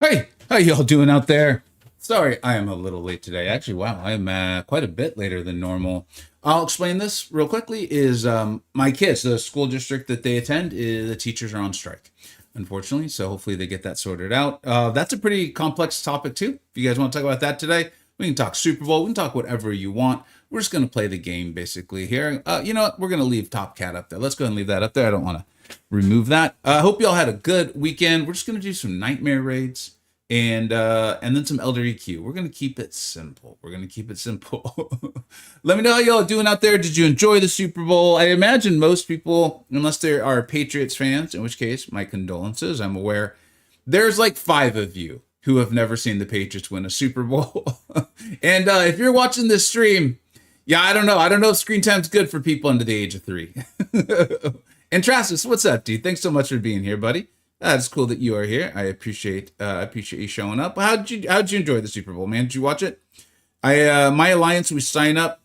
Hey, how y'all doing out there? Sorry, I am a little late today. Actually, wow, I am quite a bit later than normal. I'll explain this real quickly. Is my kids, the school district that they attend, the teachers are on strike, unfortunately. So hopefully they get that sorted out. That's a pretty complex topic too. If you guys want to talk about that today, we can talk Super Bowl. We can talk whatever you want. We're just going to play the game basically here. You know what? We're going to leave Top Cat up there. Let's go ahead and leave that up there. I don't want to remove that. I hope you all had a good weekend. We're just going to do some nightmare raids and then some Elder EQ. We're gonna keep it simple. We're gonna keep it simple. Let me know how y'all are doing out there. Did you enjoy the Super Bowl? I imagine most people, unless they are Patriots fans, in which case my condolences. I'm aware there's like 5 of you who have never seen the Patriots win a Super Bowl. And if you're watching this stream, yeah, I don't know. I don't know if screen time's good for people under the age of 3. And Travis, what's up, dude? Thanks so much for being here, buddy. It's cool that you are here. I appreciate you showing up. How'd you enjoy the Super Bowl, man? Did you watch it? My alliance, we sign up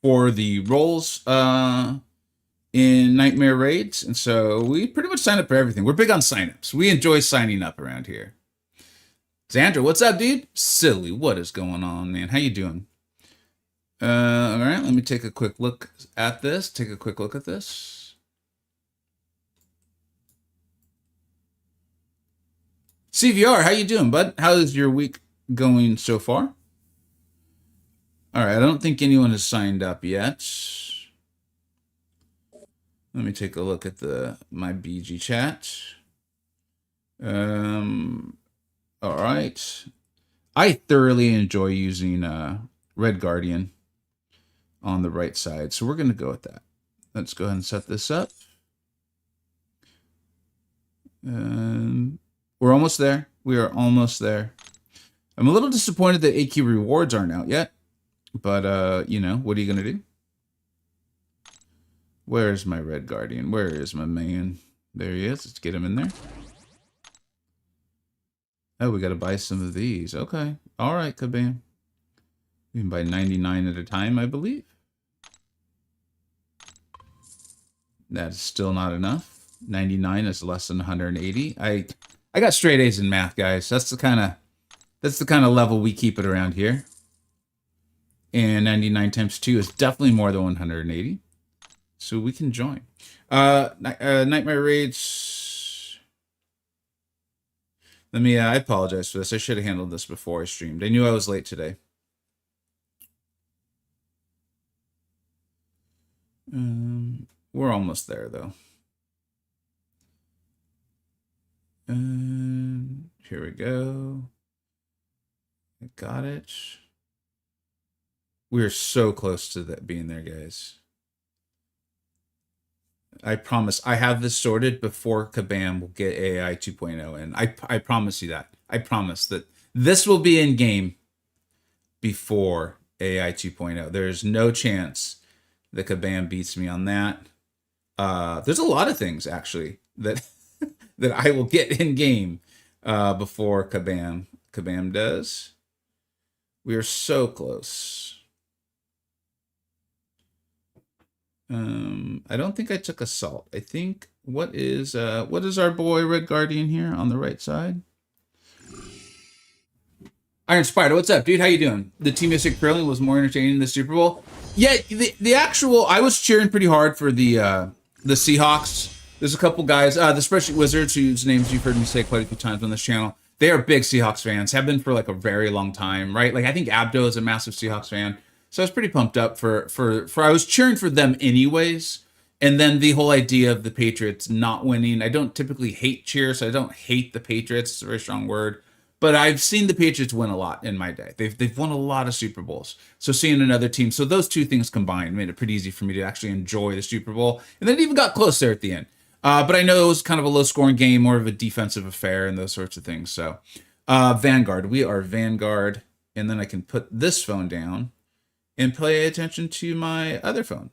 for the roles in Nightmare Raids, and so we pretty much sign up for everything. We're big on signups. We enjoy signing up around here. Xandra, what's up, dude? Silly, what is going on, man? How you doing? All right, let me take a quick look at this. Take a quick look at this. CVR, how you doing, bud? How is your week going so far? All right, I don't think anyone has signed up yet. Let me take a look at my BG chat. All right. I thoroughly enjoy using Red Guardian on the right side, so we're going to go with that. Let's go ahead and set this up. We're almost there. We are almost there. I'm a little disappointed that AQ rewards aren't out yet. But, you know, what are you going to do? Where's my Red Guardian? Where is my man? There he is. Let's get him in there. Oh, we got to buy some of these. Okay. All right, Kabam. We can buy 99 at a time, I believe. That's still not enough. 99 is less than 180. I got straight A's in math, guys. That's the kind of level we keep it around here. And 99 times 2 is definitely more than 180. So we can join. Nightmare Raids. I apologize for this. I should have handled this before I streamed. I knew I was late today. We're almost there, though. Here we go. I got it. We're so close to that being there, guys. I promise. I have this sorted before Kabam will get AI 2.0 in. I promise you that. I promise that this will be in game before AI 2.0. There's no chance that Kabam beats me on that. There's a lot of things actually that that I will get in game before Kabam does. We are so close. I don't think I took assault. I think what is our boy Red Guardian here on the right side? Iron Spider, what's up, dude? How you doing? The Team Mystic Curling was more entertaining than the Super Bowl. Yeah, the actual I was cheering pretty hard for the Seahawks. There's a couple guys, the Spreadsheet Wizards, whose names you've heard me say quite a few times on this channel. They are big Seahawks fans, have been for like a very long time, right? Like I think Abdo is a massive Seahawks fan. So I was pretty pumped up for I was cheering for them anyways. And then the whole idea of the Patriots not winning. I don't typically hate cheer, so I don't hate the Patriots. It's a very strong word. But I've seen the Patriots win a lot in my day. They've won a lot of Super Bowls. So seeing another team, so those two things combined made it pretty easy for me to actually enjoy the Super Bowl. And then it even got close there at the end. But I know it was kind of a low-scoring game, more of a defensive affair and those sorts of things. So Vanguard, we are Vanguard. And then I can put this phone down and pay attention to my other phone.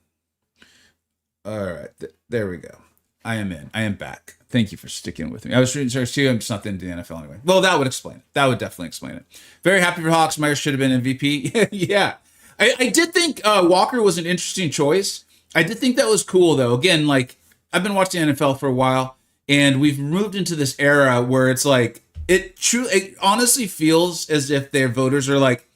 All right, there we go. I am in. I am back. Thank you for sticking with me. I was shooting stars too. I'm just not into the NFL anyway. Well, that would explain it. That would definitely explain it. Very happy for Hawks. Myers should have been MVP. Yeah. I did think Walker was an interesting choice. I did think that was cool, though. Again, like, I've been watching the NFL for a while, and we've moved into this era where it's like, It honestly feels as if their voters are like,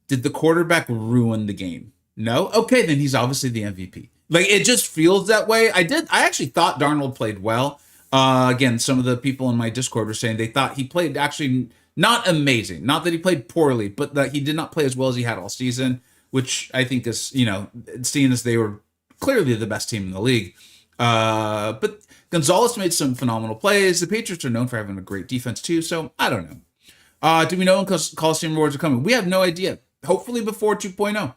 did the quarterback ruin the game? No? Okay, then he's obviously the MVP. Like, it just feels that way. I actually thought Darnold played well. Again, some of the people in my Discord were saying they thought he played actually not amazing. Not that he played poorly, but that he did not play as well as he had all season, which I think is, seeing as they were clearly the best team in the league. But Gonzalez made some phenomenal plays. The Patriots are known for having a great defense too, so I don't know. Do we know when Coliseum rewards are coming? We have no idea. Hopefully before 2.0.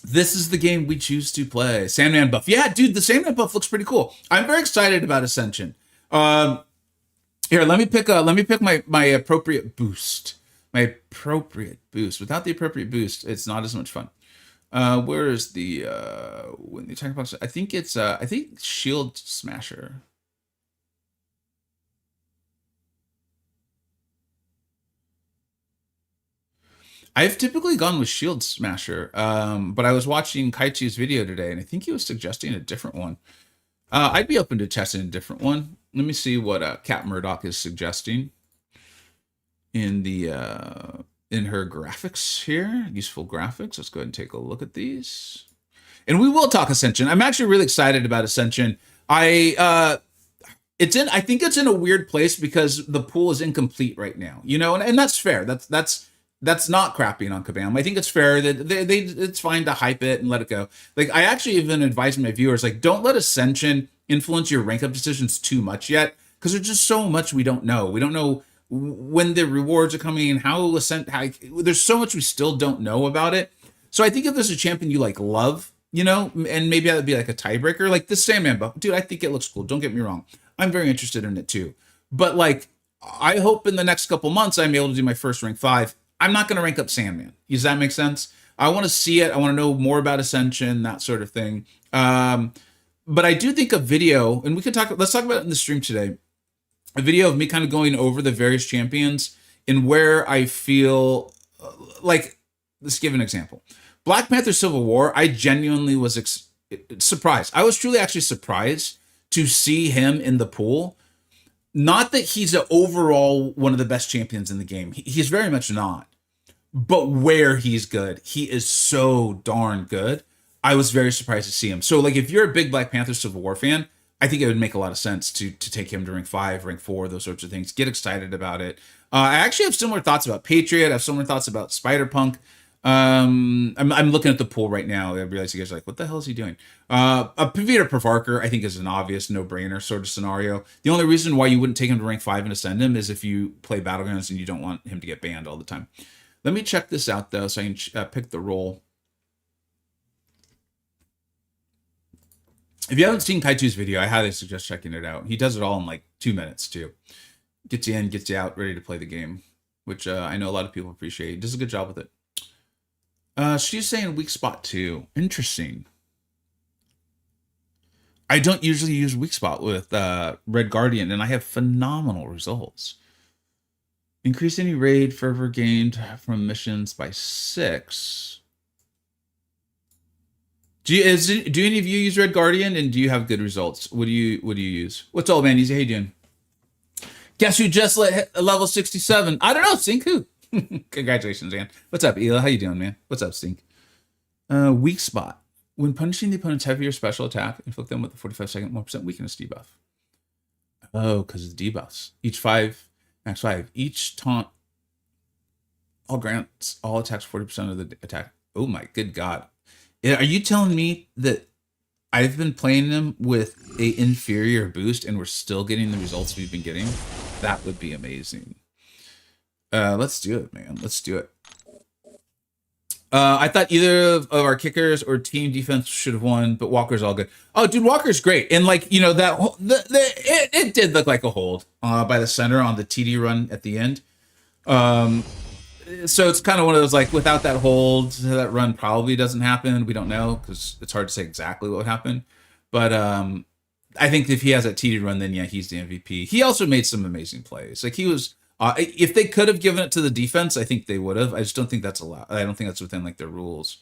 This is the game we choose to play. Sandman buff. Yeah, dude, the Sandman buff looks pretty cool. I'm very excited about Ascension. Here, let me pick my appropriate boost. My appropriate boost. Without the appropriate boost, it's not as much fun. Where is the when the attack box? I think it's I think Shield Smasher. I've typically gone with Shield Smasher, but I was watching Kaitu's video today, and I think he was suggesting a different one. I'd be open to testing a different one. Let me see what Cat Murdoch is suggesting in the in her graphics here. Useful graphics. Let's go ahead and take a look at these, and we will talk Ascension. I'm actually really excited about Ascension. I think it's in a weird place because the pool is incomplete right now, and that's fair. That's not crapping on Kabam. I think it's fair that it's fine to hype it and let it go. Like, I actually even advise my viewers, like, don't let Ascension influence your rank up decisions too much yet, because there's just so much we don't know. We don't know when the rewards are coming and how there's so much we still don't know about it. So I think if there's a champion you love, and maybe that would be like a tiebreaker, like this Sandman buff, dude, I think it looks cool. Don't get me wrong. I'm very interested in it too. But like, I hope in the next couple months I'm able to do my first rank 5. I'm not going to rank up Sandman. Does that make sense? I want to see it. I want to know more about Ascension, that sort of thing. But I do think a video, and let's talk about it in the stream today. A video of me kind of going over the various champions and where I feel like, let's give an example. Black Panther Civil War, I genuinely was surprised. I was truly actually surprised to see him in the pool. Not that he's overall one of the best champions in the game. He's very much not. But where he's good, he is so darn good. I was very surprised to see him. So, like, if you're a big Black Panther Civil War fan, I think it would make a lot of sense to take him to rank 5, rank 4, those sorts of things. Get excited about it. I actually have similar thoughts about Patriot. I have similar thoughts about Spider-Punk. I'm looking at the pool right now. I realize you guys are like, what the hell is he doing? A Pavita Pervarker, I think, is an obvious no-brainer sort of scenario. The only reason why you wouldn't take him to rank 5 and ascend him is if you play Battlegrounds and you don't want him to get banned all the time. Let me check this out, though, so I can pick the role. If you haven't seen Kaitu's video, I highly suggest checking it out. He does it all in like 2 minutes, too. Gets you in, gets you out, ready to play the game, which I know a lot of people appreciate. He does a good job with it. She's saying weak spot too. Interesting. I don't usually use weak spot with Red Guardian, and I have phenomenal results. Increase any raid fervor gained from missions by 6. Do any of you use Red Guardian, and do you have good results? What do you use? What's up, man? Easy, how you doing? Guess who just hit level 67? I don't know. Sync who? Congratulations, man. What's up, Ela? How you doing, man? What's up, Stink? Weak spot. When punishing the opponent's heavier special attack, inflict them with a 45-second 1% weakness debuff. Oh, because of the debuffs. Max 5. Each taunt all grants all attacks 40% of the attack. Oh my good god. Are you telling me that I've been playing them with a inferior boost and we're still getting the results we've been getting? That would be amazing. Let's do it, man. Let's do it. I thought either of our kickers or team defense should have won, but Walker's all good. Oh, dude, Walker's great. And like, it did look like a hold by the center on the TD run at the end. So it's kind of one of those, like, without that hold, that run probably doesn't happen. We don't know because it's hard to say exactly what would happen. But I think if he has that TD run, then yeah, he's the MVP. He also made some amazing plays. Like, he was. If they could have given it to the defense, I think they would have. I just don't think that's allowed. I don't think that's within like their rules.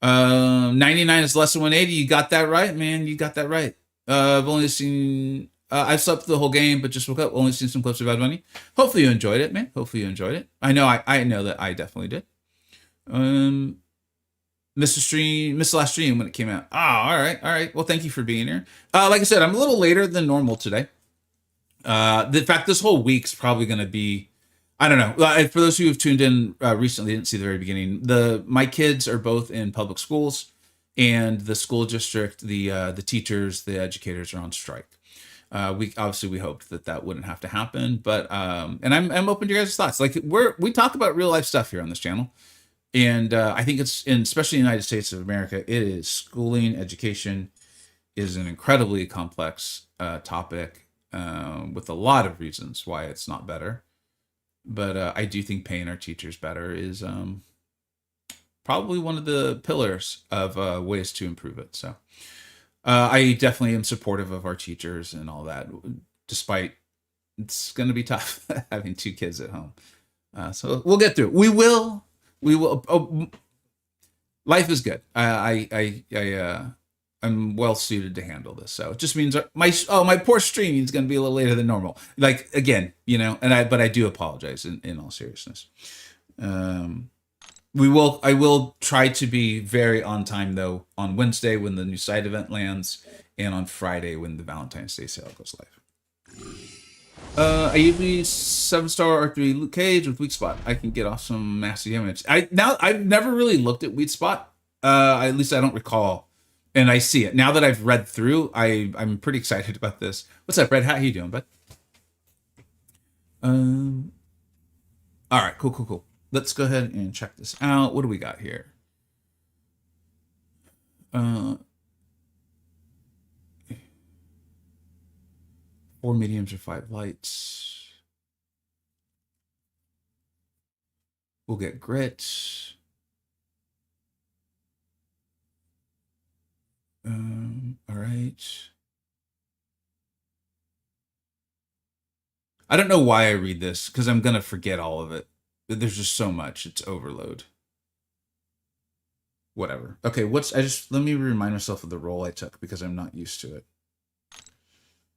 99 is less than 180. You got that right, man. You got that right. I've only seen I slept the whole game, but just woke up. Only seen some clips of Bad Bunny. Hopefully you enjoyed it, man. Hopefully you enjoyed it. I know that I definitely did. Missed the last stream when it came out. All right. Well, thank you for being here. Like I said, I'm a little later than normal today. In fact, this whole week's probably going to be, I don't know. For those who have tuned in recently, didn't see the very beginning. My kids are both in public schools, and the school district, the teachers, the educators are on strike. We hoped that wouldn't have to happen, but and I'm open to your guys' thoughts. Like we talk about real life stuff here on this channel, and I think especially in the United States of America, it is schooling, education is an incredibly complex topic with a lot of reasons why it's not better. But I do think paying our teachers better is probably one of the pillars of ways to improve it. So I definitely am supportive of our teachers and all that, despite it's going to be tough having 2 kids at home. So we'll get through it. We will. Oh, life is good. I'm well suited to handle this. So it just means my poor streaming is going to be a little later than normal. Like again, but I do apologize in all seriousness. I will try to be very on time though on Wednesday when the new side event lands, and on Friday when the Valentine's Day sale goes live. I usually 7-star R3 Luke Cage with weak spot. I can get off some massive damage. I've never really looked at weak spot. At least I don't recall. And I see it now that I've read through. I'm pretty excited about this. What's up, Red Hat? How you doing, bud? All right, cool. Let's go ahead and check this out. What do we got here? 4 mediums or 5 lights. We'll get grit. All right. I don't know why I read this because I'm gonna forget all of it. There's just so much. It's overload. Whatever. Okay, let me remind myself of the role I took because I'm not used to it.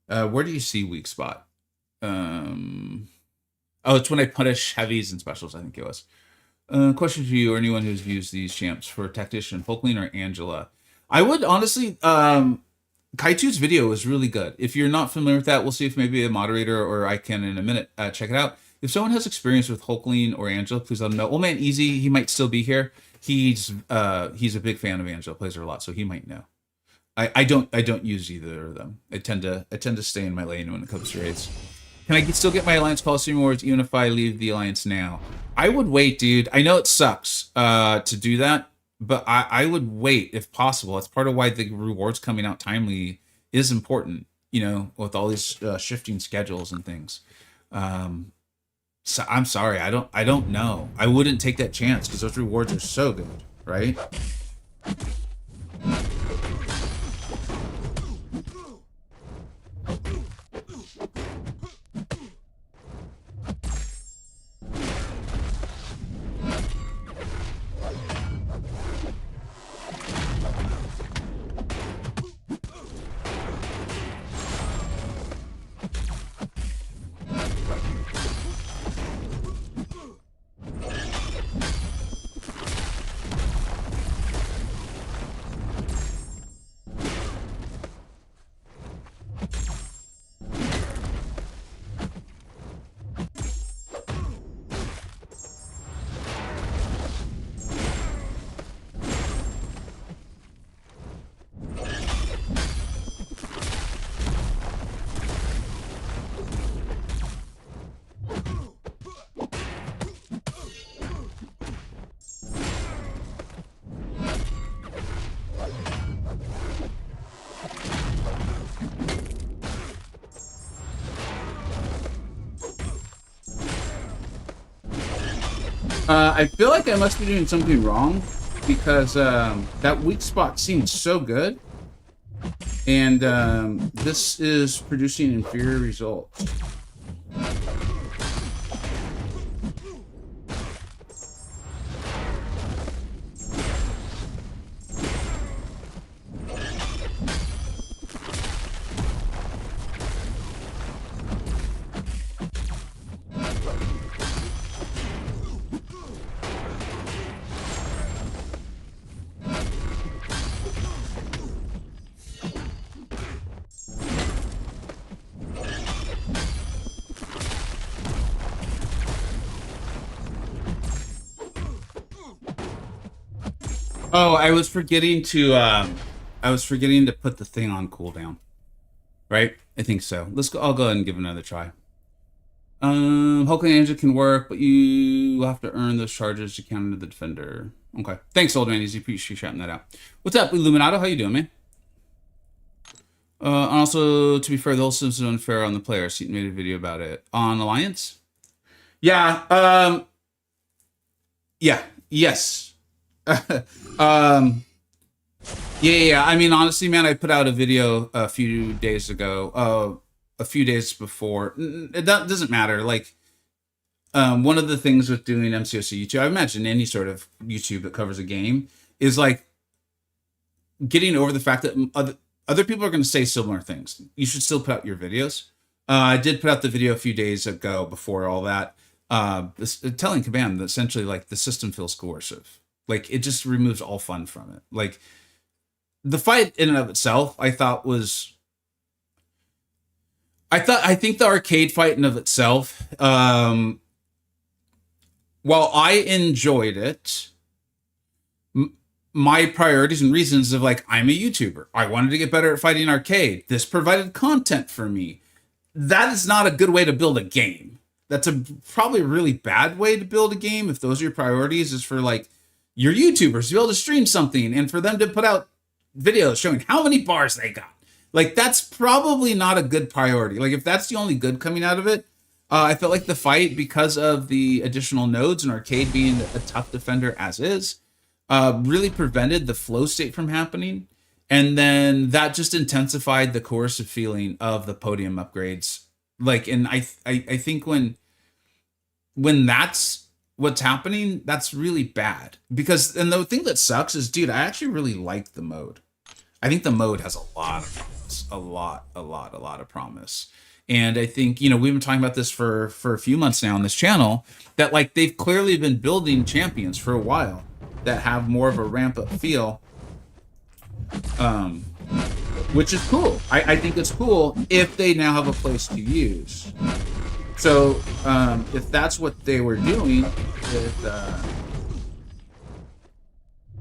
Where do you see weak spot? Oh, it's when I punish heavies and specials, I think it was. Question for you or anyone who's used these champs for Tactician, Folkling or Angela. I would honestly, Kaitu's video is really good. If you're not familiar with that, we'll see if maybe a moderator or I can in a minute check it out. If someone has experience with Hulkling or Angela, please let them know. Old Man Easy, he might still be here. He's a big fan of Angela, plays her a lot, so he might know. I don't use either of them. I tend to stay in my lane when it comes to raids. Can I still get my Alliance Coliseum rewards even if I leave the Alliance now? I would wait, dude. I know it sucks to do that, but I would wait if possible. That's part of why the rewards coming out timely is important, with all these shifting schedules and things. So I'm sorry, I don't know. I wouldn't take that chance because those rewards are so good, right? I feel like I must be doing something wrong because that weak spot seems so good, and this is producing inferior results. Oh, I was forgetting to put the thing on cooldown. Right? I think so. Let's go. I'll go ahead and give it another try. Hulkling Angel can work, but you have to earn those charges to counter the defender. Okay. Thanks, old man. Easy. Appreciate you shouting that out. What's up, Illuminato? How you doing, man? Also, to be fair, the whole system is unfair on the player. Seaton made a video about it on Alliance. Yeah. Yeah. Yes. Yeah. I mean, honestly, man, I put out a video a few days ago. A few days before. It doesn't matter. Like, one of the things with doing MCoC YouTube, I imagine any sort of YouTube that covers a game, is like getting over the fact that other people are going to say similar things. You should still put out your videos. I did put out the video a few days ago before all that, telling Kabam that essentially like the system feels coercive. Like it just removes all fun from it. Like the fight in and of itself, I think the arcade fight in and of itself, while I enjoyed it, my priorities and reasons of like, I'm a YouTuber. I wanted to get better at fighting arcade. This provided content for me. That is not a good way to build a game. That's probably a really bad way to build a game. If those are your priorities, is for like your YouTubers to be able to stream something and for them to put out videos showing how many bars they got. Like that's probably not a good priority. Like if that's the only good coming out of it, I felt like the fight, because of the additional nodes and arcade being a tough defender as is, really prevented the flow state from happening. And then that just intensified the coercive feeling of the podium upgrades. Like, and I think when that's what's happening, that's really bad. Because, and the thing that sucks is, dude, I actually really like the mode. I think the mode has a lot of promise, a lot of promise. And I think, we've been talking about this for a few months now on this channel, that like they've clearly been building champions for a while that have more of a ramp up feel, which is cool. I think it's cool if they now have a place to use. So if that's what they were doing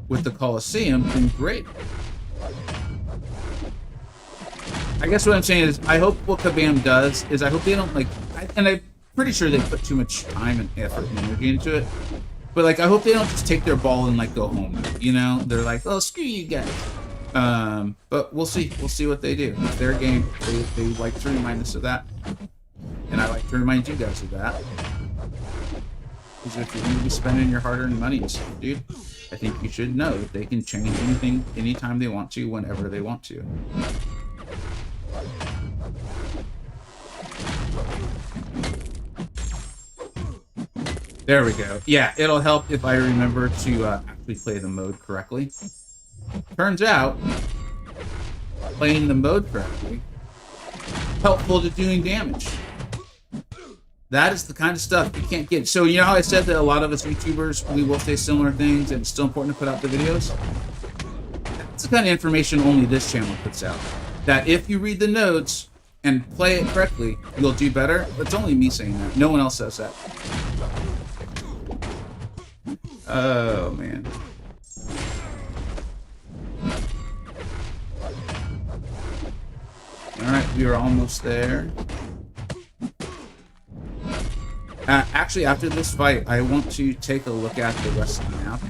with the Coliseum, then great. I guess what I'm saying is, I hope what Kabam does is, I hope they don't like, and I'm pretty sure they put too much time and effort and energy into it, but like, I hope they don't just take their ball and like go home. They're like, oh, screw you guys. But we'll see what they do. It's their game. They like to remind us of that, and I like to remind you guys of that. Because if you're going to be spending your hard-earned money and stuff, dude, I think you should know that they can change anything anytime they want to, whenever they want to. There we go. Yeah, it'll help if I remember to actually play the mode correctly. Turns out, playing the mode correctly helpful to doing damage. That is the kind of stuff you can't get. So how I said that a lot of us YouTubers, we will say similar things and it's still important to put out the videos? That's the kind of information only this channel puts out. That if you read the notes and play it correctly, you'll do better. It's only me saying that. No one else says that. Oh, man. Alright, we are almost there. Actually, after this fight, I want to take a look at the rest of the map.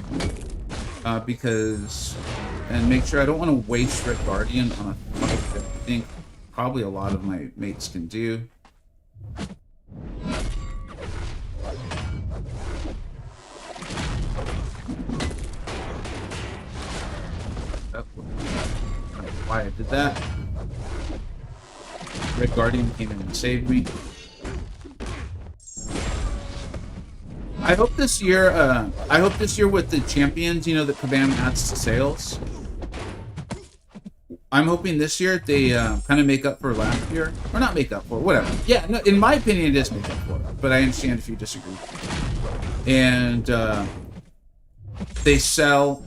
And make sure I don't want to waste Red Guardian on a fight that I think probably a lot of my mates can do. I don't know why I did that. Red Guardian came in and saved me. I hope this year with the champions, that Kabam adds to sales, I'm hoping this year they kind of make up for last year. Or not make up for, whatever. Yeah, no, in my opinion, it is make up for it. But I understand if you disagree. And they sell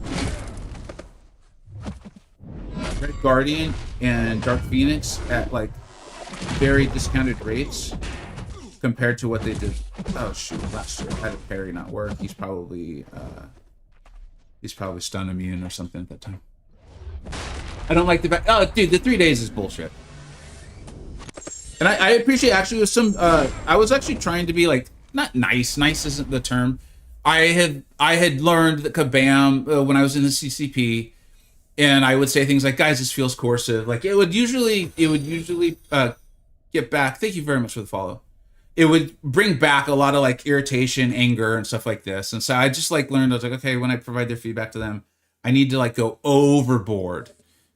Red Guardian and Dark Phoenix at like very discounted rates compared to what they did. Oh shoot, last year. I had a parry not work. He's probably He's probably stun immune or something at that time. I don't like the fact. Oh, dude, the 3 days is bullshit. And I appreciate actually with some. I was actually trying to be like not nice. Nice isn't the term. I had learned that Kabam when I was in the CCP, and I would say things like, "Guys, this feels coercive." Like it would usually get back. Thank you very much for the follow. It would bring back a lot of like irritation, anger, and stuff like this. And so I just like learned. I was like, okay, when I provide their feedback to them, I need to like go overboard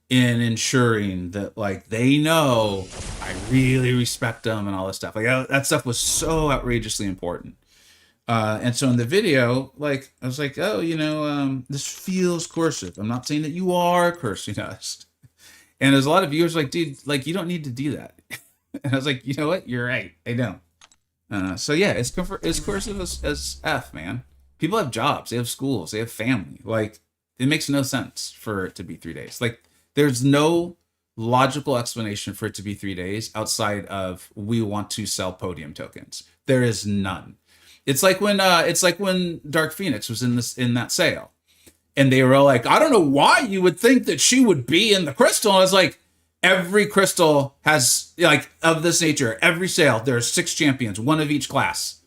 in ensuring that like they know I really respect them and all this stuff. Like that stuff was so outrageously important. And so in the video, like I was like, oh, this feels coercive. I'm not saying that you are cursing us. And there's a lot of viewers like, dude, like you don't need to do that. And I was like, you know what? You're right. I don't. So yeah, it's coercive as F, man. People have jobs, they have schools, they have family. Like it makes no sense for it to be 3 days. Like there's no logical explanation for it to be 3 days outside of we want to sell podium tokens. There is none. It's like when Dark Phoenix was in that sale, and they were all like, I don't know why you would think that she would be in the crystal. And I was like, every crystal has like of this nature. Every sale, there's 6 champions, 1 of each class.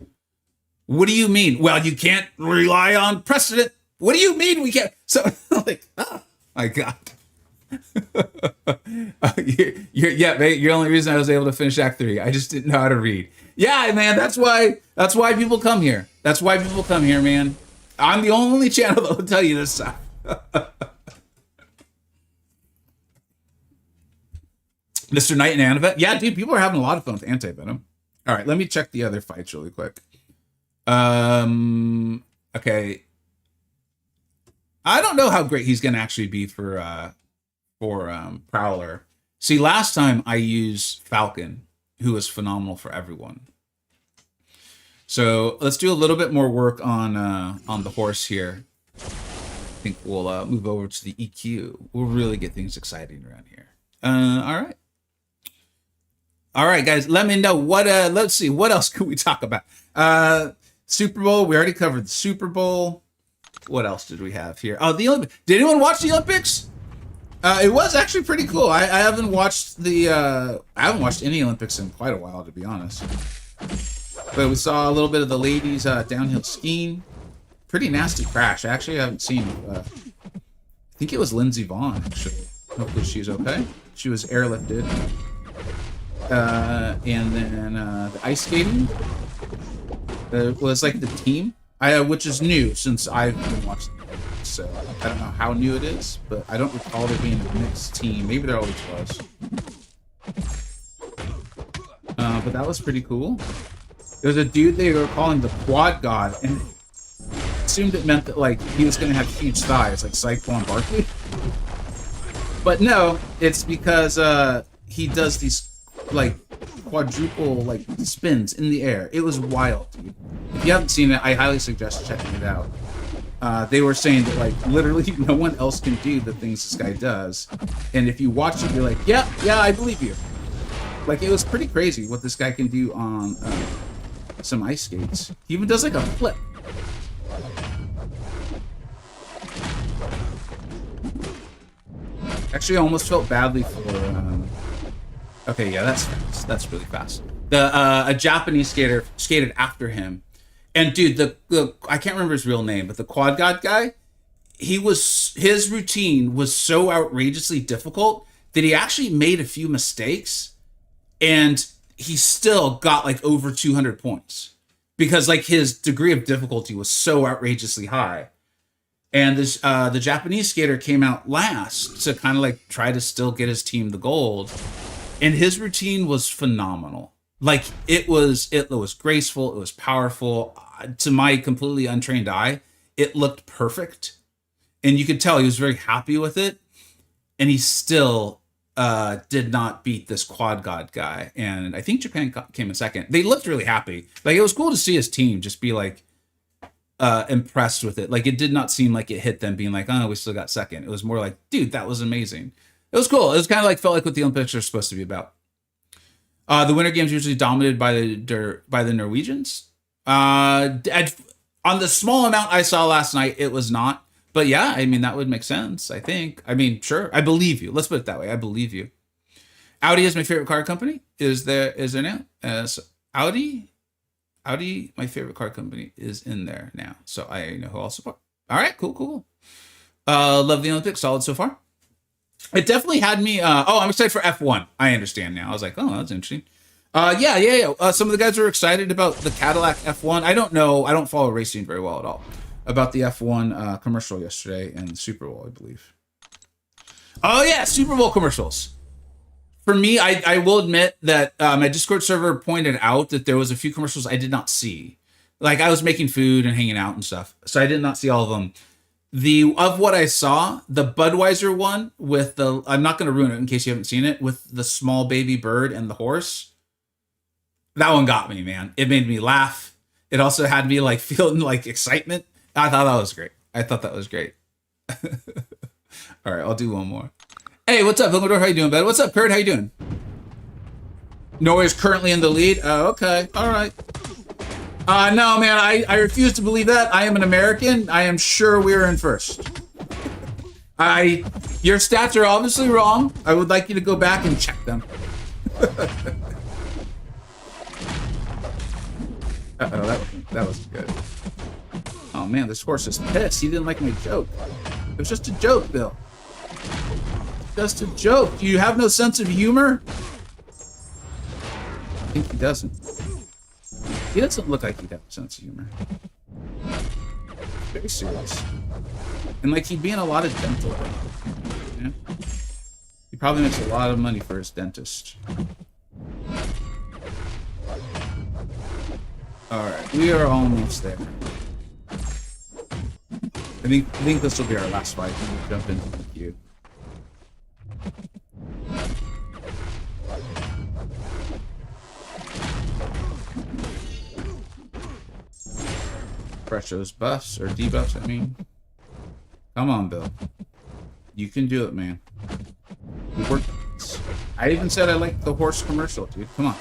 What do you mean? Well, you can't rely on precedent. What do you mean we can't? So like, oh my God. Yeah, mate, you're the only reason I was able to finish Act 3. I just didn't know how to read. Yeah, man, that's why people come here. That's why people come here, man. I'm the only channel that will tell you this stuff. Mr. Knight and Antivenom. Yeah, dude, people are having a lot of fun with Antivenom. All right, let me check the other fights really quick. Okay. I don't know how great he's gonna actually be for Prowler. See, last time I used Falcon, who was phenomenal for everyone. So let's do a little bit more work on the horse here. I think we'll move over to the EQ. We'll really get things exciting around here. All right, guys. Let me know what. Let's see. What else can we talk about? Super Bowl. We already covered the Super Bowl. What else did we have here? Oh, the Olympics. Did anyone watch the Olympics? It was actually pretty cool. I haven't watched any Olympics in quite a while, to be honest. But we saw a little bit of the ladies downhill skiing. Pretty nasty crash. Actually, I haven't seen. I think it was Lindsey Vonn. Actually, hopefully she's okay. She was airlifted. And then the ice skating was like the team, which is new since I've been watching. So I don't know how new it is, but I don't recall there being a mixed team. Maybe there always was. But that was pretty cool. There's a dude they were calling the Quad God, and assumed it meant that like he was going to have huge thighs, like Saquon Barkley. But no, it's because he does these like quadruple like spins in the air. It was wild, dude. If you haven't seen it, I highly suggest checking it out. They were saying that like literally no one else can do the things this guy does, and if you watch it, you're like, yeah, I believe you. Like it was pretty crazy what this guy can do on some ice skates. He even does like a flip. Actually, I almost felt badly for. Okay, yeah, that's fast. That's really fast. A Japanese skater skated after him. And dude, the I can't remember his real name, but the Quad God guy, his routine was so outrageously difficult that he actually made a few mistakes, and he still got like over 200 points because like his degree of difficulty was so outrageously high. And this the Japanese skater came out last to kind of like try to still get his team the gold, and his routine was phenomenal. Like it was graceful, it was powerful. To my completely untrained eye, it looked perfect, and you could tell he was very happy with it. And he still did not beat this Quad God guy, and I think Japan came in second. They looked really happy. Like it was cool to see his team just be like impressed with it. Like it did not seem like it hit them being like, oh, we still got second. It was more like, dude, that was amazing. It was cool. It was kind of like felt like what the Olympics are supposed to be about. The Winter Games usually dominated by the Norwegians. On the small amount I saw last night, it was not. But yeah, I mean, that would make sense, I think. I mean, sure. I believe you. Let's put it that way. I believe you. Audi is my favorite car company. Is there now? So Audi, my favorite car company, is in there now. So I know who I'll support. All right, cool. Love the Olympics. Solid so far. It definitely had me. I'm excited for F1. I understand now. I was like, oh, that's interesting. Yeah. Some of the guys were excited about the Cadillac F1. I don't know. I don't follow racing very well at all. About the F1 commercial yesterday and the Super Bowl, I believe. Oh yeah, Super Bowl commercials. For me, I will admit that my Discord server pointed out that there was a few commercials I did not see. Like I was making food and hanging out and stuff, so I did not see all of them. Of what I saw, the Budweiser one with the, I'm not going to ruin it in case you haven't seen it, with the small baby bird and the horse. That one got me, man. It made me laugh. It also had me like feeling like excitement. I thought that was great. All right, I'll do one more. Hey, what's up, Vilgador? How you doing, bud? What's up, Kurt? How you doing? Norway is currently in the lead. Oh, okay. All right. No, man, I refuse to believe that. I am an American. I am sure we're in first. Your stats are obviously wrong. I would like you to go back and check them. That was good. Oh man, this horse is pissed. He didn't like my joke. It was just a joke, Bill. Just a joke. Do you have no sense of humor? I think he doesn't. He doesn't look like he'd have a sense of humor. Very serious. And like he'd be in a lot of dental things. Yeah? He probably makes a lot of money for his dentist. Alright, we are almost there. I think this will be our last fight. We'll jump into the queue. Fresh those buffs, or debuffs, I mean. Come on, Bill. You can do it, man. We worked on this. I even said I liked the horse commercial, dude. Come on.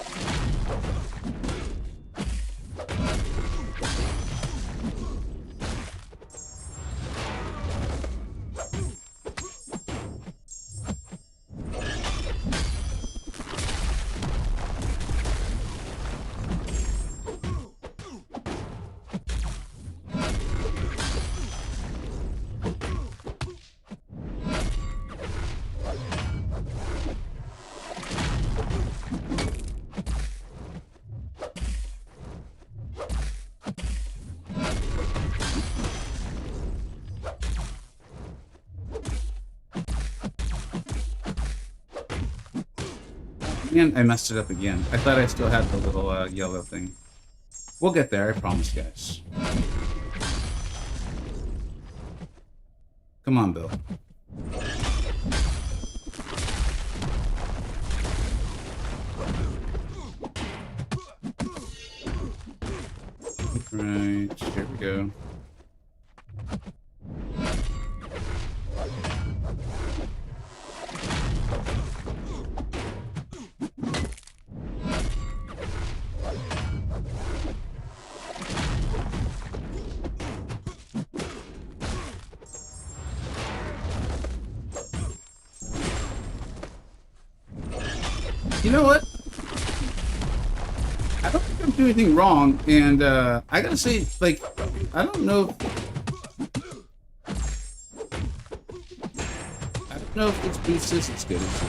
And I messed it up again. I thought I still had the little yellow thing. We'll get there, I promise, guys. Come on, Bill. Right, here we go. You know what? I don't think I'm doing anything wrong, and I gotta say, like, I don't know if this boost is as good as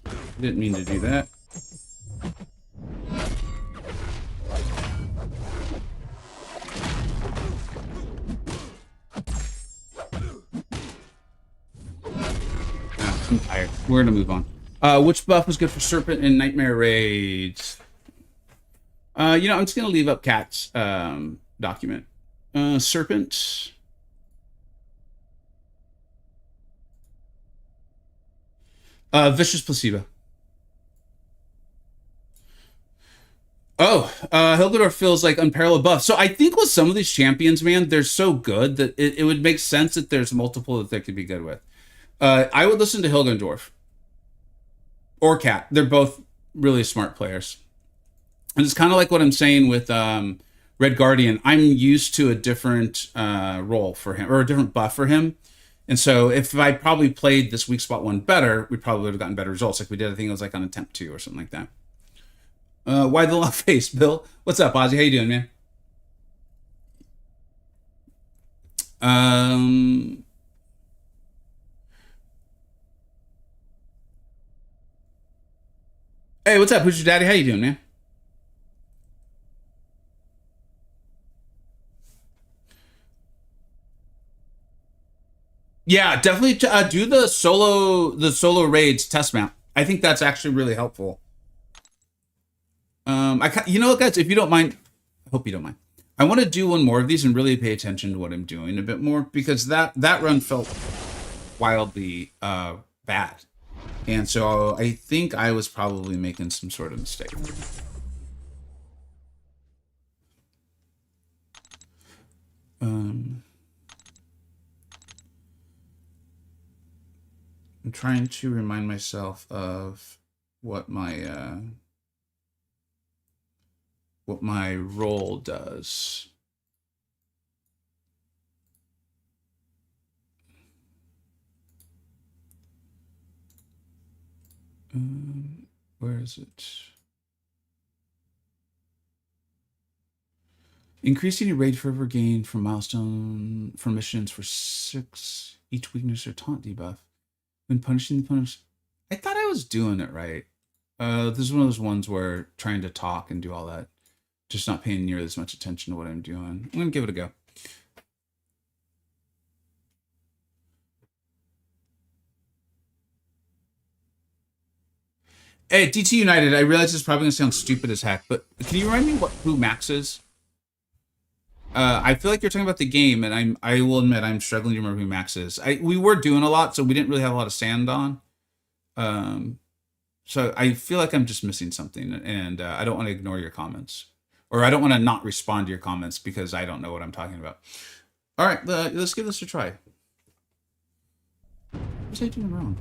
I didn't mean to do that. I'm tired. We're gonna move on. Which buff was good for Serpent and Nightmare Raids? I'm just gonna leave up Cat's document. Serpent. Vicious Placebo. Oh, Hilgador feels like unparalleled buff. So I think with some of these champions, man, they're so good that it would make sense that there's multiple that they could be good with. I would listen to Hilgendorf or Cat. They're both really smart players. And it's kind of like what I'm saying with Red Guardian, I'm used to a different role for him, or a different buff for him. And so if I probably played this weak spot one better, we probably would have gotten better results like we did. I think it was like on attempt 2 or something like that. Why the long face, Bill? What's up, Ozzy? How you doing, man? Um, hey, what's up? Who's your daddy? How you doing, man? Yeah, definitely do the solo raids test map. I think that's actually really helpful. You know what, guys, if you don't mind, I hope you don't mind. I want to do one more of these and really pay attention to what I'm doing a bit more because that run felt wildly bad, and so I think I was probably making some sort of mistake. Um, I'm trying to remind myself of what my role does. Where is it? Increasing your raid fervor gain from milestone for missions for 6 each weakness or taunt debuff when punishing the punish. I thought I was doing it right. This is one of those ones where trying to talk and do all that, just not paying near as much attention to what I'm doing. I'm gonna give it a go. Hey, DT United, I realize it's probably gonna sound stupid as heck, but can you remind me who Max is? I feel like you're talking about the game, and I will admit I'm struggling to remember who Max is. We were doing a lot, so we didn't really have a lot of sand on. So I feel like I'm just missing something, and I don't want to ignore your comments, or I don't want to not respond to your comments because I don't know what I'm talking about. All right, let's give this a try. What was I doing wrong?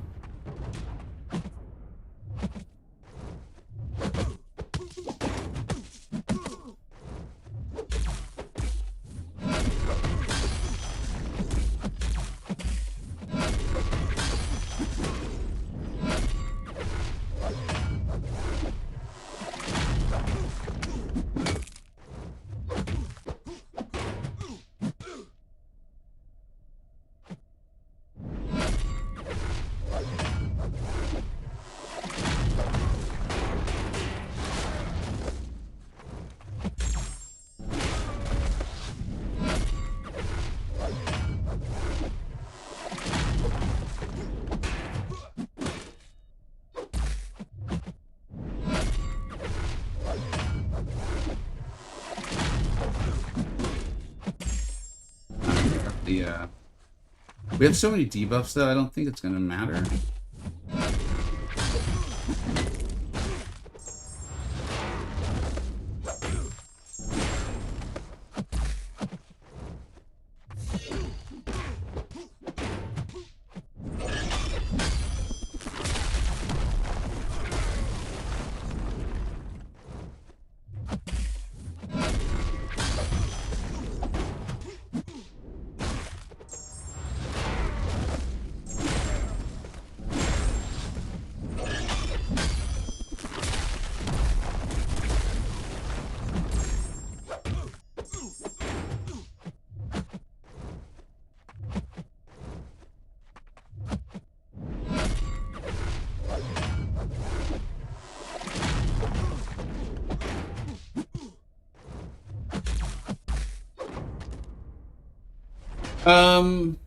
We have so many debuffs though, I don't think it's gonna matter.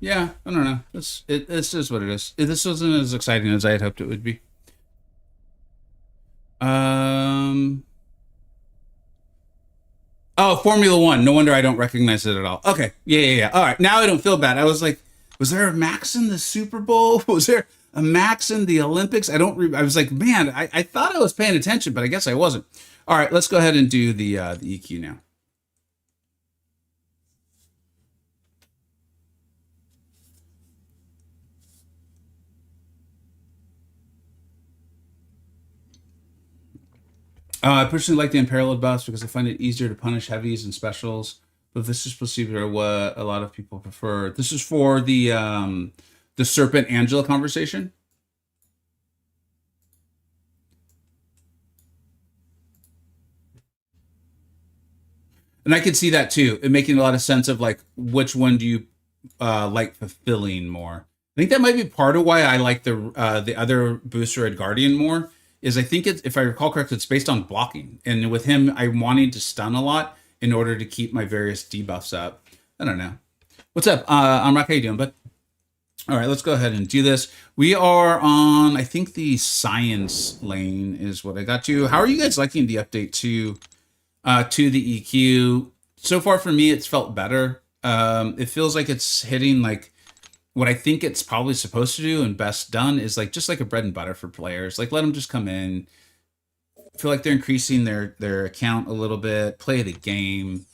Yeah, I don't know. This is what it is. This wasn't as exciting as I had hoped it would be. Oh, Formula One. No wonder I don't recognize it at all. Okay, yeah. All right, now I don't feel bad. I was like, was there a Max in the Super Bowl? Was there a Max in the Olympics? I was like, man, I thought I was paying attention, but I guess I wasn't. All right, let's go ahead and do the EQ now. I personally like the unparalleled buffs because I find it easier to punish heavies and specials. But this is supposed to be what a lot of people prefer. This is for the Serpent Angela conversation. And I could see that too. It making a lot of sense of like which one do you like fulfilling more. I think that might be part of why I like the other booster at Guardian more. Is I think it's, if I recall correctly, it's based on blocking, and with him, I'm wanting to stun a lot in order to keep my various debuffs up. I don't know. What's up? I'm Rock. How you doing, bud? All right, let's go ahead and do this. We are on, I think the science lane is what I got to. How are you guys liking the update to the EQ? So far for me, it's felt better. It feels like it's hitting like what I think it's probably supposed to do, and best done is like just like a bread and butter for players. Like let them just come in, feel like they're increasing their account a little bit, play the game,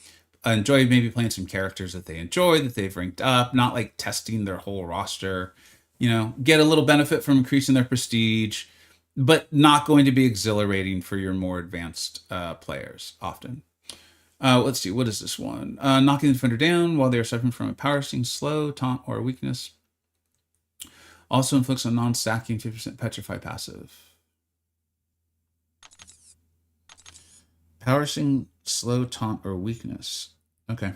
enjoy maybe playing some characters that they enjoy, that they've ranked up, not like testing their whole roster. You know, get a little benefit from increasing their prestige, but not going to be exhilarating for your more advanced players often. Let's see, what is this one? Knocking the defender down while they are suffering from a power sting, slow, taunt, or weakness. Also inflicts a non-stacking 50% petrify passive. Power sting, slow, taunt, or weakness. Okay.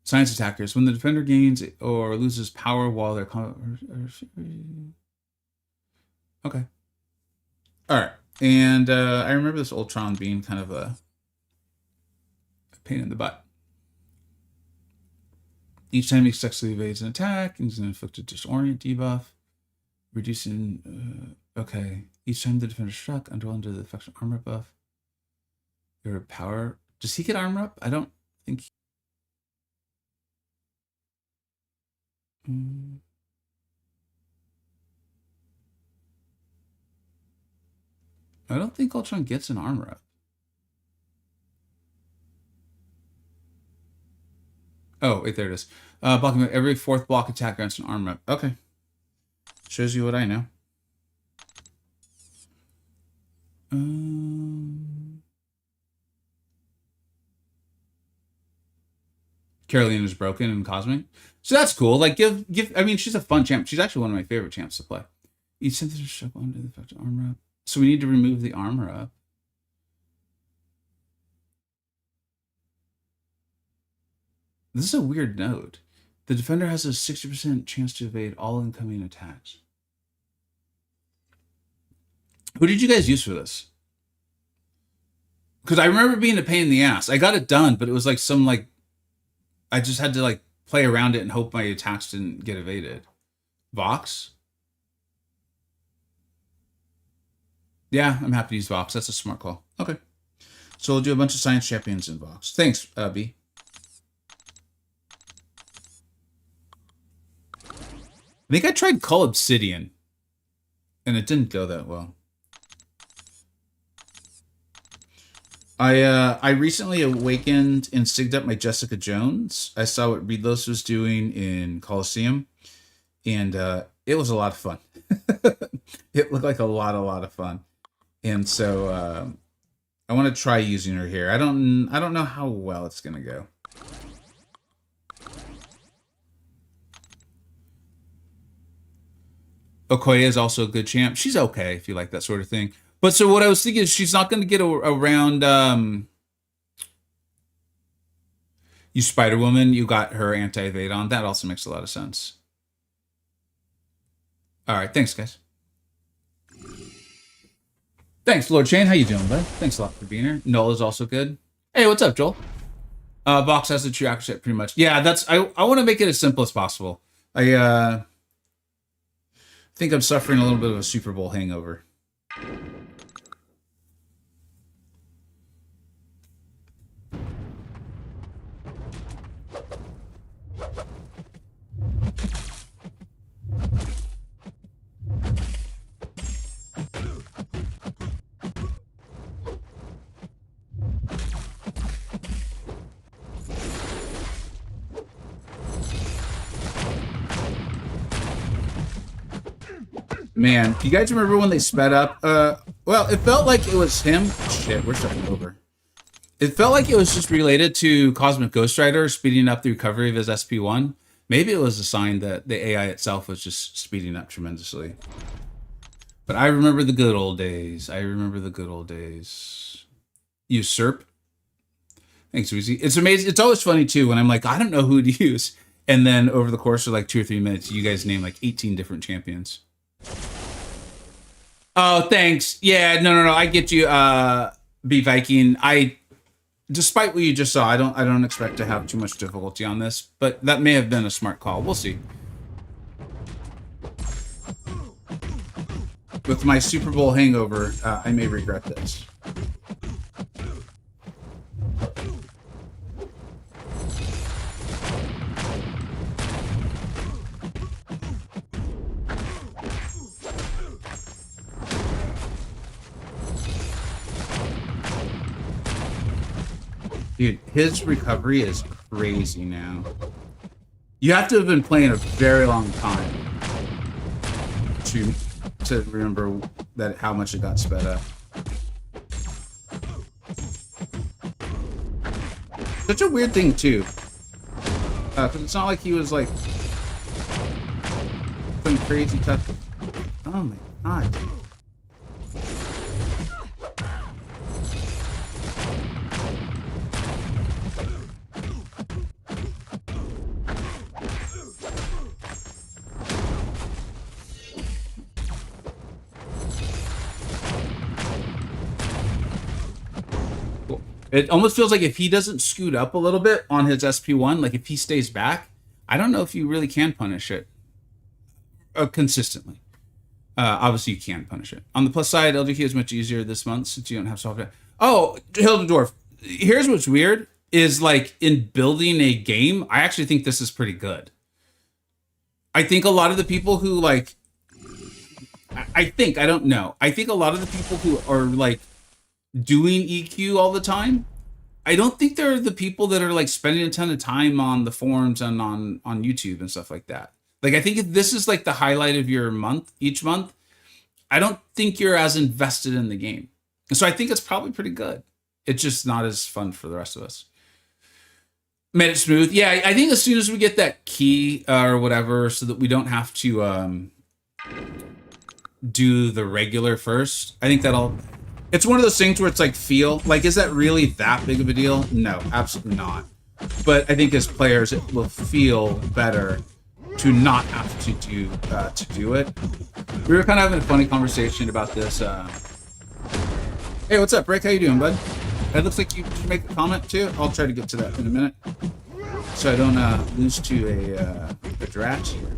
Science attackers. When the defender gains or loses power while they're... Okay. All right. And I remember this Ultron being kind of a pain in the butt. Each time he successfully evades an attack, he's going to inflict a disorient debuff, reducing. Okay. Each time the defender struck, under the effect of armor buff. Your power. Does he get armor up? I don't think. I don't think Ultron gets an armor up. Oh, wait, there it is. Blocking every fourth block attack grants an armor up. Okay. Shows you what I know. Caroline is broken and cosmic. So that's cool. Like, give. I mean, she's a fun champ. She's actually one of my favorite champs to play. Each sentence is shuffle under the effect of armor up. So we need to remove the armor up. This is a weird note. The defender has a 60% chance to evade all incoming attacks. Who did you guys use for this? Because I remember being a pain in the ass. I got it done, but it was like some like... I just had to like play around it and hope my attacks didn't get evaded. Vox? Yeah, I'm happy to use Vox. That's a smart call. Okay. So we'll do a bunch of science champions in Vox. Thanks, B. I think I tried Cull Obsidian, and it didn't go that well. I recently awakened and sigged up my Jessica Jones. I saw what Reedlos was doing in Coliseum, and it was a lot of fun. It looked like a lot of fun, and so I want to try using her here. I don't know how well it's gonna go. Okoye is also a good champ. She's okay if you like that sort of thing. But so what I was thinking is she's not going to get around you Spider-Woman. You got her anti-evade on. That also makes a lot of sense. All right. Thanks, guys. Thanks, Lord Shane. How you doing, bud? Thanks a lot for being here. Noel is also good. Hey, what's up, Joel? Vox has the true accuracy pretty much. Yeah, that's... I want to make it as simple as possible. I think I'm suffering a little bit of a Super Bowl hangover. Man, you guys remember when they sped up Well, it felt like it was him. Shit, we're starting over. It felt like it was just related to Cosmic Ghost Rider speeding up the recovery of his SP1. Maybe it was a sign that the AI itself was just speeding up tremendously. But I remember the good old days. I remember the good old days. Usurp. Thanks, Weezy. It's amazing. It's always funny, too, when I'm like, I don't know who to use. And then over the course of like 2 or 3 minutes, you guys name like 18 different champions. Oh, thanks. Yeah, no. I get you, B Viking. Despite what you just saw, I don't expect to have too much difficulty on this, but that may have been a smart call. We'll see. With my Super Bowl hangover, I may regret this. Dude, his recovery is crazy now. You have to have been playing a very long time to remember that how much it got sped up. Such a weird thing too, because it's not like he was like some crazy tough. Oh my god. Dude. It almost feels like if he doesn't scoot up a little bit on his SP1, like if he stays back, I don't know if you really can punish it consistently. Obviously, you can punish it. On the plus side, LGK is much easier this month since you don't have software. Oh, Hilda Dwarf, here's what's weird is like in building a game, I actually think this is pretty good. I think a lot of the people who like, I don't know. I think a lot of the people who are like, doing EQ all the time, I don't think they're the people that are like spending a ton of time on the forums and on YouTube and stuff like that. Like I think if this is like the highlight of your month each month, I don't think you're as invested in the game. And so I think it's probably pretty good. It's just not as fun for the rest of us. Made it smooth. Yeah, I think as soon as we get that key or whatever, so that we don't have to do the regular first, I think that'll... It's one of those things where it's like feel like, is that really that big of a deal? No, absolutely not. But I think as players, it will feel better to not have to do it. We were kind of having a funny conversation about this. Hey, what's up, Rick? How you doing, bud? It looks like you should make a comment too. I'll try to get to that in a minute, so I don't lose to a draft here.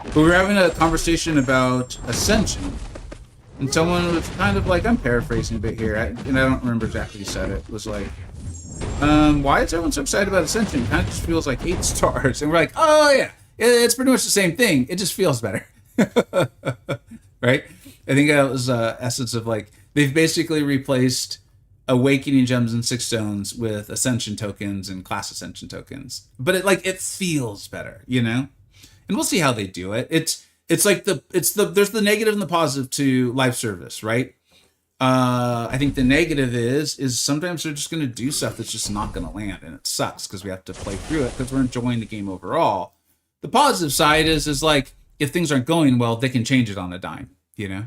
But we were having a conversation about Ascension. And someone was kind of like, I'm paraphrasing a bit here, and I don't remember exactly who said it. It was like, why is everyone so excited about Ascension? It kind of just feels like 8 stars. And we're like, oh yeah, it's pretty much the same thing. It just feels better. Right? I think that was essence of like, they've basically replaced Awakening Gems and 6 Stones with Ascension tokens and Class Ascension tokens. But it feels better, you know? And we'll see how they do it. It's like there's the negative and the positive to live service, right? I think the negative is sometimes they're just going to do stuff that's just not going to land, and it sucks because we have to play through it because we're enjoying the game overall. The positive side is like if things aren't going well, they can change it on a dime, you know.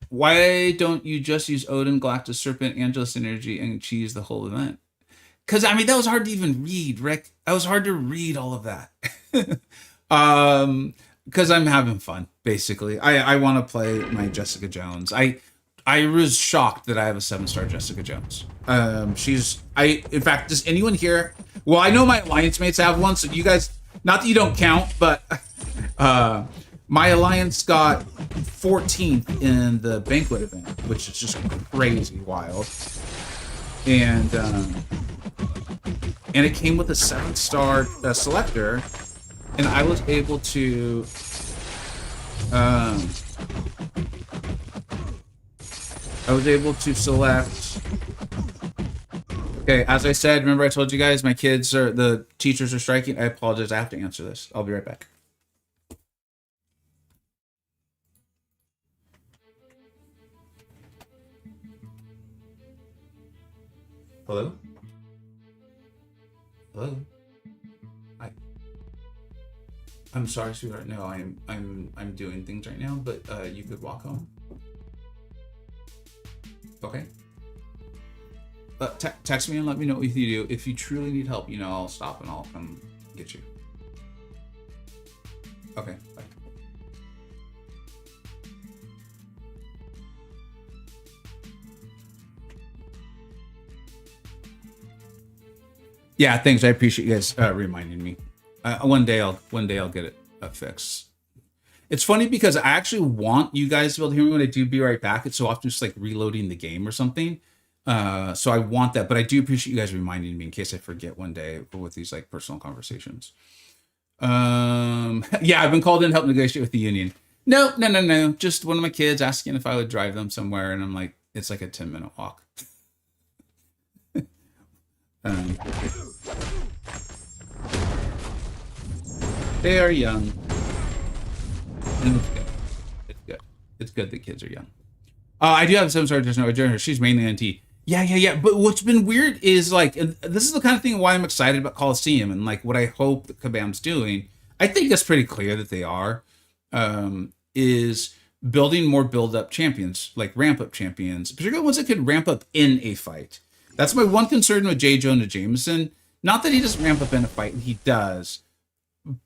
Why don't you just use Odin, Galactus, Serpent, Angelus Energy, and cheese the whole event? Because I mean that was hard to even read, Rick. That was hard to read all of that. Because I'm having fun, basically. I want to play my Jessica Jones. I was shocked that I have a 7-star Jessica Jones. In fact, does anyone here? Well, I know my alliance mates have one, so you guys, not that you don't count, but my alliance got 14th in the banquet event, which is just crazy wild. And it came with a 7-star selector. And I was able to select. Okay, as I said, remember I told you guys the teachers are striking. I apologize. I have to answer this. I'll be right back. Hello? Hello? I I'm sorry, sweetheart. No, I'm doing things right now, but you could walk home. Okay. Text me and let me know what you do. If you truly need help, I'll stop and I'll come get you. Okay, bye. Yeah, thanks. I appreciate you guys reminding me. One day I'll get it fixed. It's funny because I actually want you guys to be able to hear me when I do be right back. It's so often just like reloading the game or something. So I want that, but I do appreciate you guys reminding me in case I forget one day with these like personal conversations. Yeah, I've been called in to help negotiate with the union. No. Just one of my kids asking if I would drive them somewhere, and I'm like, it's like a 10-minute walk. Um, they are young, and it's good. It's good. It's good that kids are young. I do have some sort of just know. She's mainly NT. Yeah. But what's been weird is like, and this is the kind of thing why I'm excited about Coliseum and like what I hope that Kabam's doing. I think it's pretty clear that they are, is building more build-up champions, like ramp-up champions, particularly ones that could ramp up in a fight. That's my one concern with J. Jonah Jameson. Not that he doesn't ramp up in a fight, and he does,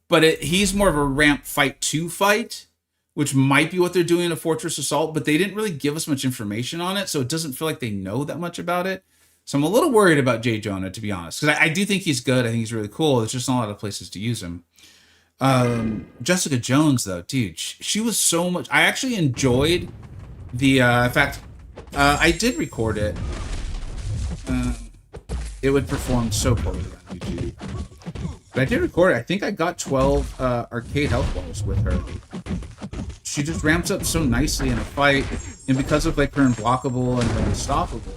but he's more of a ramp fight to fight, which might be what they're doing in a Fortress Assault, but they didn't really give us much information on it, so it doesn't feel like they know that much about it. So I'm a little worried about J. Jonah, to be honest, because I do think he's good. I think he's really cool. There's just not a lot of places to use him. Jessica Jones, though, dude, she was so much. I actually enjoyed the. In fact, I did record it. It would perform so poorly on YouTube, but I did record it. I think I got 12 arcade health balls with her. She just ramps up so nicely in a fight, and because of like her unblockable and her unstoppable,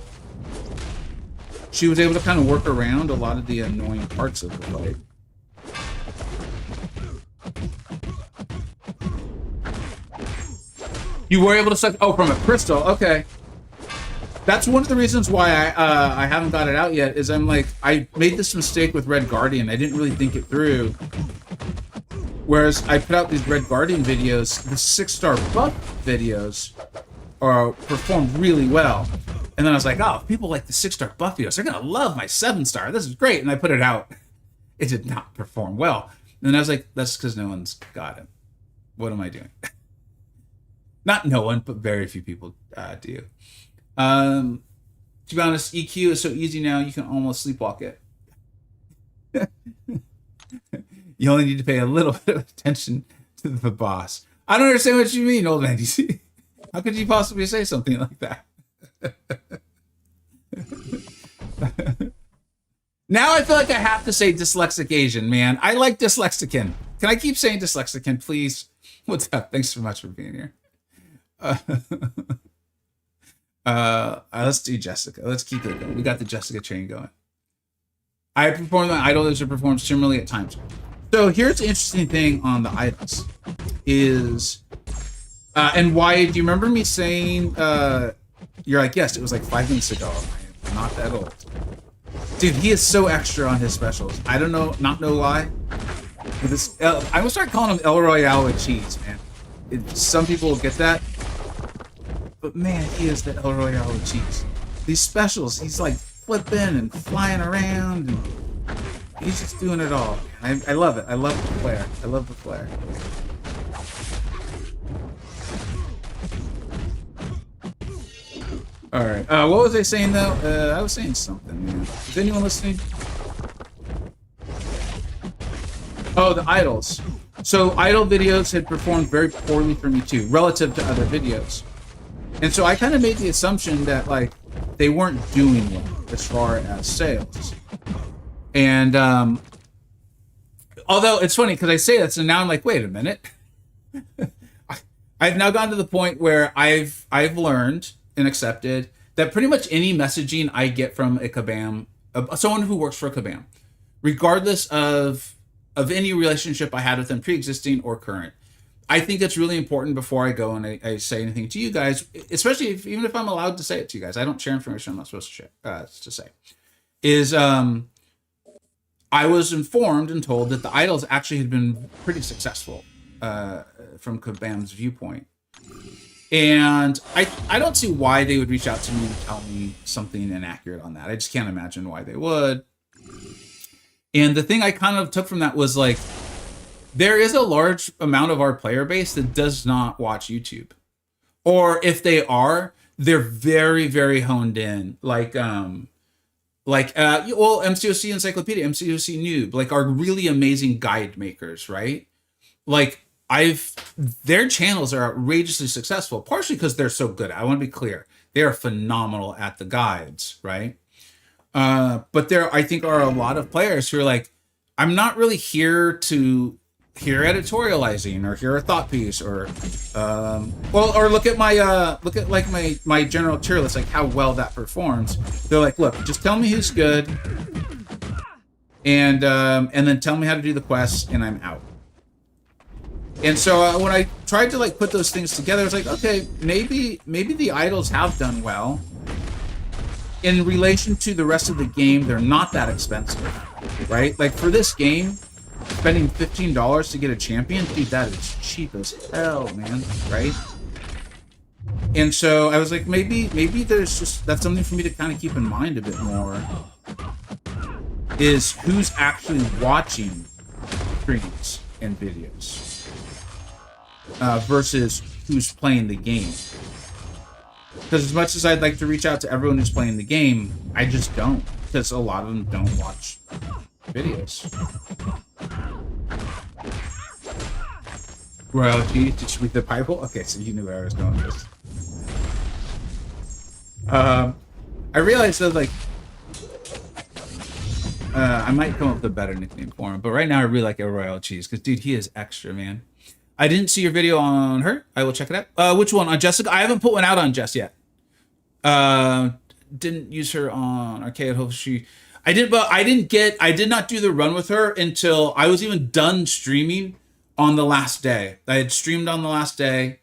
she was able to kind of work around a lot of the annoying parts of the fight. You were able to suck from a crystal. Okay, that's one of the reasons why I haven't got it out yet. Is I'm like, I made this mistake with Red Guardian. I didn't really think it through. Whereas I put out these Red Guardian videos, the 6-star buff videos performed really well. And then I was like, oh, if people like the 6-star buff videos, they're gonna love my 7-star. This is great. And I put it out. It did not perform well. And then I was like, that's because no one's got it. What am I doing? Not no one, but very few people do. To be honest, EQ is so easy now, you can almost sleepwalk it. You only need to pay a little bit of attention to the boss. I don't understand what you mean, old man. How could you possibly say something like that? Now I feel like I have to say dyslexic Asian, man. I like dyslexican. Can I keep saying dyslexican, please? What's up? Thanks so much for being here. Let's do Jessica. Let's keep it going. We got the Jessica train going. I perform my idol as it performs similarly at times. So here's the interesting thing on the idols is, and why do you remember me saying, you're like, yes, it was like 5 minutes ago. I'm not that old. Dude, he is so extra on his specials. I don't know, not know why. But this, I will start calling him El Royale with cheese, man. Some people will get that. But man, he is the El Royale with cheese. These specials, he's like flipping and flying around, and he's just doing it all. I love it. I love the flair. I love the flair. All right. What was I saying though? I was saying something. Man. Is anyone listening? Oh, the idols. So idol videos had performed very poorly for me too, relative to other videos. And so I kind of made the assumption that like they weren't doing well as far as sales. And although it's funny because I say that, so now I'm like, wait a minute. I've now gotten to the point where I've learned and accepted that pretty much any messaging I get from a Kabam, someone who works for a Kabam, regardless of any relationship I had with them, pre-existing or current, I think it's really important before I go and I say anything to you guys, especially even if I'm allowed to say it to you guys. I don't share information I'm not supposed to share, to say. is I was informed and told that the idols actually had been pretty successful from Kabam's viewpoint. And I don't see why they would reach out to me and tell me something inaccurate on that. I just can't imagine why they would. And the thing I kind of took from that was like, there is a large amount of our player base that does not watch YouTube. Or if they are, they're very, very honed in. Like MCoC Encyclopedia, MCoC Noob, like are really amazing guide makers, right? Like their channels are outrageously successful, partially because they're so good. I want to be clear. They are phenomenal at the guides, right? But there, I think, are a lot of players who are like, I'm not really here to hear editorializing or hear a thought piece or, or look at my general tier list, like how well that performs. They're like, look, just tell me who's good, and then tell me how to do the quests, and I'm out. And so when I tried to like put those things together, I was like, okay, maybe the idols have done well. In relation to the rest of the game, they're not that expensive, right? Like for this game, spending $15 to get a champion, dude, that is cheap as hell, man, right? And so I was like, maybe that's something for me to kind of keep in mind a bit more, is who's actually watching streams and videos. Versus who's playing the game. Because as much as I'd like to reach out to everyone who's playing the game, I just don't. Because a lot of them don't watch videos. Royalty, did you read the Bible? Okay, so you knew where I was going with this. I realized that, like, I might come up with a better nickname for him, but right now I really like a Royal Cheese, because, dude, he is extra, man. I didn't see your video on her. I will check it out. Which one? On Jessica? I haven't put one out on Jess yet. Didn't use her on Arcade. Hope she... I did not do the run with her until I was even done streaming on the last day. I had streamed on the last day,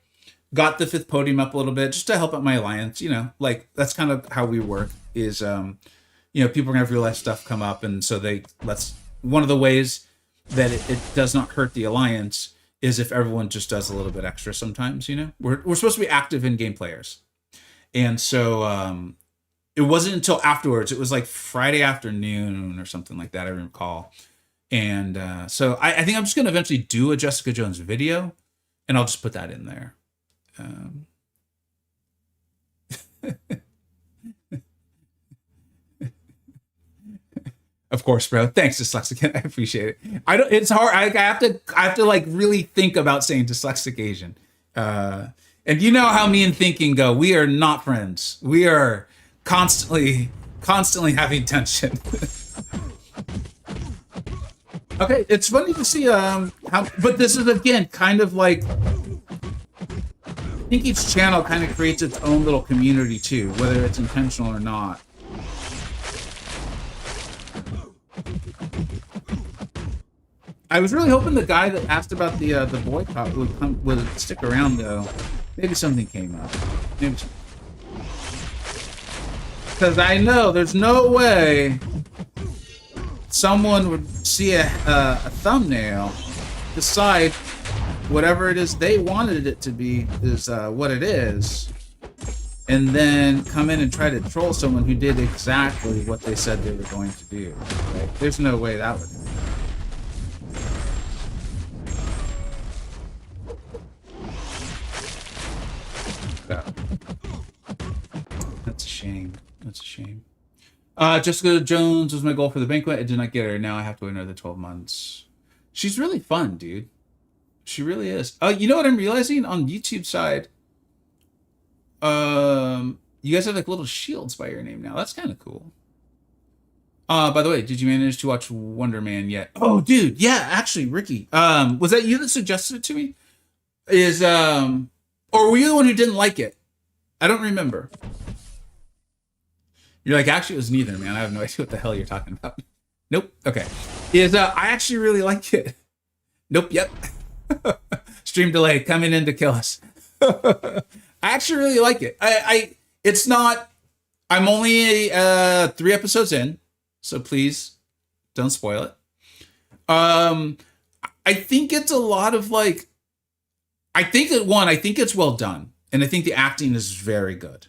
got the 5th podium up a little bit just to help out my alliance. You know, like that's kind of how we work is, people are going to have real life stuff come up. And so one of the ways that it does not hurt the alliance is if everyone just does a little bit extra sometimes, we're supposed to be active in-game players. And so it wasn't until afterwards, it was like Friday afternoon or something like that, I recall. And so I think I'm just going to eventually do a Jessica Jones video, and I'll just put that in there. Of course, bro. Thanks, dyslexic. I appreciate it. It's hard. I have to like really think about saying dyslexic Asian. And you know how me and thinking go. We are not friends. We are constantly having tension. Okay, it's funny to see but this is again kind of like, I think each channel kind of creates its own little community too, whether it's intentional or not. I was really hoping the guy that asked about the boycott would stick around though. Maybe something came up. Because I know there's no way someone would see a thumbnail, decide whatever it is they wanted it to be is what it is, and then come in and try to troll someone who did exactly what they said they were going to do. Right? There's no way that would happen. That's a shame. That's a shame. Jessica Jones was my goal for the banquet. I did not get her. Now I have to wait another 12 months. She's really fun, dude. She really is. You know what I'm realizing on YouTube side? You guys have like little shields by your name now. That's kind of cool. By the way, did you manage to watch Wonder Man yet? Oh, dude. Yeah, actually, Ricky. Was that you that suggested it to me? Or were you the one who didn't like it? I don't remember. You're like, actually, it was neither, man. I have no idea what the hell you're talking about. Nope. Okay. I actually really like it. Nope. Yep. Stream delay coming in to kill us. I actually really like it. It's not. I'm only 3 episodes in. so please don't spoil it. Um, I think it's a lot of like, I think it's well done, and I think the acting is very good,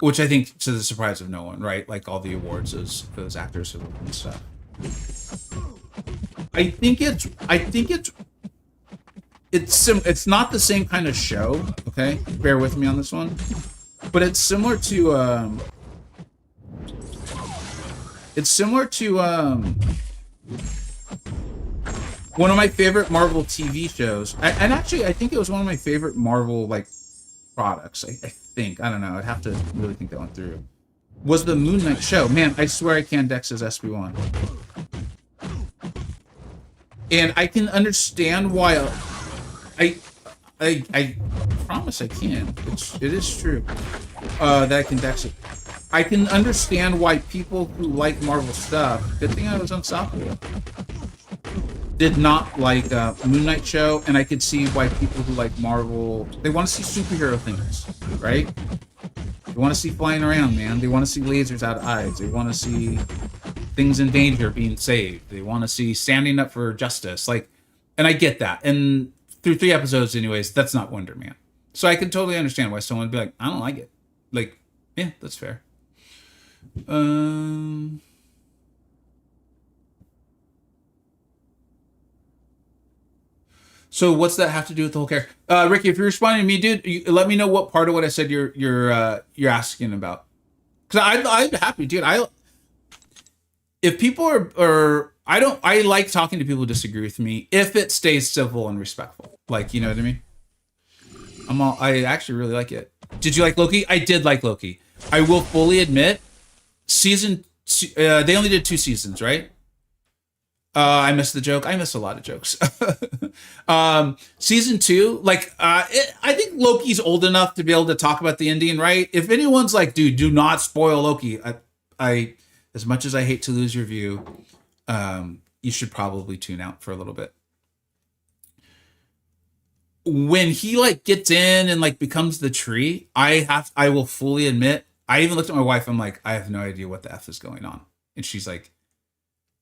which I think to the surprise of no one, right? Like all the awards for those actors and stuff. It's not the same kind of show. Okay, bear with me on this one, but it's similar to one of my favorite Marvel TV shows, and actually I think it was one of my favorite Marvel like products. I think, I don't know. I'd have to really think that one through. Was the Moon Knight show? Man, I swear I can Dex as SB1, and I can understand why. I promise I can. It is true that I can Dex it. I can understand why people who like Marvel stuff. Good thing I was unstoppable. Did not like Moon Knight show, and I could see why people who like Marvel, they want to see superhero things, right? They want to see flying around, man. They want to see lasers out of eyes. They want to see things in danger being saved. They want to see standing up for justice. Like, and I get that. And through 3 episodes, anyways, that's not Wonder Man. So I can totally understand why someone would be like, I don't like it. Like, yeah, that's fair. So what's that have to do with the whole character? Ricky, if you're responding to me, dude, let me know what part of what I said you're asking about. Because I'm happy, dude. If people I like talking to people who disagree with me if it stays civil and respectful. Like, you know what I mean? I actually really like it. Did you like Loki? I did like Loki. I will fully admit, they only did 2 seasons, right? I missed the joke. I missed a lot of jokes. Season 2, like, I think Loki's old enough to be able to talk about the ending, right? If anyone's like, dude, do not spoil Loki. I as much as I hate to lose your view, you should probably tune out for a little bit. When he like gets in and like becomes the tree, I will fully admit, I even looked at my wife. I'm like, I have no idea what the F is going on. And she's like,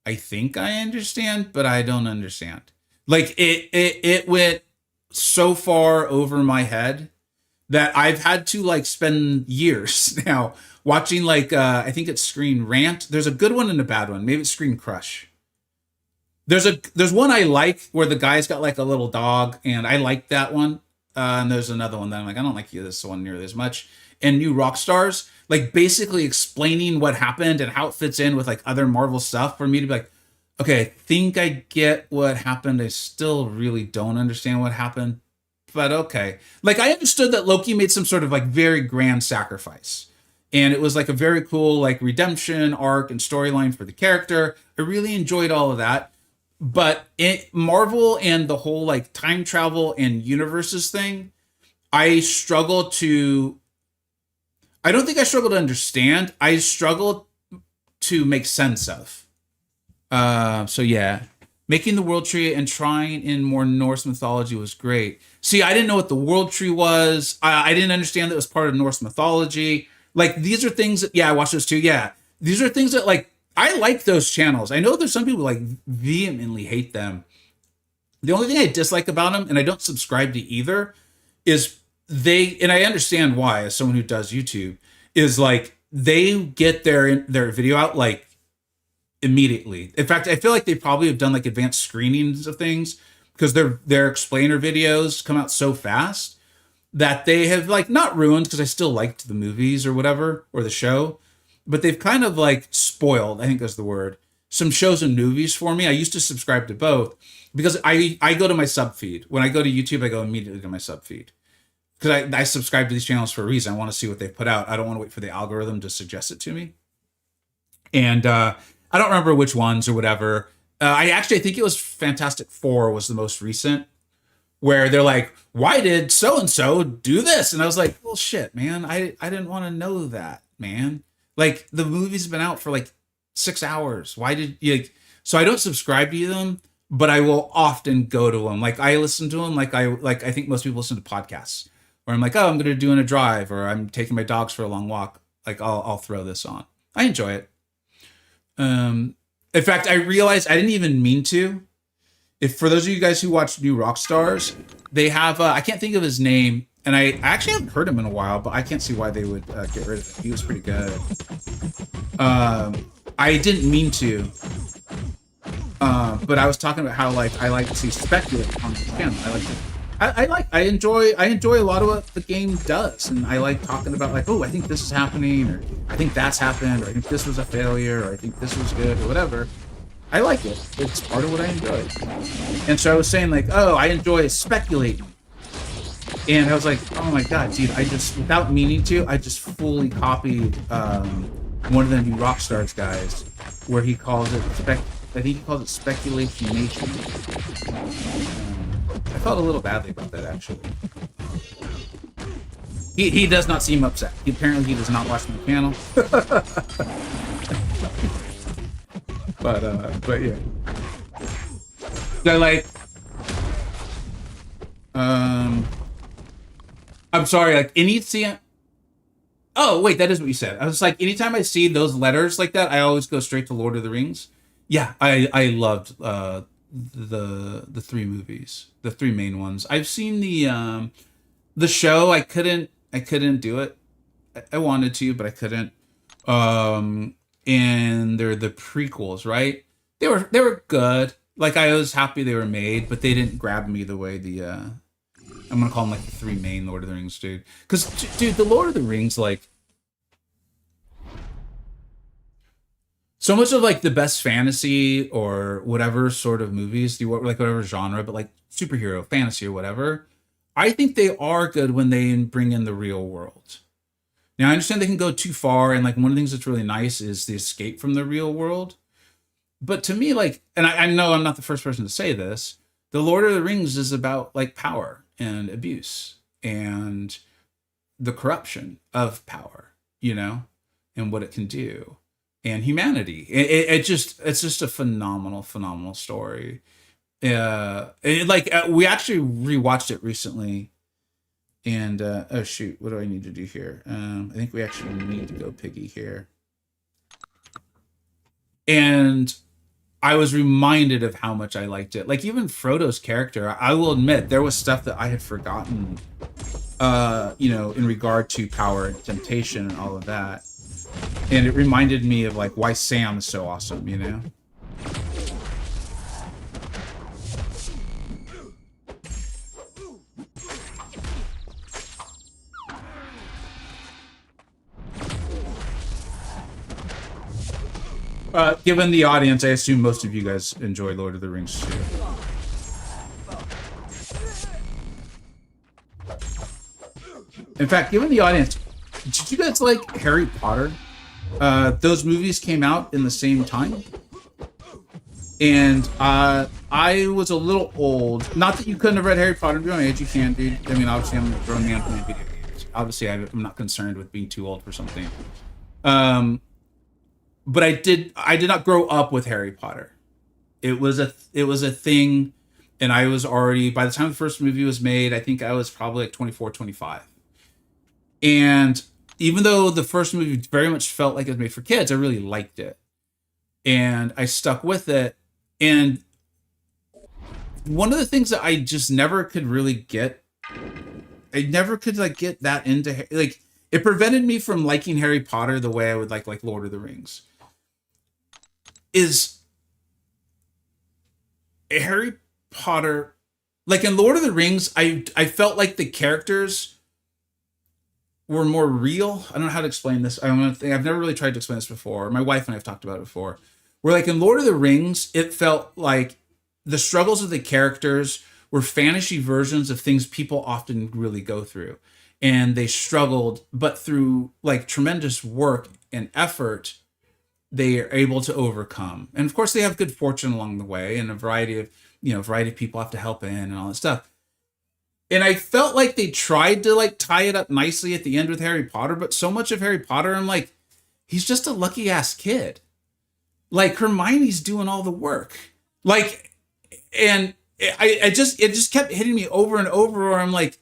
I think I understand, but I don't understand. Like it went so far over my head that I've had to like spend years now watching like, I think it's Screen Rant. There's a good one and a bad one. Maybe it's Screen Crush. There's one I like where the guy's got like a little dog, and I like that one. And there's another one that I'm like, I don't like this one nearly as much. And New Rockstars, like basically explaining what happened and how it fits in with like other Marvel stuff for me to be like, okay, I think I get what happened. I still really don't understand what happened, but okay. Like I understood that Loki made some sort of like very grand sacrifice. And it was like a very cool like redemption arc and storyline for the character. I really enjoyed all of that. But Marvel and the whole like time travel and universes thing, I don't think I struggle to understand. I struggle to make sense of. So yeah, making the world tree and trying in more Norse mythology was great. See, I didn't know what the world tree was. I didn't understand that it was part of Norse mythology. Like these are things that, yeah, I watched those too. Yeah. These are things that like, I like those channels. I know there's some people like vehemently hate them. The only thing I dislike about them, and I don't subscribe to either, is and I understand why as someone who does YouTube, is like they get their video out like immediately. In fact, I feel like they probably have done like advanced screenings of things because their explainer videos come out so fast that they have like not ruined, because I still liked the movies or whatever, or the show, but they've kind of like spoiled, I think that's the word, some shows and movies for me. I used to subscribe to both because I go to my sub feed. When I go to YouTube, I go immediately to my sub feed because I subscribe to these channels for a reason. I want to see what they've put out. I don't want to wait for the algorithm to suggest it to me. And I don't remember which ones or whatever. I think it was Fantastic Four was the most recent, where they're like, why did so-and-so do this? And I was like, well, shit, man. I didn't want to know that, man. Like the movie's been out for like 6 hours. Why did you? Like, so I don't subscribe to them, but I will often go to them. Like I listen to them. Like I think most people listen to podcasts where I'm like, oh, I'm going to do in a drive, or I'm taking my dogs for a long walk. Like I'll throw this on. I enjoy it. Um, in fact, I realized I didn't even mean to. If for those of you guys who watch New Rock Stars, they have I can't think of his name, and I actually haven't heard him in a while, but I can't see why they would get rid of him. He was pretty good. I didn't mean to, but I was talking about how like I like to speculate on the channel. I enjoy a lot of what the game does, and I like talking about like, oh, I think this is happening, or I think that's happened, or I think this was a failure, or I think this was good, or whatever. I like it. It's part of what I enjoy. And so I was saying like, oh, I enjoy speculating. And I was like, oh my god, dude, I just, without meaning to, I just fully copied one of the New Rockstars guys, where he calls it, I think he calls it Speculation Nation. I felt a little badly about that, actually. He does not seem upset. Apparently he does not watch my channel. But yeah. So like, I'm sorry, like any see. Oh wait, that is what you said. I was like, anytime I see those letters like that, I always go straight to Lord of the Rings. Yeah, I loved the three movies, the three main ones. I've seen the show. I couldn't do it. I wanted to, but I couldn't. And they're the prequels, right? They were good. Like I was happy they were made, but they didn't grab me the way the I'm gonna call them like the three main Lord of the Rings, dude. Because dude, the Lord of the Rings, like so much of like the best fantasy or whatever sort of movies, like whatever genre, but like superhero, fantasy, or whatever. I think they are good when they bring in the real world. Now, I understand they can go too far, and like one of the things that's really nice is the escape from the real world. But to me, like, and I know I'm not the first person to say this, the Lord of the Rings is about like power and abuse and the corruption of power, and what it can do, and humanity. It's just a phenomenal story. We actually rewatched it recently. And, oh shoot, what do I need to do here? I think we actually need to go piggy here. And I was reminded of how much I liked it. Like, even Frodo's character, I will admit, there was stuff that I had forgotten, in regard to power and temptation and all of that. And it reminded me of, like, why Sam is so awesome, Given the audience, I assume most of you guys enjoy Lord of the Rings too. In fact, given the audience, did you guys like Harry Potter? Those movies came out in the same time. And I was a little old. Not that you couldn't have read Harry Potter at your own age. You can, dude. I mean, obviously, I'm a grown man playing video games. Obviously, I'm not concerned with being too old for something. But I did not grow up with Harry Potter. It was a thing, and I was already, by the time the first movie was made, I think I was probably like 24, 25. And even though the first movie very much felt like it was made for kids, I really liked it. And I stuck with it. And one of the things that I just never could really get, I never could like get that into, like, it prevented me from liking Harry Potter the way I would like Lord of the Rings. Is Harry Potter, like in Lord of the Rings, I felt like the characters were more real. I don't know how to explain this. I've never really tried to explain this before. My wife and I have talked about it before. Where like in Lord of the Rings, it felt like the struggles of the characters were fantasy versions of things people often really go through. And they struggled, but through like tremendous work and effort, they are able to overcome. And of course they have good fortune along the way, and a variety of people have to help in and all that stuff. And I felt like they tried to like tie it up nicely at the end with Harry Potter, but so much of Harry Potter, I'm like, he's just a lucky ass kid. Like Hermione's doing all the work. Like, and it just kept hitting me over and over where I'm like,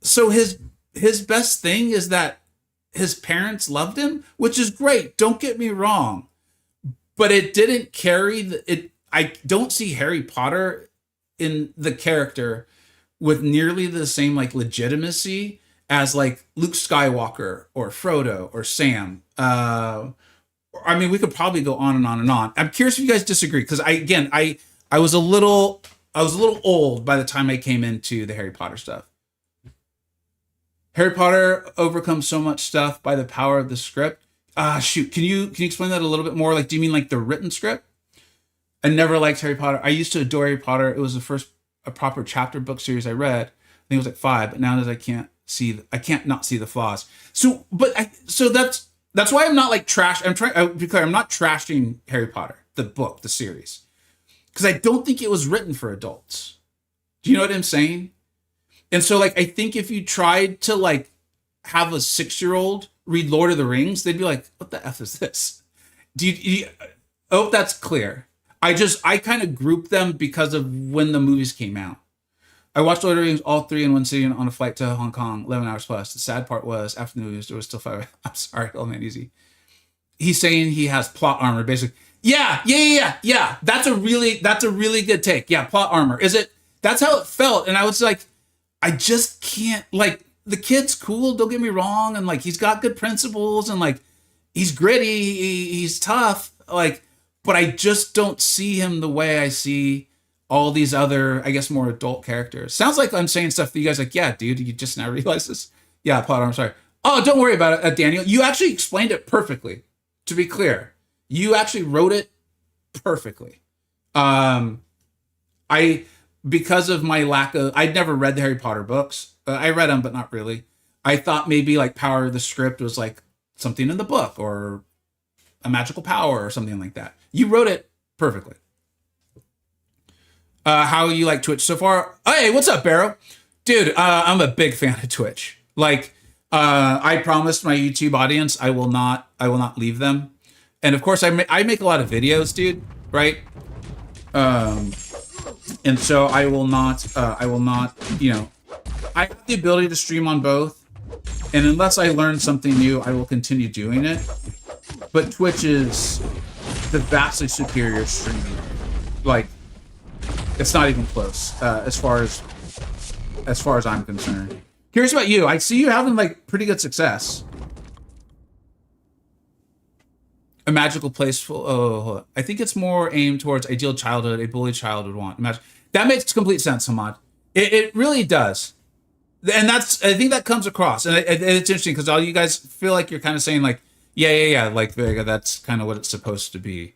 so his best thing is that his parents loved him, which is great. Don't get me wrong, but it didn't carry it. I don't see Harry Potter in the character with nearly the same like legitimacy as like Luke Skywalker or Frodo or Sam. I mean, we could probably go on and on and on. I'm curious if you guys disagree, because I was a little old by the time I came into the Harry Potter stuff. Harry Potter overcomes so much stuff by the power of the script. Shoot, can you explain that a little bit more? Like, do you mean like the written script? I never liked Harry Potter. I used to adore Harry Potter. It was the first a proper chapter book series I read. I think it was like 5, but now that I can't not see the flaws. So that's why I'm not like trash. I'll be clear, I'm not trashing Harry Potter, the book, the series, because I don't think it was written for adults. Do you know what I'm saying? And so like, I think if you tried to like have a 6-year-old read Lord of the Rings, they'd be like, what the F is this? I hope that's clear. I kind of grouped them because of when the movies came out. I watched Lord of the Rings all 3 in one sitting on a flight to Hong Kong, 11 hours plus. The sad part was, after the movies, there was still 5. I'm sorry, old man, easy. He's saying he has plot armor, basically. Yeah. That's a really good take. Yeah, plot armor. That's how it felt. And I was like, I just can't, like, the kid's cool, don't get me wrong, and like he's got good principles, and like he's gritty, he's tough, like, but I just don't see him the way I see all these other, I guess, more adult characters. Sounds like I'm saying stuff that you guys are like, yeah, dude, you just now realize this? Yeah, plot armor, sorry. Oh, don't worry about it, Daniel. You actually explained it perfectly, to be clear. You actually wrote it perfectly. Because of my lack of, I'd never read the Harry Potter books. I read them, but not really. I thought maybe like power of the script was like something in the book or a magical power or something like that. You wrote it perfectly. How you like Twitch so far? Hey, what's up, Barrow? Dude, I'm a big fan of Twitch. Like, I promised my YouTube audience I will not leave them. And of course, I make a lot of videos, dude, right? And so I will not, you know, I have the ability to stream on both. And unless I learn something new, I will continue doing it. But Twitch is the vastly superior streaming. Like, it's not even close, as far as I'm concerned. Curious about you. I see you having like pretty good success. A magical place full. Oh, hold on. I think it's more aimed towards ideal childhood, a bullied child would want. That makes complete sense, Hamad. It really does, and I think that comes across, and it's interesting because all you guys feel like you're kind of saying like, yeah, like that's kind of what it's supposed to be.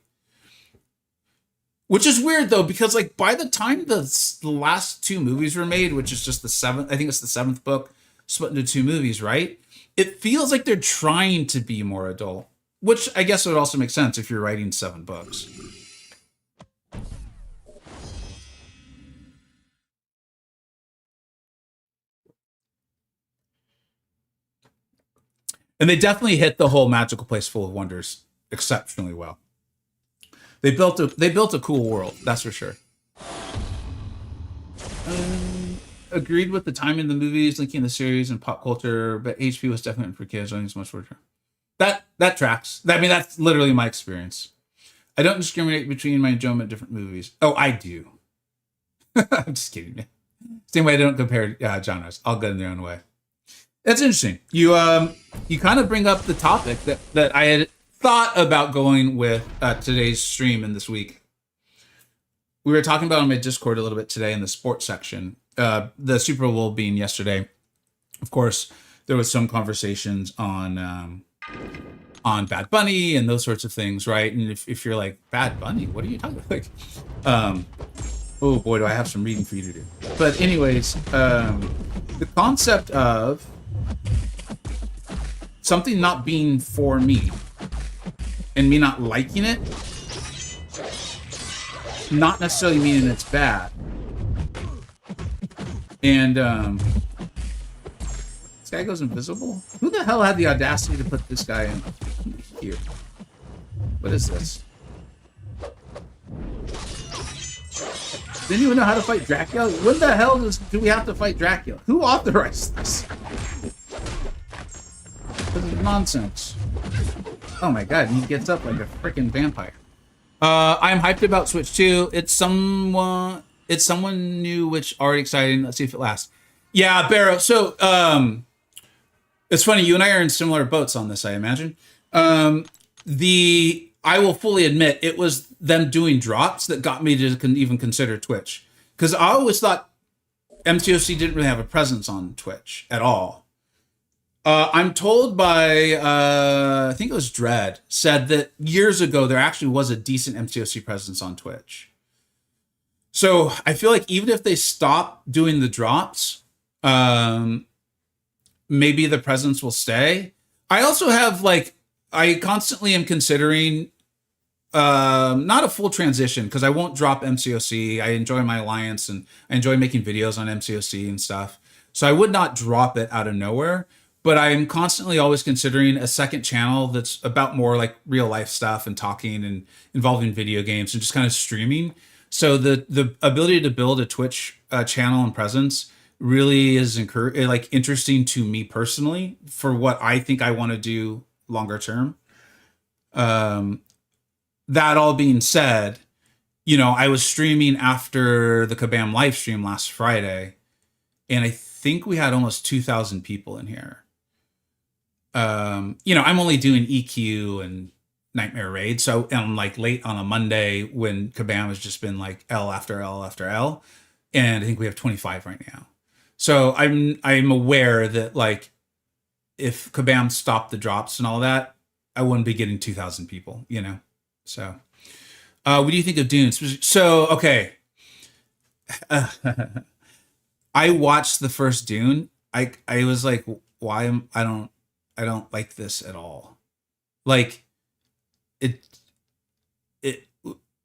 Which is weird though, because like by the time the last 2 movies were made, which is just the 7th, I think it's the 7th book split into 2 movies, right? It feels like they're trying to be more adult. Which I guess would also make sense if you're writing 7 books. And they definitely hit the whole magical place full of wonders exceptionally well. They built a cool world, that's for sure. Agreed with the timing of the movies, linking the series and pop culture, but HP was definitely for kids. I think it's much more true. That tracks. I mean, that's literally my experience. I don't discriminate between my enjoyment of different movies. Oh, I do. I'm just kidding, man. Same way I don't compare genres. I'll go in their own way. That's interesting. You kind of bring up the topic that I had thought about going with today's stream and this week. We were talking about on my Discord a little bit today in the sports section. The Super Bowl being yesterday. Of course, there was some conversations on Bad Bunny and those sorts of things, right? And if you're like, Bad Bunny, what are you talking about? Like, oh boy, do I have some reading for you to do. But anyways, the concept of something not being for me and me not liking it, not necessarily meaning it's bad. And this guy goes invisible? Who the hell had the audacity to put this guy in here? What is this? Didn't even know how to fight Dracula? When the hell do we have to fight Dracula? Who authorized this? This is nonsense. Oh my god, he gets up like a freaking vampire. I'm hyped about Switch 2. It's someone new, which already exciting. Let's see if it lasts. Yeah, Barrow. So it's funny, you and I are in similar boats on this, I imagine. I will fully admit it was them doing drops that got me to even consider Twitch. Because I always thought MCoC didn't really have a presence on Twitch at all. I'm told by, I think it was Dread, said that years ago there actually was a decent MCoC presence on Twitch. So I feel like even if they stop doing the drops, maybe the presence will stay. I also have I constantly am considering not a full transition because I won't drop MCoC. I enjoy my alliance and I enjoy making videos on MCoC and stuff. So I would not drop it out of nowhere, but I'm constantly always considering a second channel that's about more like real life stuff and talking and involving video games and just kind of streaming. So the ability to build a Twitch channel and presence really is interesting to me personally for what I think I want to do longer term. That all being said, I was streaming after the Kabam live stream last Friday, and I think we had almost 2,000 people in here. I'm only doing EQ and Nightmare Raid, so I'm late on a Monday when Kabam has just been L after L after L, and I think we have 25 right now. So I'm aware that if Kabam stopped the drops and all that, I wouldn't be getting 2,000 people, So, what do you think of Dune? So, okay. I watched the first Dune. I was like, why I don't like this at all. It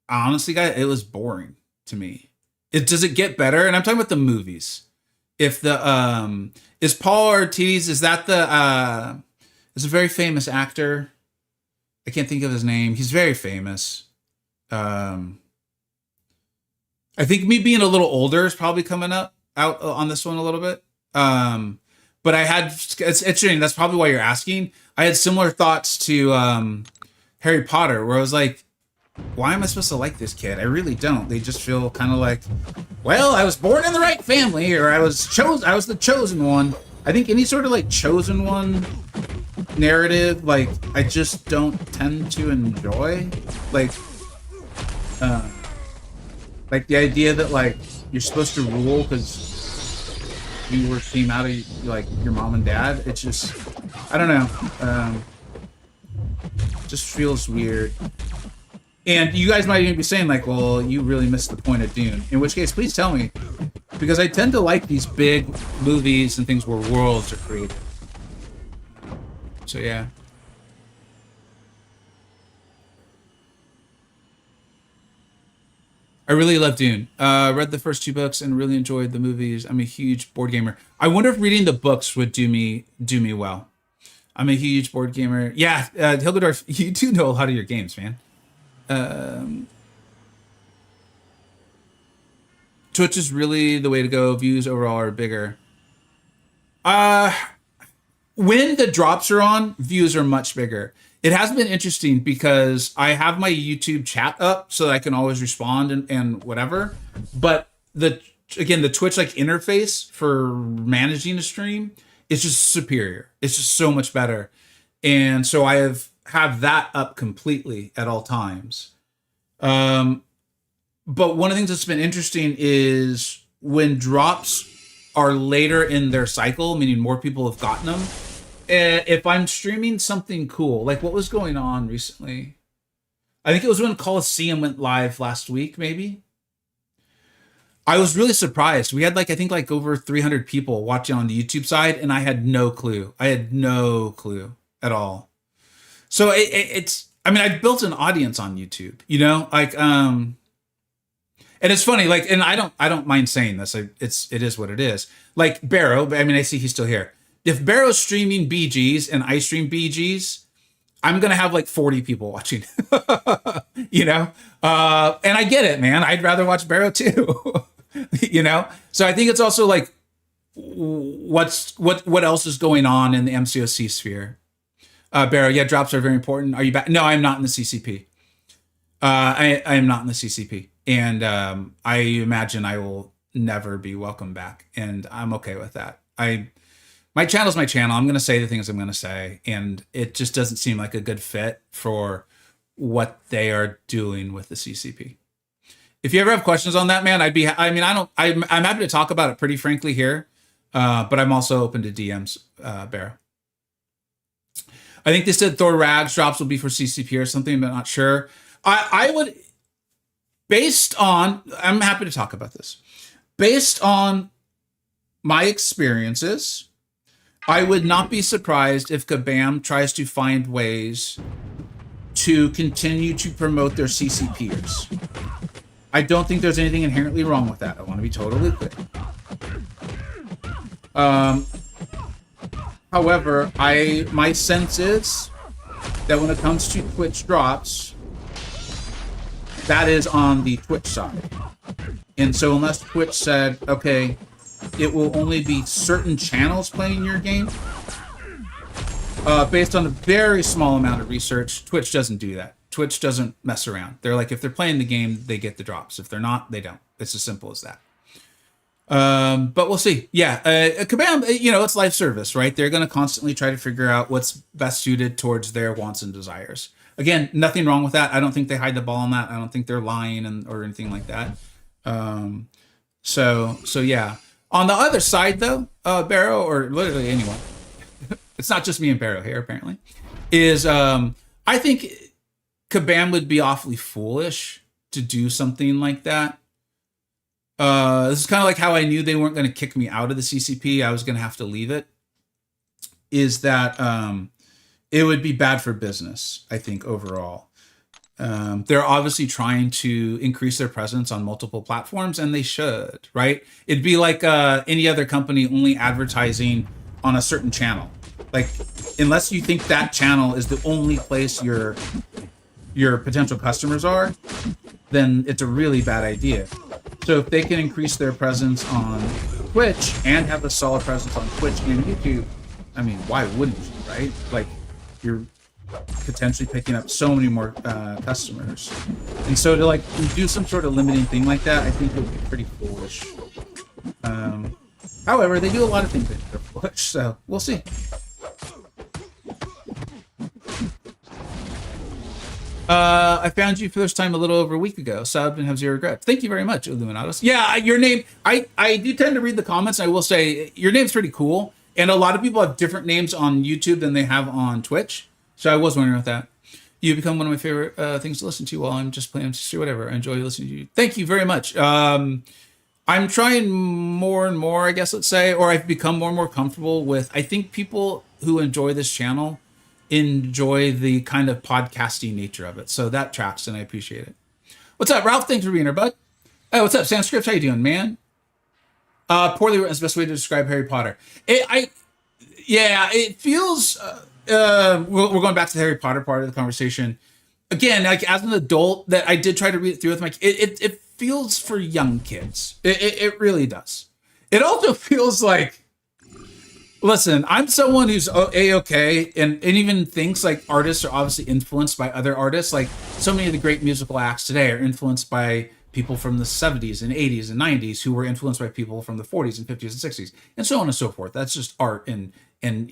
honestly, guys, it was boring to me. Does it get better? And I'm talking about the movies. If the is Paul Ortiz, is that is a very famous actor. I can't think of his name. He's very famous. I think me being a little older is probably coming out on this one a little bit. But it's interesting. That's probably why you're asking. I had similar thoughts to Harry Potter, where I was like, why am I supposed to like this kid? I really don't. They just feel kind of like, well, I was born in the right family, or I was the chosen one. I think any sort of chosen one narrative, I just don't tend to enjoy. The idea that you're supposed to rule because you came out of your mom and dad. It's just, I don't know. Just feels weird. And you guys might even be saying well, you really missed the point of Dune. In which case, please tell me, because I tend to like these big movies and things where worlds are created. So yeah. I really love Dune. Read the first 2 books and really enjoyed the movies. I'm a huge board gamer. I wonder if reading the books would do me well. I'm a huge board gamer. Yeah, Hilgedorf, you do know a lot of your games, man. Twitch is really the way to go. Views overall are bigger. When the drops are on, views are much bigger. It has been interesting because I have my YouTube chat up so that I can always respond and whatever. But the Twitch interface for managing a stream is just superior. It's just so much better. And so I have that up completely at all times. But one of the things that's been interesting is when drops are later in their cycle, meaning more people have gotten them. If I'm streaming something cool, what was going on recently? I think it was when Coliseum went live last week, maybe. I was really surprised. We had I think over 300 people watching on the YouTube side, and I had no clue. I had no clue at all. So it's, I built an audience on YouTube, and it's funny, and I don't mind saying this. It is what it is. Barrow, I see he's still here. If Barrow's streaming BGs and I stream BGs, I'm going to have 40 people watching, and I get it, man. I'd rather watch Barrow too, So I think it's also what else is going on in the MCoC sphere. Barrow, yeah, drops are very important. Are you back? No, I'm not in the CCP. I am not in the CCP, and I imagine I will never be welcome back, and I'm okay with that. My channel's my channel. I'm going to say the things I'm going to say, and it just doesn't seem like a good fit for what they are doing with the CCP. If you ever have questions on that, man, I'm happy to talk about it pretty frankly here, but I'm also open to DMs, Barrow. I think they said Thor Rags drops will be for CCP or something, but not sure. I would, I'm happy to talk about this. Based on my experiences, I would not be surprised if Kabam tries to find ways to continue to promote their CCPers. I don't think there's anything inherently wrong with that. I want to be totally clear. However, my sense is that when it comes to Twitch drops, that is on the Twitch side. And so unless Twitch said, okay, it will only be certain channels playing your game, based on a very small amount of research, Twitch doesn't do that. Twitch doesn't mess around. They're like, if they're playing the game, they get the drops. If they're not, they don't. It's as simple as that. But we'll see. Yeah, Kabam, it's live service, right? They're going to constantly try to figure out what's best suited towards their wants and desires. Again, nothing wrong with that. I don't think they hide the ball on that. I don't think they're lying or anything like that. So yeah. On the other side, though, Barrow, or literally anyone, it's not just me and Barrow here, apparently, is I think Kabam would be awfully foolish to do something like that. This is kind of like how I knew they weren't going to kick me out of the CCP. I was going to have to leave it. Is that it would be bad for business, I think, overall. They're obviously trying to increase their presence on multiple platforms, and they should, right? It'd be like any other company only advertising on a certain channel. Like, unless you think that channel is the only place your potential customers are, then it's a really bad idea. So if they can increase their presence on Twitch and have a solid presence on Twitch and YouTube, I mean, why wouldn't you, right? Like, you're potentially picking up so many more customers. And so to like do some sort of limiting thing like that, I think it would be pretty foolish. However, they do a lot of things that are foolish, so we'll see. I found you for this time a little over a week ago. Subbed and have zero regrets. Thank you very much, Illuminatus. Yeah, your name, I do tend to read the comments. I will say your name's pretty cool. And a lot of people have different names on YouTube than they have on Twitch. So I was wondering about that. You become one of my favorite things to listen to while I'm just playing MCoC or whatever. I enjoy listening to you. Thank you very much. I'm trying more and more, I guess, let's say, or I've become more and more comfortable with, I think people who enjoy this channel enjoy the kind of podcasting nature of it. So that tracks, and I appreciate it. What's up, Ralph? Thanks for being here, bud. Oh, what's up, Sanskrit? How you doing, man? Poorly written is the best way to describe Harry Potter. It feels... we're going back to the Harry Potter part of the conversation. Again, like as an adult, that I did try to read it through with my... It feels for young kids. It really does. It also feels like... Listen, I'm someone who's A-okay and even thinks like artists are obviously influenced by other artists. Like so many of the great musical acts today are influenced by people from the 70s and 80s and 90s who were influenced by people from the 40s and 50s and 60s and so on and so forth. That's just art and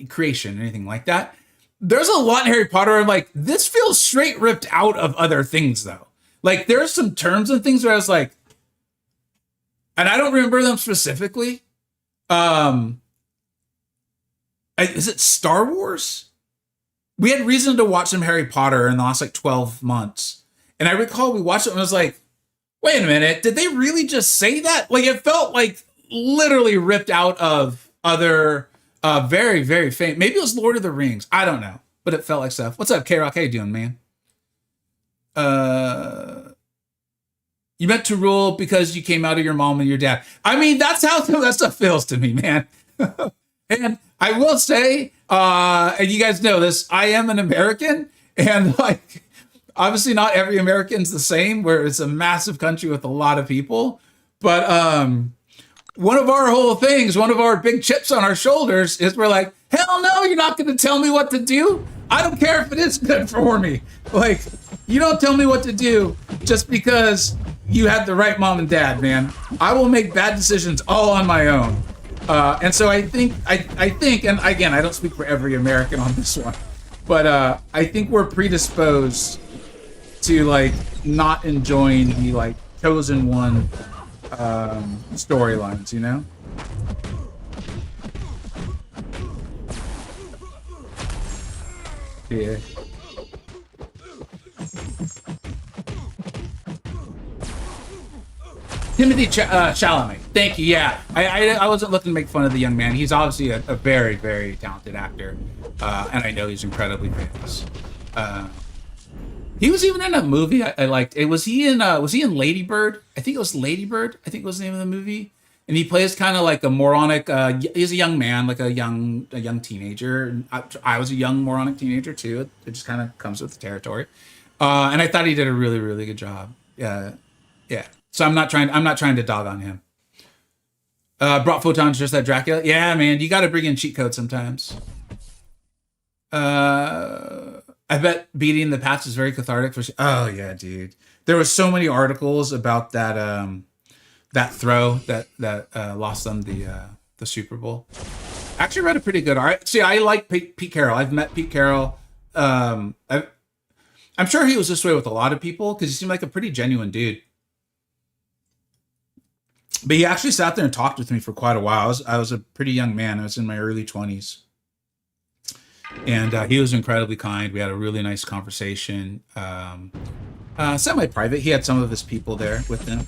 creation and anything like that. There's a lot in Harry Potter. I'm like, this feels straight ripped out of other things though. Like there's some terms and things where I was like, and I don't remember them specifically. Is it Star Wars? We had reason to watch some Harry Potter in the last like 12 months. And I recall we watched it and I was like, wait a minute, did they really just say that? Like it felt like literally ripped out of other very, very famous. Maybe it was Lord of the Rings. I don't know. But it felt like stuff. What's up, K-Rock? How you doing, man? You meant to rule because you came out of your mom and your dad. I mean, that's how that stuff feels to me, man. And I will say, and you guys know this, I am an American, and like, obviously not every American's the same, where it's a massive country with a lot of people. But one of our whole things, one of our big chips on our shoulders is we're like, hell no, you're not going to tell me what to do. I don't care if it is good for me. Like, you don't tell me what to do just because you had the right mom and dad, man. I will make bad decisions all on my own. And so I think, and again, I don't speak for every American on this one, but I think we're predisposed to like not enjoying the like chosen one storylines, you know? Yeah. Chalamet. Thank you. Yeah, I wasn't looking to make fun of the young man. He's obviously a very, very talented actor, and I know he's incredibly famous. Uh, he was even in a movie I liked. It was he in Lady Bird? I think it was Lady Bird. I think was the name of the movie. And he plays kind of like a moronic. He's a young man, like a young teenager. And I was a young moronic teenager too. It just kind of comes with the territory. And I thought he did a really, really good job. Yeah, yeah. So I'm not trying to dog on him. Brought photons just like Dracula. Yeah, man, you got to bring in cheat codes sometimes. I bet beating the past is very cathartic for. Oh yeah, dude. There was so many articles about that throw that lost them the Super Bowl. Actually, read a pretty good art. See, I like Pete Carroll. I've met Pete Carroll. I'm sure he was this way with a lot of people because he seemed like a pretty genuine dude. But he actually sat there and talked with me for quite a while. I was a pretty young man. I was in my early 20s. And he was incredibly kind. We had a really nice conversation. Semi-private. He had some of his people there with him.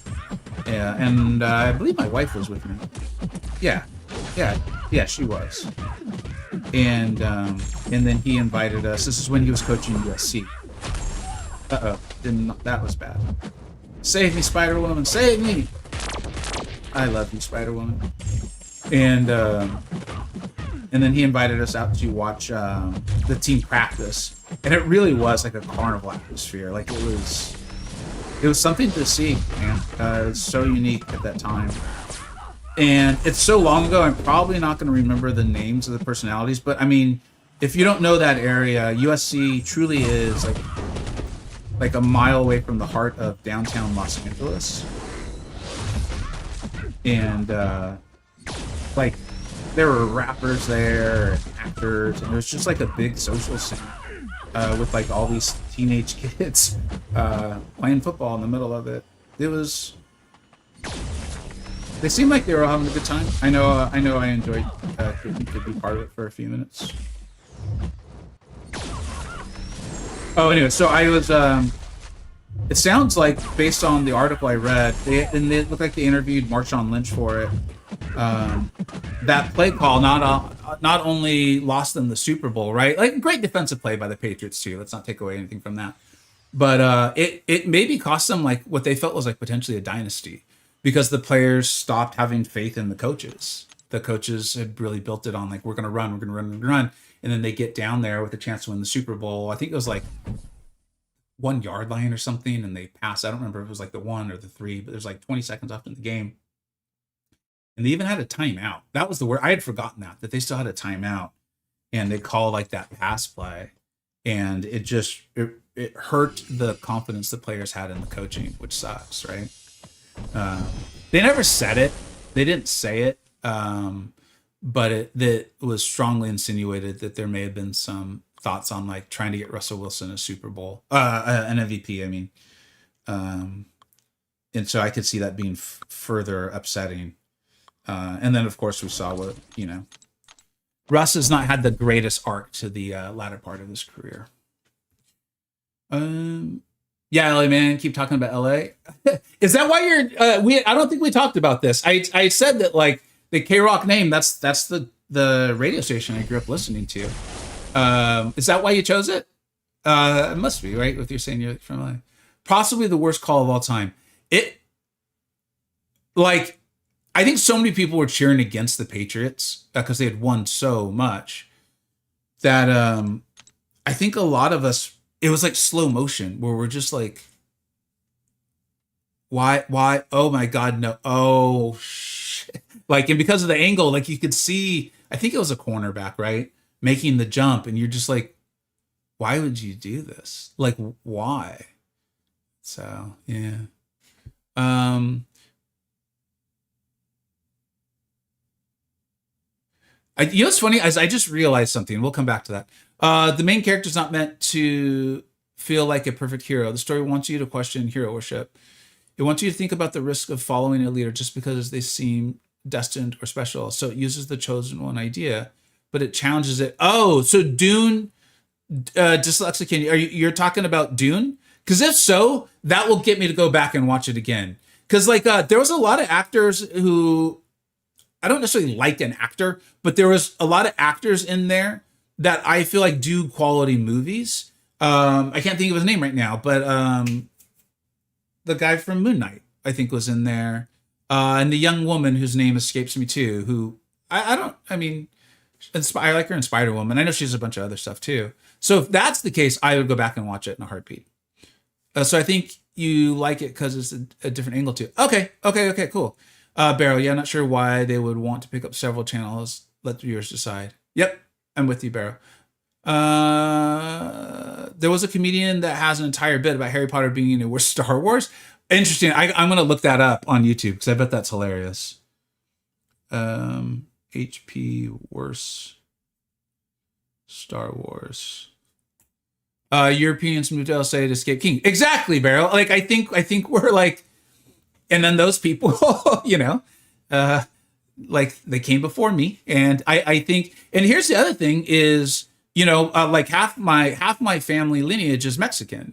Yeah, and I believe my wife was with me. Yeah, yeah, she was. And then he invited us. This is when he was coaching USC. Didn't that was bad. Save me, Spider Woman! Save me! I love you, Spider Woman. And then he invited us out to watch the team practice, and it really was like a carnival atmosphere. Like it was something to see, man. It was so unique at that time, and it's so long ago. I'm probably not going to remember the names of the personalities, but I mean, if you don't know that area, USC truly is like a mile away from the heart of downtown Los Angeles, and like there were rappers there and actors, and it was just like a big social scene with like all these teenage kids playing football in the middle of it. It was. They seemed like they were having a good time. I know I enjoyed getting to be part of it for a few minutes. Oh, anyway, so I was. It sounds like, based on the article I read, they looked like they interviewed Marshawn Lynch for it. That play call not only lost them the Super Bowl, right? Like, great defensive play by the Patriots too. Let's not take away anything from that. But it maybe cost them like what they felt was like potentially a dynasty, because the players stopped having faith in the coaches. The coaches had really built it on like, we're gonna run, and then they get down there with a chance to win the Super Bowl. I think it was like 1 yard line or something, and they pass. I don't remember if it was like the 1 or the 3, but there's like 20 seconds left in the game. And they even had a timeout. That was the word. I had forgotten that they still had a timeout, and they called like that pass play. And it hurt the confidence the players had in the coaching, which sucks, right? They never said it. They didn't say it. But it was strongly insinuated that there may have been some thoughts on like trying to get Russell Wilson a Super Bowl, an MVP. I mean, and so I could see that being further upsetting. And then of course we saw what, Russ has not had the greatest arc to the latter part of his career. Yeah, LA man, keep talking about LA. Is that why you're? I don't think we talked about this. I said that like the K Rock name. That's the radio station I grew up listening to. Is that why you chose it? It must be, right? If you're saying you're from LA. Possibly the worst call of all time. I think so many people were cheering against the Patriots because they had won so much that I think a lot of us, it was like slow motion where we're just like, why? Oh my God, no. Oh, shit. Like, and because of the angle, like you could see, I think it was a cornerback, right? Making the jump, and you're just like, why would you do this? Like, why? So, yeah. Um, you know what's funny? As I just realized something. We'll come back to that. The main character is not meant to feel like a perfect hero. The story wants you to question hero worship. It wants you to think about the risk of following a leader just because they seem destined or special. So it uses the chosen one idea, but it challenges it. Oh, so Dune, dyslexic, you're talking about Dune? Because if so, that will get me to go back and watch it again. Because like there was a lot of actors who I don't necessarily like an actor, but there was a lot of actors in there that I feel like do quality movies. I can't think of his name right now, but the guy from Moon Knight, I think, was in there. And the young woman whose name escapes me too, who I mean, I like her in Spider Woman. I know she's a bunch of other stuff too. So if that's the case, I would go back and watch it in a heartbeat. So I think you like it because it's a different angle too. Okay, cool. Barrow, yeah, I'm not sure why they would want to pick up several channels. Let the viewers decide. Yep, I'm with you, Barrow. There was a comedian that has an entire bit about Harry Potter being in Star Wars. Interesting. I'm going to look that up on YouTube because I bet that's hilarious. HP worse Star Wars. Europeans moved to LA to escape King. Exactly, Barrow. Like I think we're like, and then those people, you know, like they came before me, and I think, and here's the other thing is, you know, like half my family lineage is Mexican,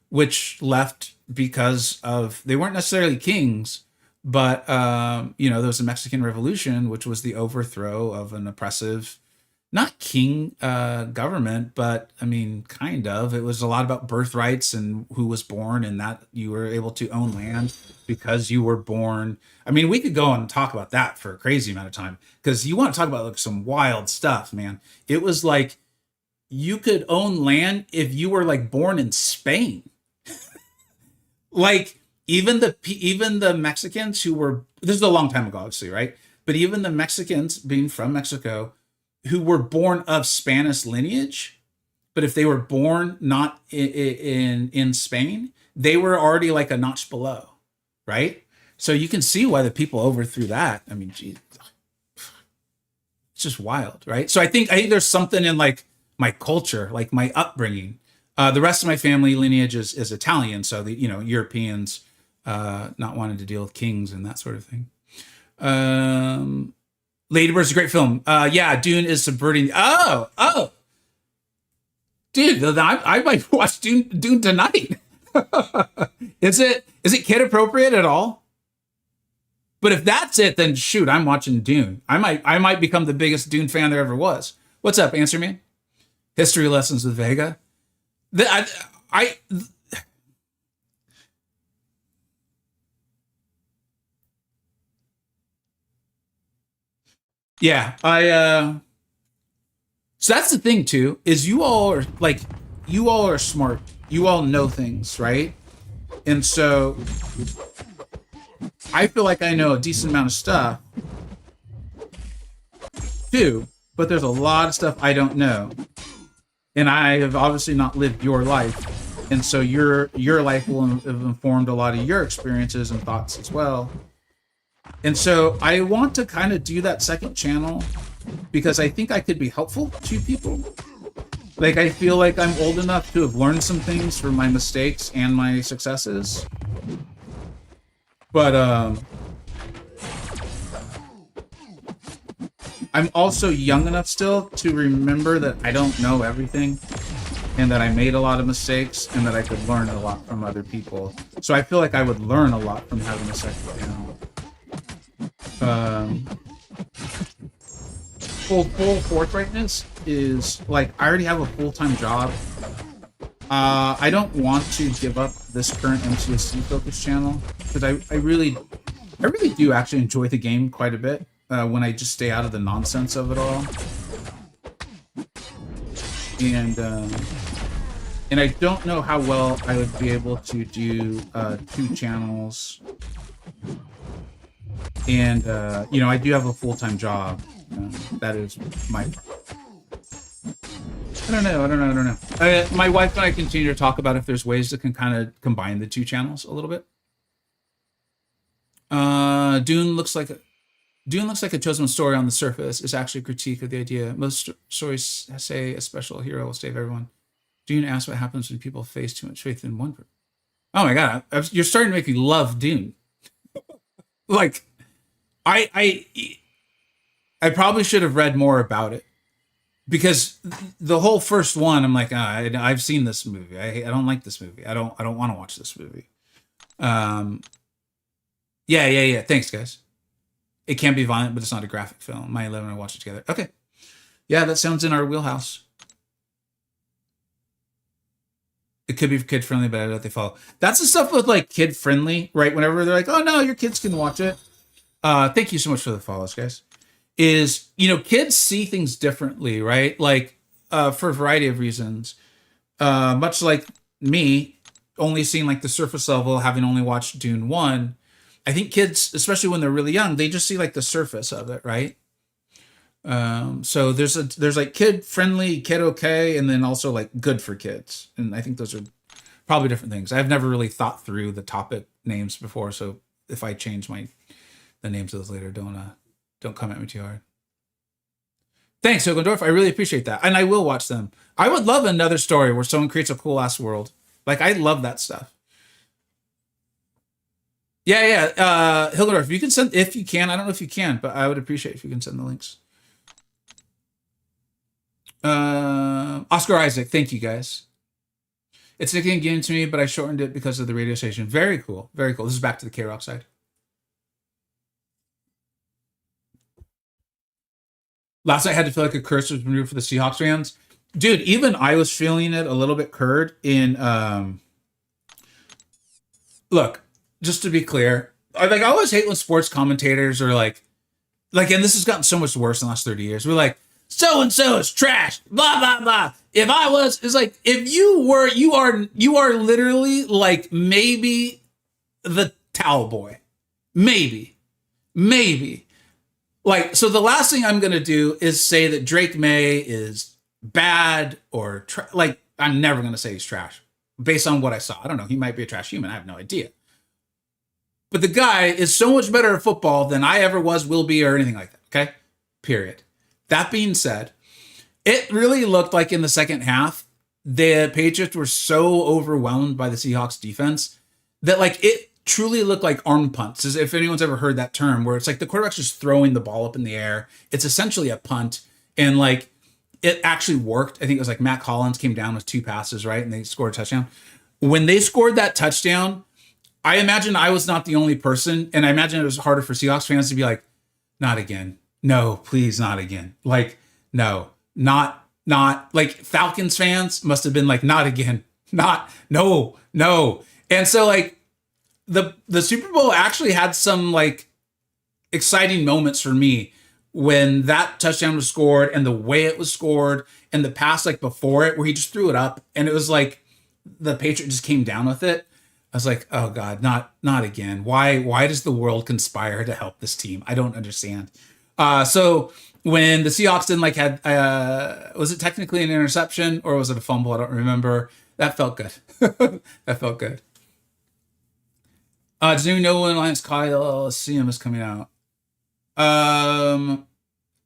which left because of they weren't necessarily kings, but you know, there was a Mexican Revolution, which was the overthrow of an oppressive, not king government, but I mean, kind of. It was a lot about birthrights and who was born, and that you were able to own land because you were born. I mean, we could go and talk about that for a crazy amount of time because you want to talk about like some wild stuff, man. It was like you could own land if you were like born in Spain. Like even the Mexicans who were, this is a long time ago, obviously, right? But even the Mexicans being from Mexico who were born of Spanish lineage, but if they were born not in Spain, they were already like a notch below, right? So you can see why the people overthrew that. I mean, geez, it's just wild, right? So I think there's something in like my culture, like my upbringing. The rest of my family lineage is Italian, so the Europeans not wanting to deal with kings and that sort of thing. LedyBird's is a great film. Yeah, Dune is subverting. Oh, dude, I might watch Dune tonight. Is it kid appropriate at all? But if that's it, then shoot, I'm watching Dune. I might become the biggest Dune fan there ever was. What's up, Answer Me? History lessons with Vega. Yeah, so that's the thing too, is you all are smart. You all know things, right? And so I feel like I know a decent amount of stuff too, but there's a lot of stuff I don't know. And I have obviously not lived your life. And so your life will have informed a lot of your experiences and thoughts as well. And so I want to kind of do that second channel because I think I could be helpful to people. Like, I feel like I'm old enough to have learned some things from my mistakes and my successes. But I'm also young enough still to remember that I don't know everything and that I made a lot of mistakes and that I could learn a lot from other people. So I feel like I would learn a lot from having a second channel. Full forthrightness is like I already have a full-time job. I don't want to give up this current MCoC focus channel because I really do actually enjoy the game quite a bit when I just stay out of the nonsense of it all. And I don't know how well I would be able to do 2 channels. And I do have a full-time job. That is my I don't know. I don't know. I don't know. My wife and I continue to talk about if there's ways that can kind of combine the two channels a little bit. Dune looks like a chosen story on the surface. Is actually a critique of the idea. Most stories say a special hero will save everyone. Dune asks what happens when people face too much faith in one person. Oh my god, you're starting to make me love Dune. Like, I I probably should have read more about it because the whole first one, I'm like, I've seen this movie. I don't like this movie. I don't want to watch this movie. Um, yeah. Thanks, guys. It can be violent, but it's not a graphic film. My 11 and I watched it together. Okay. Yeah, that sounds in our wheelhouse. It could be kid friendly, but I don't know if they follow. That's the stuff with like kid friendly, right? Whenever they're like, oh no, your kids can watch it. Thank you so much for the follows, guys. Is, kids see things differently, right? Like, for a variety of reasons. Much like me, only seeing like the surface level, having only watched Dune 1. I think kids, especially when they're really young, they just see like the surface of it, right? So there's like kid friendly, kid okay, and then also like good for kids. And I think those are probably different things. I've never really thought through the topic names before, so if I change the names of those later, don't come at me too hard. Thanks, Hogendorf. I really appreciate that. And I will watch them. I would love another story where someone creates a cool ass world. Like, I love that stuff. Yeah. Hildorf, you can send, if you can. I don't know if you can, but I would appreciate if you can send the links. Oscar Isaac, thank you guys. It's a game to me, but I shortened it because of the radio station. Very cool. Very cool. This is back to the K-Rock side. Last night I had to feel like a curse was removed for the Seahawks fans. Dude, even I was feeling it a little bit, Curd, in look, just to be clear, I always hate when sports commentators are like, and this has gotten so much worse in the last 30 years. We're like, so and so is trash, blah blah blah. If I was, it's like, if you were, you are literally like maybe the towel boy, maybe. Like, so the last thing I'm gonna do is say that Drake May is bad or like, I'm never gonna say he's trash based on what I saw. I don't know. He might be a trash human. I have no idea. But the guy is so much better at football than I ever was, will be, or anything like that. Okay, period. That being said, it really looked like in the second half, the Patriots were so overwhelmed by the Seahawks defense that like it truly looked like arm punts. As if anyone's ever heard that term, where it's like the quarterback's just throwing the ball up in the air. It's essentially a punt. And like it actually worked. I think it was like Matt Collins came down with 2 passes, right? And they scored a touchdown. When they scored that touchdown, I imagine I was not the only person. And I imagine it was harder for Seahawks fans to be like, not again. No, please, not again. Like, no, not like Falcons fans must have been like, not again. No. And so like the Super Bowl actually had some like exciting moments for me when that touchdown was scored and the way it was scored and the pass like before it where he just threw it up and it was like the Patriot just came down with it. I was like, oh God, not again. Why does the world conspire to help this team? I don't understand. So when the Seahawks didn't like had, was it technically an interception or was it a fumble? I don't remember. That felt good. That felt good. Does anyone know when Lance Coliseum is coming out?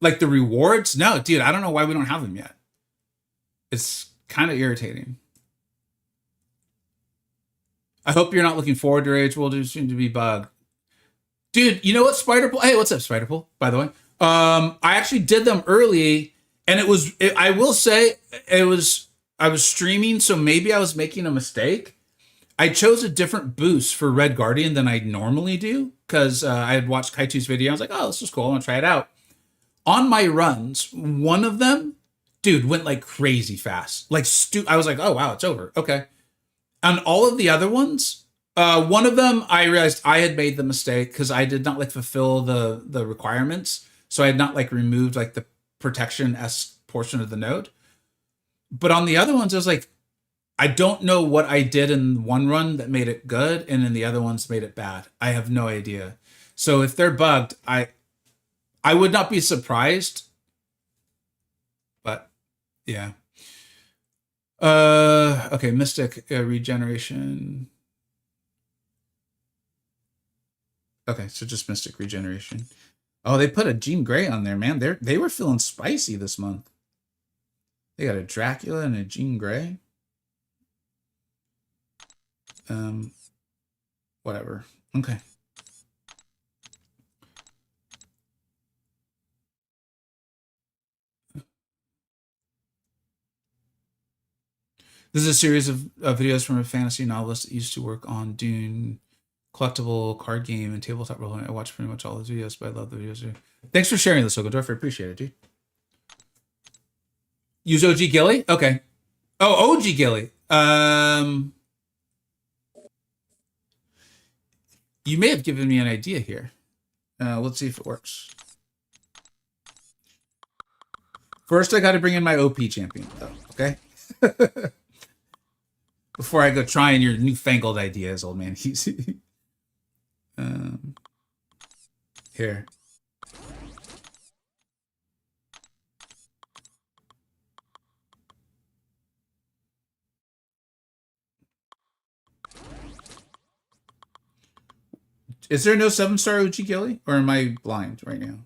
Like the rewards? No, dude, I don't know why we don't have them yet. It's kind of irritating. I hope you're not looking forward to Rage World soon to be bugged. Dude, you know what, Spiderpool? Hey, what's up, Spiderpool, by the way? I actually did them early, and I will say, I was streaming, so maybe I was making a mistake. I chose a different boost for Red Guardian than I normally do, because I had watched Kaitu's video. I was like, oh, this is cool. I want to try it out. On my runs, one of them, dude, went like crazy fast. Like, I was like, oh, wow, it's over. Okay. On all of the other ones, one of them, I realized I had made the mistake because I did not like fulfill the requirements. So I had not like removed like the protection S portion of the node. But on the other ones, I was like, I don't know what I did in one run that made it good, and in the other ones made it bad. I have no idea. So if they're bugged, I would not be surprised. But yeah. Okay, Mystic regeneration. Okay, so just Mystic regeneration. Oh, they put a Jean Grey on there, man. They were feeling spicy this month. They got a Dracula and a Jean Grey. Whatever. Okay. This is a series of videos from a fantasy novelist that used to work on Dune collectible card game and tabletop role. I watch pretty much all those videos, but I love the videos. Thanks for sharing this, Ogadorf. I appreciate it, dude. Use OG Gilly? Okay. Oh, OG Gilly. You may have given me an idea here. Let's see if it works. First, I got to bring in my OP champion, though. Okay. Before I go trying your newfangled ideas, old man. Here. Is there no 7-star Uchi Gilly? Or am I blind right now?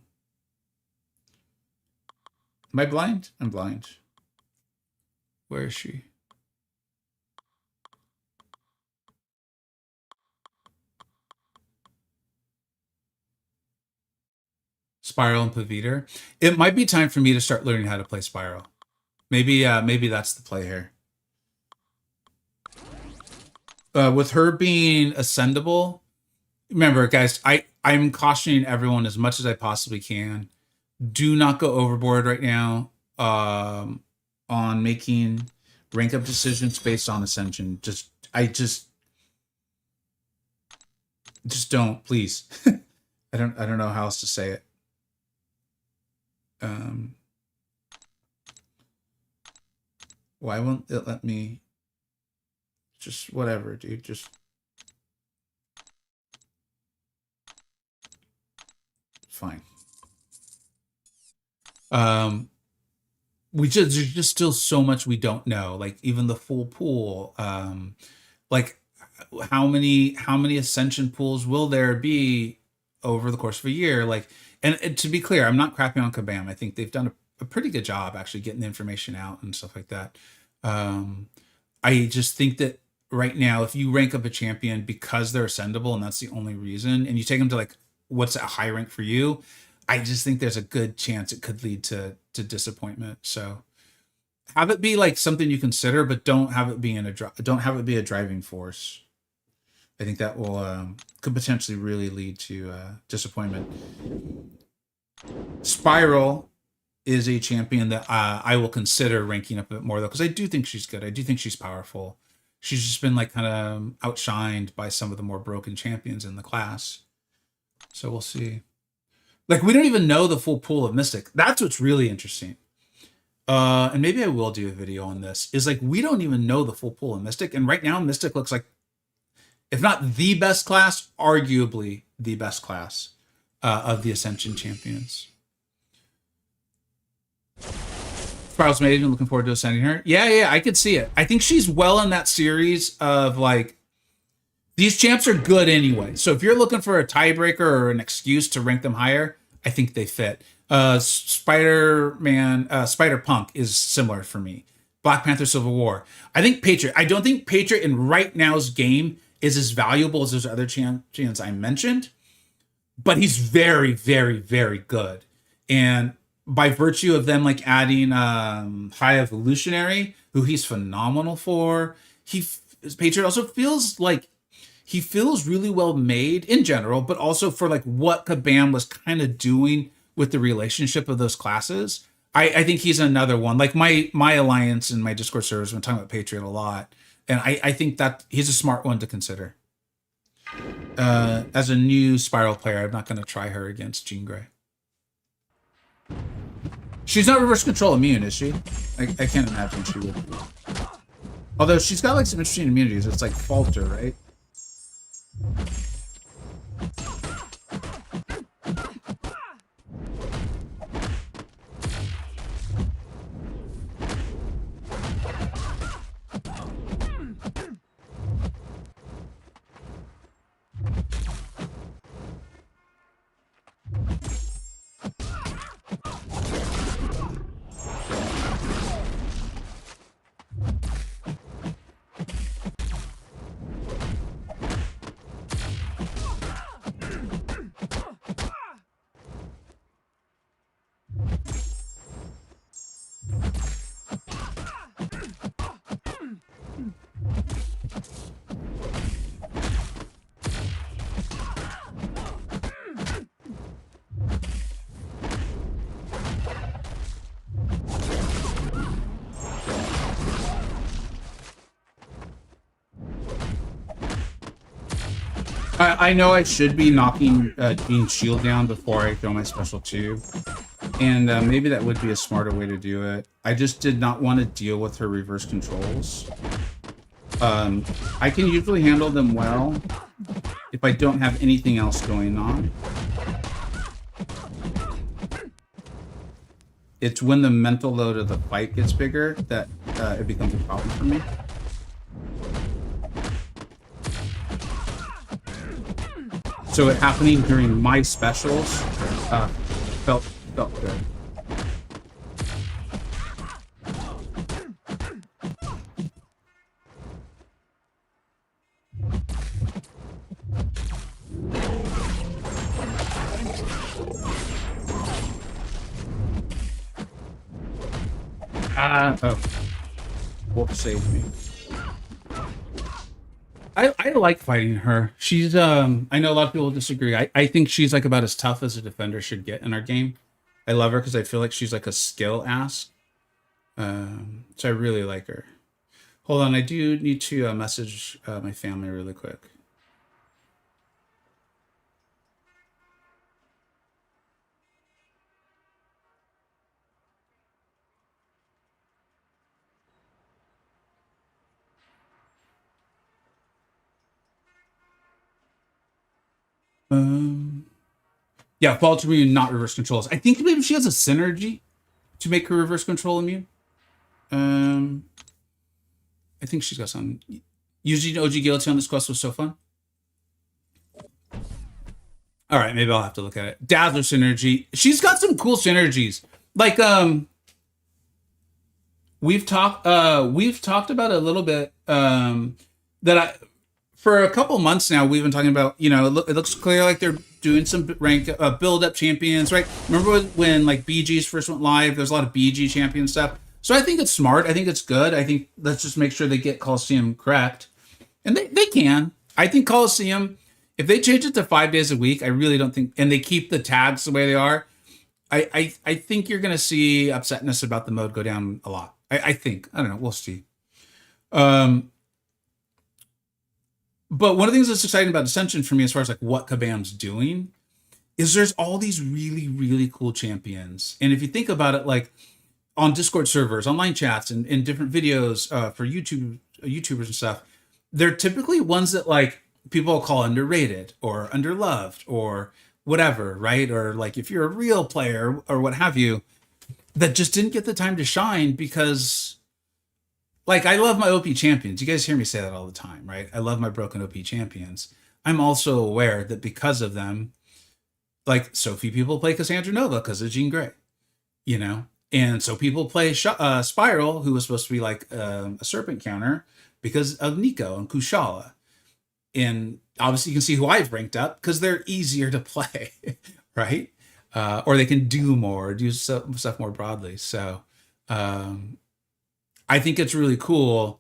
Am I blind? I'm blind. Where is she? Spiral and Paviter. It might be time for me to start learning how to play Spiral. Maybe that's the play here. With her being ascendable, remember, guys, I'm cautioning everyone as much as I possibly can. Do not go overboard right now on making rank up decisions based on ascension. Just don't, please. I don't know how else to say it. Why won't it let me? Just whatever, dude. Just fine. There's just still so much we don't know. Like even the full pool. Like how many ascension pools will there be over the course of a year? Like, and to be clear, I'm not crapping on Kabam. I think they've done a pretty good job actually getting the information out and stuff like that. I just think that right now, if you rank up a champion because they're ascendable and that's the only reason, and you take them to like what's a high rank for you, I just think there's a good chance it could lead to disappointment. So have it be like something you consider, but don't have it be a driving force. I think that will could potentially really lead to disappointment. Spiral is a champion that I will consider ranking up a bit more, though, because I do think she's good. I do think she's powerful. She's just been like kind of outshined by some of the more broken champions in the class. So we'll see. Like, we don't even know the full pool of Mystic. That's what's really interesting. And maybe I will do a video on this. Is like, we don't even know the full pool of Mystic. And right now, Mystic looks like, if not the best class, arguably the best class of the Ascension champions. Spiral's made. Looking forward to ascending her. Yeah, I could see it. I think she's well in that series of like, these champs are good anyway. So if you're looking for a tiebreaker or an excuse to rank them higher, I think they fit. Spider-Punk is similar for me. Black Panther Civil War. I think Patriot. I don't think Patriot in right now's game is as valuable as those other champions I mentioned, but he's very, very, very good. And by virtue of them like adding High Evolutionary, who he's phenomenal for, Patriot also feels like he feels really well made in general, but also for like what Kabam was kind of doing with the relationship of those classes. I think he's another one. Like my alliance and my Discord servers have been talking about Patriot a lot. And I think that he's a smart one to consider. As a new Spiral player, I'm not going to try her against Jean Grey. She's not reverse control immune, is she? I can't imagine she would be. Although she's got like some interesting immunities. It's like Falter, right? I know I should be knocking Jean's shield down before I throw my special too. And maybe that would be a smarter way to do it. I just did not want to deal with her reverse controls. I can usually handle them well if I don't have anything else going on. It's when the mental load of the fight gets bigger that it becomes a problem for me. So it happening during my specials felt good. Oh. Wolf saved me. I like fighting her. She's I know a lot of people disagree. I think she's like about as tough as a defender should get in our game. I love her because I feel like she's like a skill ass. So I really like her. Hold on, I do need to message my family really quick. Yeah, fall to immune, not reverse controls. I think maybe she has a synergy to make her reverse control immune. I think she's got some. Using OG Guillotine on this quest was so fun. All right, maybe I'll have to look at it. Dazzler synergy. She's got some cool synergies. Like we've talked about a little bit that I for a couple months now we've been talking about, you know, it looks clear like they're doing some rank build up champions, right? Remember when like BGs first went live, there's a lot of BG champion stuff. So I think it's smart. I think it's good. I think let's just make sure they get Coliseum correct. And they can. I think Coliseum, if they change it to 5 days a week, I really don't think, and they keep the tags the way they are, I think you're going to see upsetness about the mode go down a lot. I think. I don't know. We'll see. But one of the things that's exciting about Ascension for me, as far as like what Kabam's doing, is there's all these really, really cool champions. And if you think about it, like on Discord servers, online chats, and different videos for YouTubers and stuff, they're typically ones that like people call underrated or underloved or whatever, right? Or like if you're a real player or what have you, that just didn't get the time to shine because, like, I love my OP champions. You guys hear me say that all the time, right? I love my broken OP champions. I'm also aware that because of them, like, so few people play Cassandra Nova because of Jean Grey, you know? And so people play Spiral, who was supposed to be like a serpent counter, because of Nico and Kushala. And obviously you can see who I've ranked up because they're easier to play, right? Or they can do more, do stuff more broadly. So I think it's really cool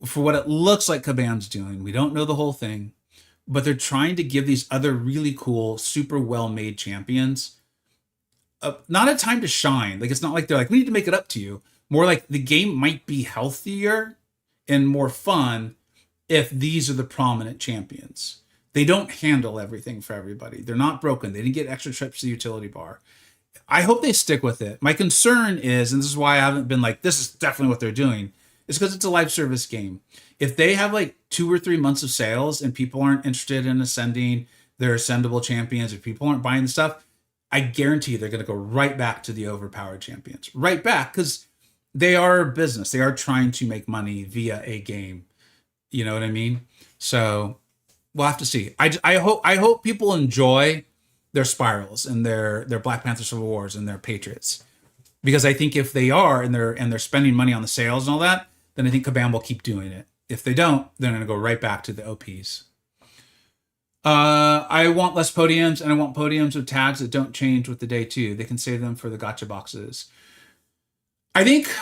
for what it looks like Kabam's doing. We don't know the whole thing, but they're trying to give these other really cool, super well-made champions not a time to shine. Like, it's not like they're like, we need to make it up to you. More like the game might be healthier and more fun if these are the prominent champions. They don't handle everything for everybody. They're not broken. They didn't get extra trips to the utility bar. I hope they stick with it. My concern is, and this is why I haven't been like, this is definitely what they're doing, is because it's a live service game. If they have like 2 or 3 months of sales and people aren't interested in ascending their ascendable champions, if people aren't buying the stuff, I guarantee they're going to go right back to the overpowered champions. Right back, because they are a business. They are trying to make money via a game. You know what I mean? So we'll have to see. I hope people enjoy their Spirals and their Black Panther Civil Wars and their Patriots, because I think if they are and they're spending money on the sales and all that, then I think Kabam will keep doing it. If they don't, they're going to go right back to the OPs. I want less podiums, and I want podiums with tags that don't change with the day too. They can save them for the gotcha boxes. I think,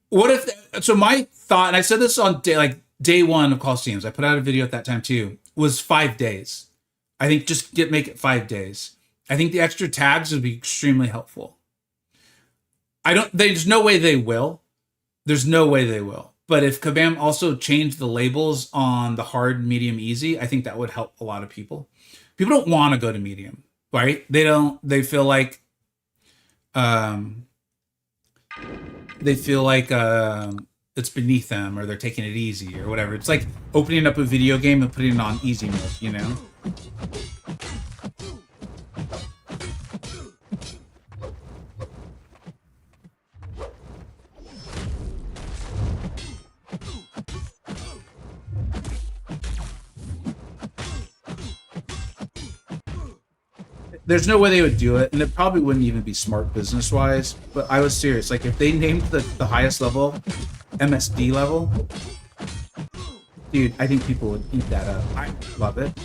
what if, so my thought, and I said this on day one of Coliseums, I put out a video at that time too, was 5 days. I think just make it 5 days. I think the extra tags would be extremely helpful. There's no way they will. There's no way they will. But if Kabam also changed the labels on the hard, medium, easy, I think that would help a lot of people. People don't want to go to medium, right? They don't. Um, they feel like it's beneath them, or they're taking it easy, or whatever. It's like opening up a video game and putting it on easy mode, you know? There's no way they would do it, and it probably wouldn't even be smart business wise. But I was serious. Like, if they named the highest level MSD level, dude, I think people would eat that up. I love it.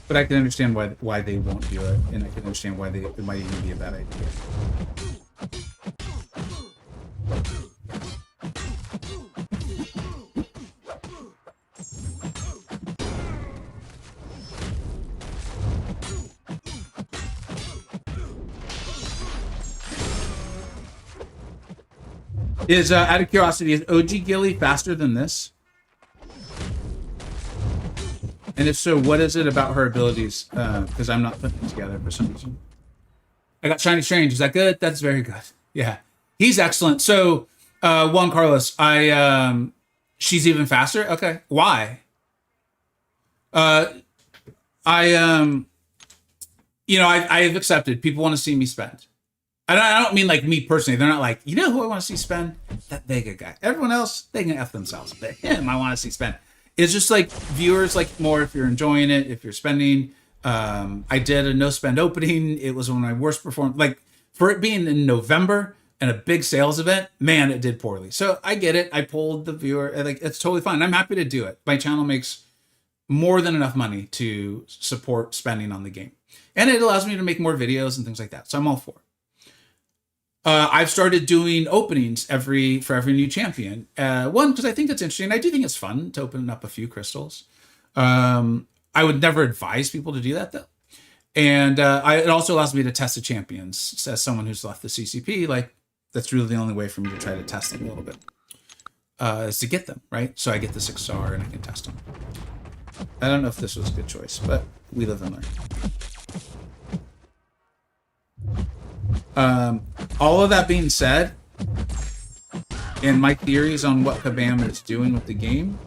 But I can understand why they won't do it, and I can understand why it might even be a bad idea. Is out of curiosity, is OG Gilly faster than this? And if so, what is it about her abilities? Because I'm not putting it together for some reason. I got Shiny Strange. Is that good? That's very good. Yeah, he's excellent. So, Juan Carlos, she's even faster. Okay, why? I've accepted. People want to see me spend. I don't mean like me personally. They're not like, you know who I want to see spend? That Vega guy. Everyone else, they can F themselves. But him, I want to see spend. It's just like viewers like more if you're enjoying it, if you're spending. I did a no spend opening. It was one of my worst performed. Like, for it being in November and a big sales event, man, it did poorly. So I get it. I pulled the viewer. Like, it's totally fine. I'm happy to do it. My channel makes more than enough money to support spending on the game. And it allows me to make more videos and things like that. So I'm all for it. I've started doing openings for every new champion. One, because I think it's interesting. I do think it's fun to open up a few crystals. I would never advise people to do that, though. And it also allows me to test the champions. As someone who's left the CCP, like, that's really the only way for me to try to test them a little bit. Is to get them, right? So I get the 6-star and I can test them. I don't know if this was a good choice, but we live and learn. All of that being said, and my theories on what Kabam is doing with the game,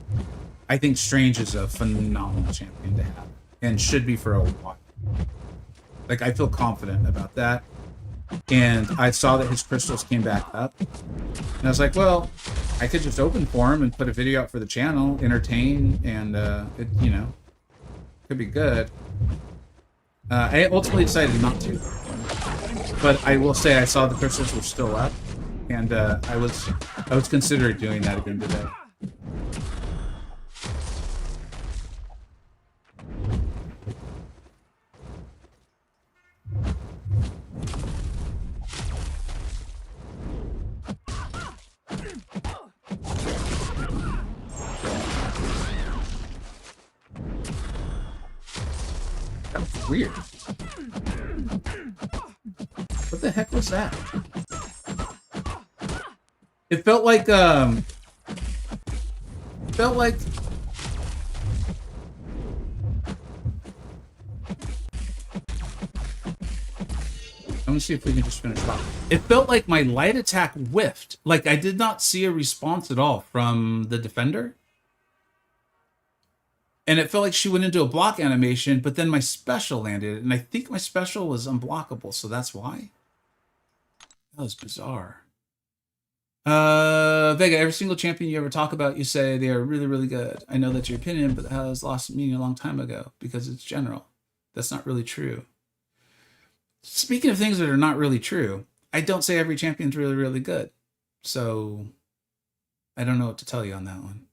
I think Strange is a phenomenal champion to have, and should be for a while. Like, I feel confident about that. And I saw that his crystals came back up, and I was like, well, I could just open for him and put a video out for the channel, entertain, and it, could be good. I ultimately decided not to. But I will say I saw the crystals were still up, and I was considering doing that again today. That was weird. What the heck was that? It felt like I'm gonna see if we can just finish off. It felt like my light attack whiffed. Like, I did not see a response at all from the defender. And it felt like she went into a block animation, but then my special landed, and I think my special was unblockable, so that's why. That was bizarre. Vega, every single champion you ever talk about, you say they are really, really good. I know that's your opinion, but that has lost meaning a long time ago because it's general. That's not really true. Speaking of things that are not really true, I don't say every champion's really, really good. So I don't know what to tell you on that one.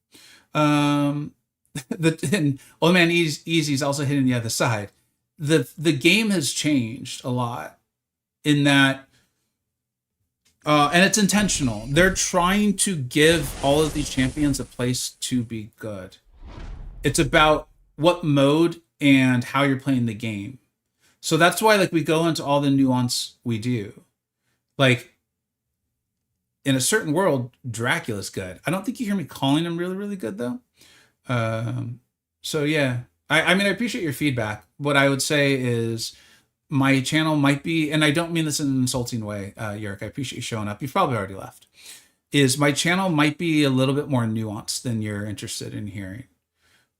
And Old Man Easy's also hitting the other side. The game has changed a lot in that, and it's intentional. They're trying to give all of these champions a place to be good. It's about what mode and how you're playing the game. So that's why, like, we go into all the nuance we do. Like, in a certain world, Dracula's good. I don't think you hear me calling him really, really good though. So yeah, I mean, I appreciate your feedback. What I would say is my channel might be, and I don't mean this in an insulting way, Yerk, I appreciate you showing up. You've probably already left. Is my channel might be a little bit more nuanced than you're interested in hearing.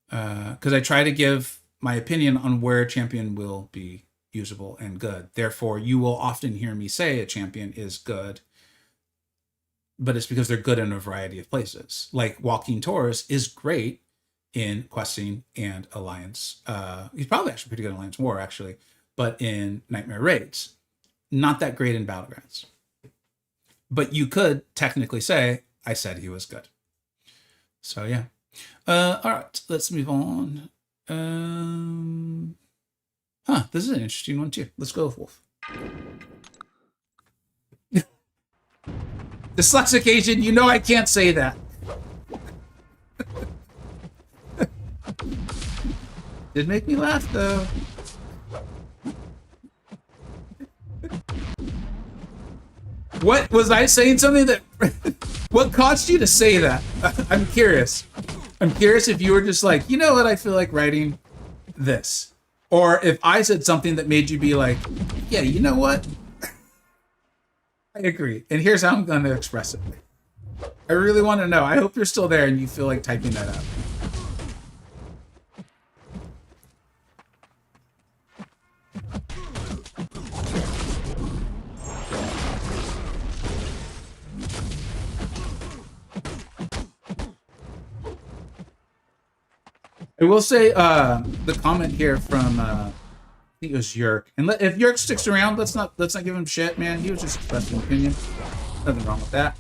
Because I try to give my opinion on where a champion will be usable and good. Therefore, you will often hear me say a champion is good, but it's because they're good in a variety of places. Like Walking Taurus is great in questing and Alliance. He's probably actually pretty good in Alliance War, actually, but in Nightmare Raids, not that great in Battlegrounds. But you could technically say, I said he was good. So yeah. All right, let's move on. This is an interesting one too. Let's go with Wolf. Dyslexic Asian, you know I can't say that. Did make me laugh though. What was I saying? Something that what caused you to say that? I'm curious. I'm curious if you were just like, you know what, I feel like writing this. Or if I said something that made you be like, yeah, you know what? I agree. And here's how I'm going to express it. I really want to know. I hope you're still there and you feel like typing that out. I will say the comment here from I think it was Yerk, and if Yerk sticks around, let's not give him shit, man. He was just expressing an opinion. Nothing wrong with that.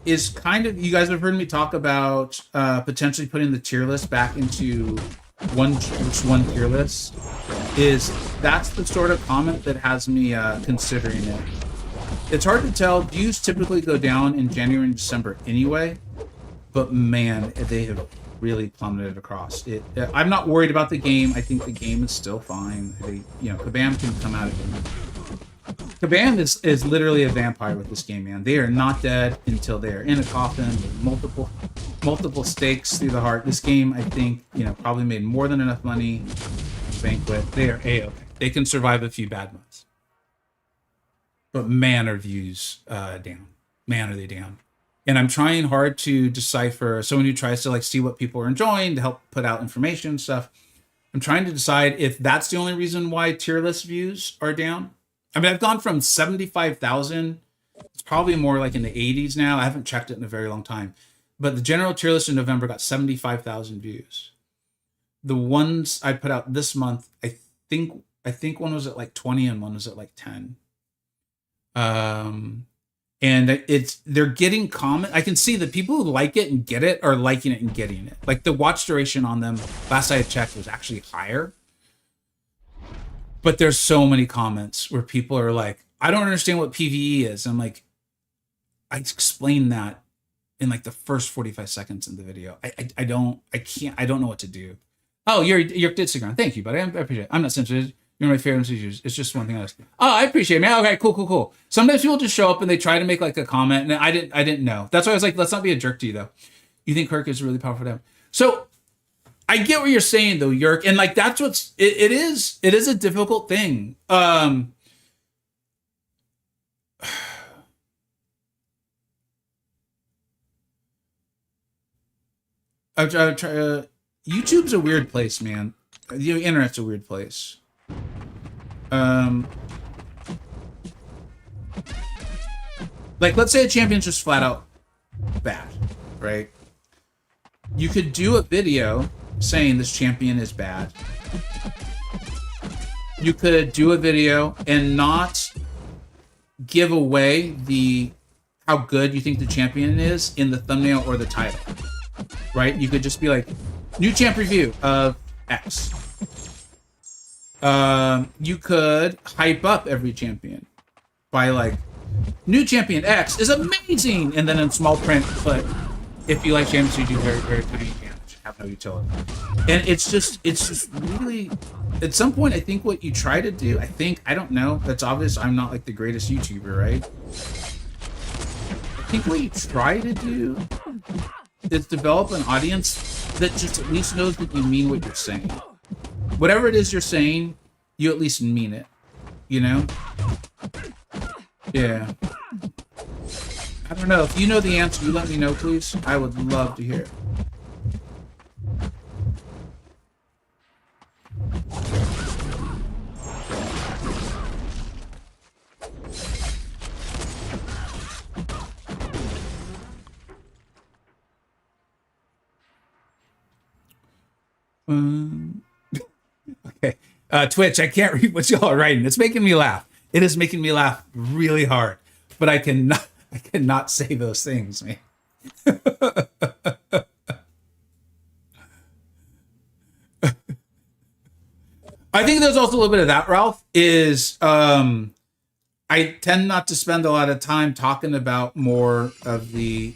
Is kind of, you guys have heard me talk about potentially putting the tier list back into one tier list. That's the sort of comment that has me considering it. It's hard to tell. Views typically go down in January and December anyway, but man, they have really plummeted across it. I'm not worried about the game. I think the game is still fine. Kabam can come out again. Kabam is literally a vampire with this game, man. They are not dead until they are in a coffin with multiple stakes through the heart. This game, I think, probably made more than enough money. Banquet, they are A-okay. They can survive a few bad months. But man, are views down. Man, are they down. And I'm trying hard to decipher, someone who tries to like see what people are enjoying to help put out information and stuff. I'm trying to decide if that's the only reason why tier list views are down. I mean, I've gone from 75,000. It's probably more like in the 80s now. I haven't checked it in a very long time. But the general tier list in November got 75,000 views. The ones I put out this month, I think one was at like 20 and one was at like 10. And they're getting comment. I can see that people who like it and get it are liking it and getting it. Like the watch duration on them, last I had checked, was actually higher. But there's so many comments where people are like, I don't understand what PvE is. I'm like, I explained that in like the first 45 seconds in the video. I don't know what to do. Oh, you're Instagram. Thank you, buddy. I appreciate it. I'm not sensitive. You're my favorite issues. It's just one thing I was. Oh, I appreciate it, man. Okay, cool. Sometimes people just show up and they try to make like a comment, and I didn't know. That's why I was like, let's not be a jerk to you though. You think Kirk is really powerful to him. So I get what you're saying though, Yerk, and like that's what's it is a difficult thing. YouTube's a weird place, man. The internet's a weird place. Like, let's say a champion's just flat out bad, right? You could do a video saying this champion is bad. You could do a video and not give away how good you think the champion is in the thumbnail or the title, right? You could just be like, new champ review of X. You could hype up every champion by like, new champion X is amazing, and then in small print, but if you like champions, you do very, very tiny damage, have no utility. And it's just really, at some point, I think what you try to do, I don't know, that's obvious, I'm not like the greatest YouTuber, right? think what you try to do is develop an audience that just at least knows that you mean what you're saying. Whatever it is you're saying, you at least mean it. You know? Yeah. I don't know. If you know the answer, you let me know, please. I would love to hear it. Okay. Twitch, I can't read what y'all are writing. It's making me laugh. It is making me laugh really hard. But I cannot say those things, man. I think there's also a little bit of that, Ralph, is I tend not to spend a lot of time talking about more of the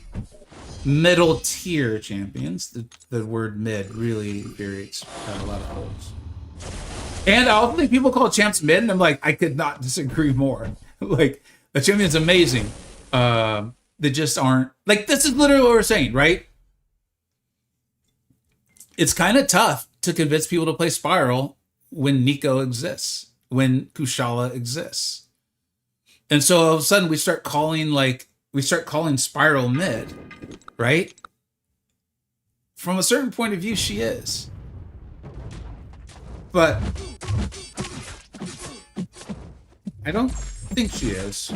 middle tier champions. The word mid really infuriates a lot of folks. And I also think people call champs mid, and I'm like, I could not disagree more. Like, the champion's amazing. They just aren't, like, this is literally what we're saying, right? It's kind of tough to convince people to play Spiral when Nico exists, when Kushala exists. And so all of a sudden we start calling Spiral mid, right? From a certain point of view, she is. But I don't think she is.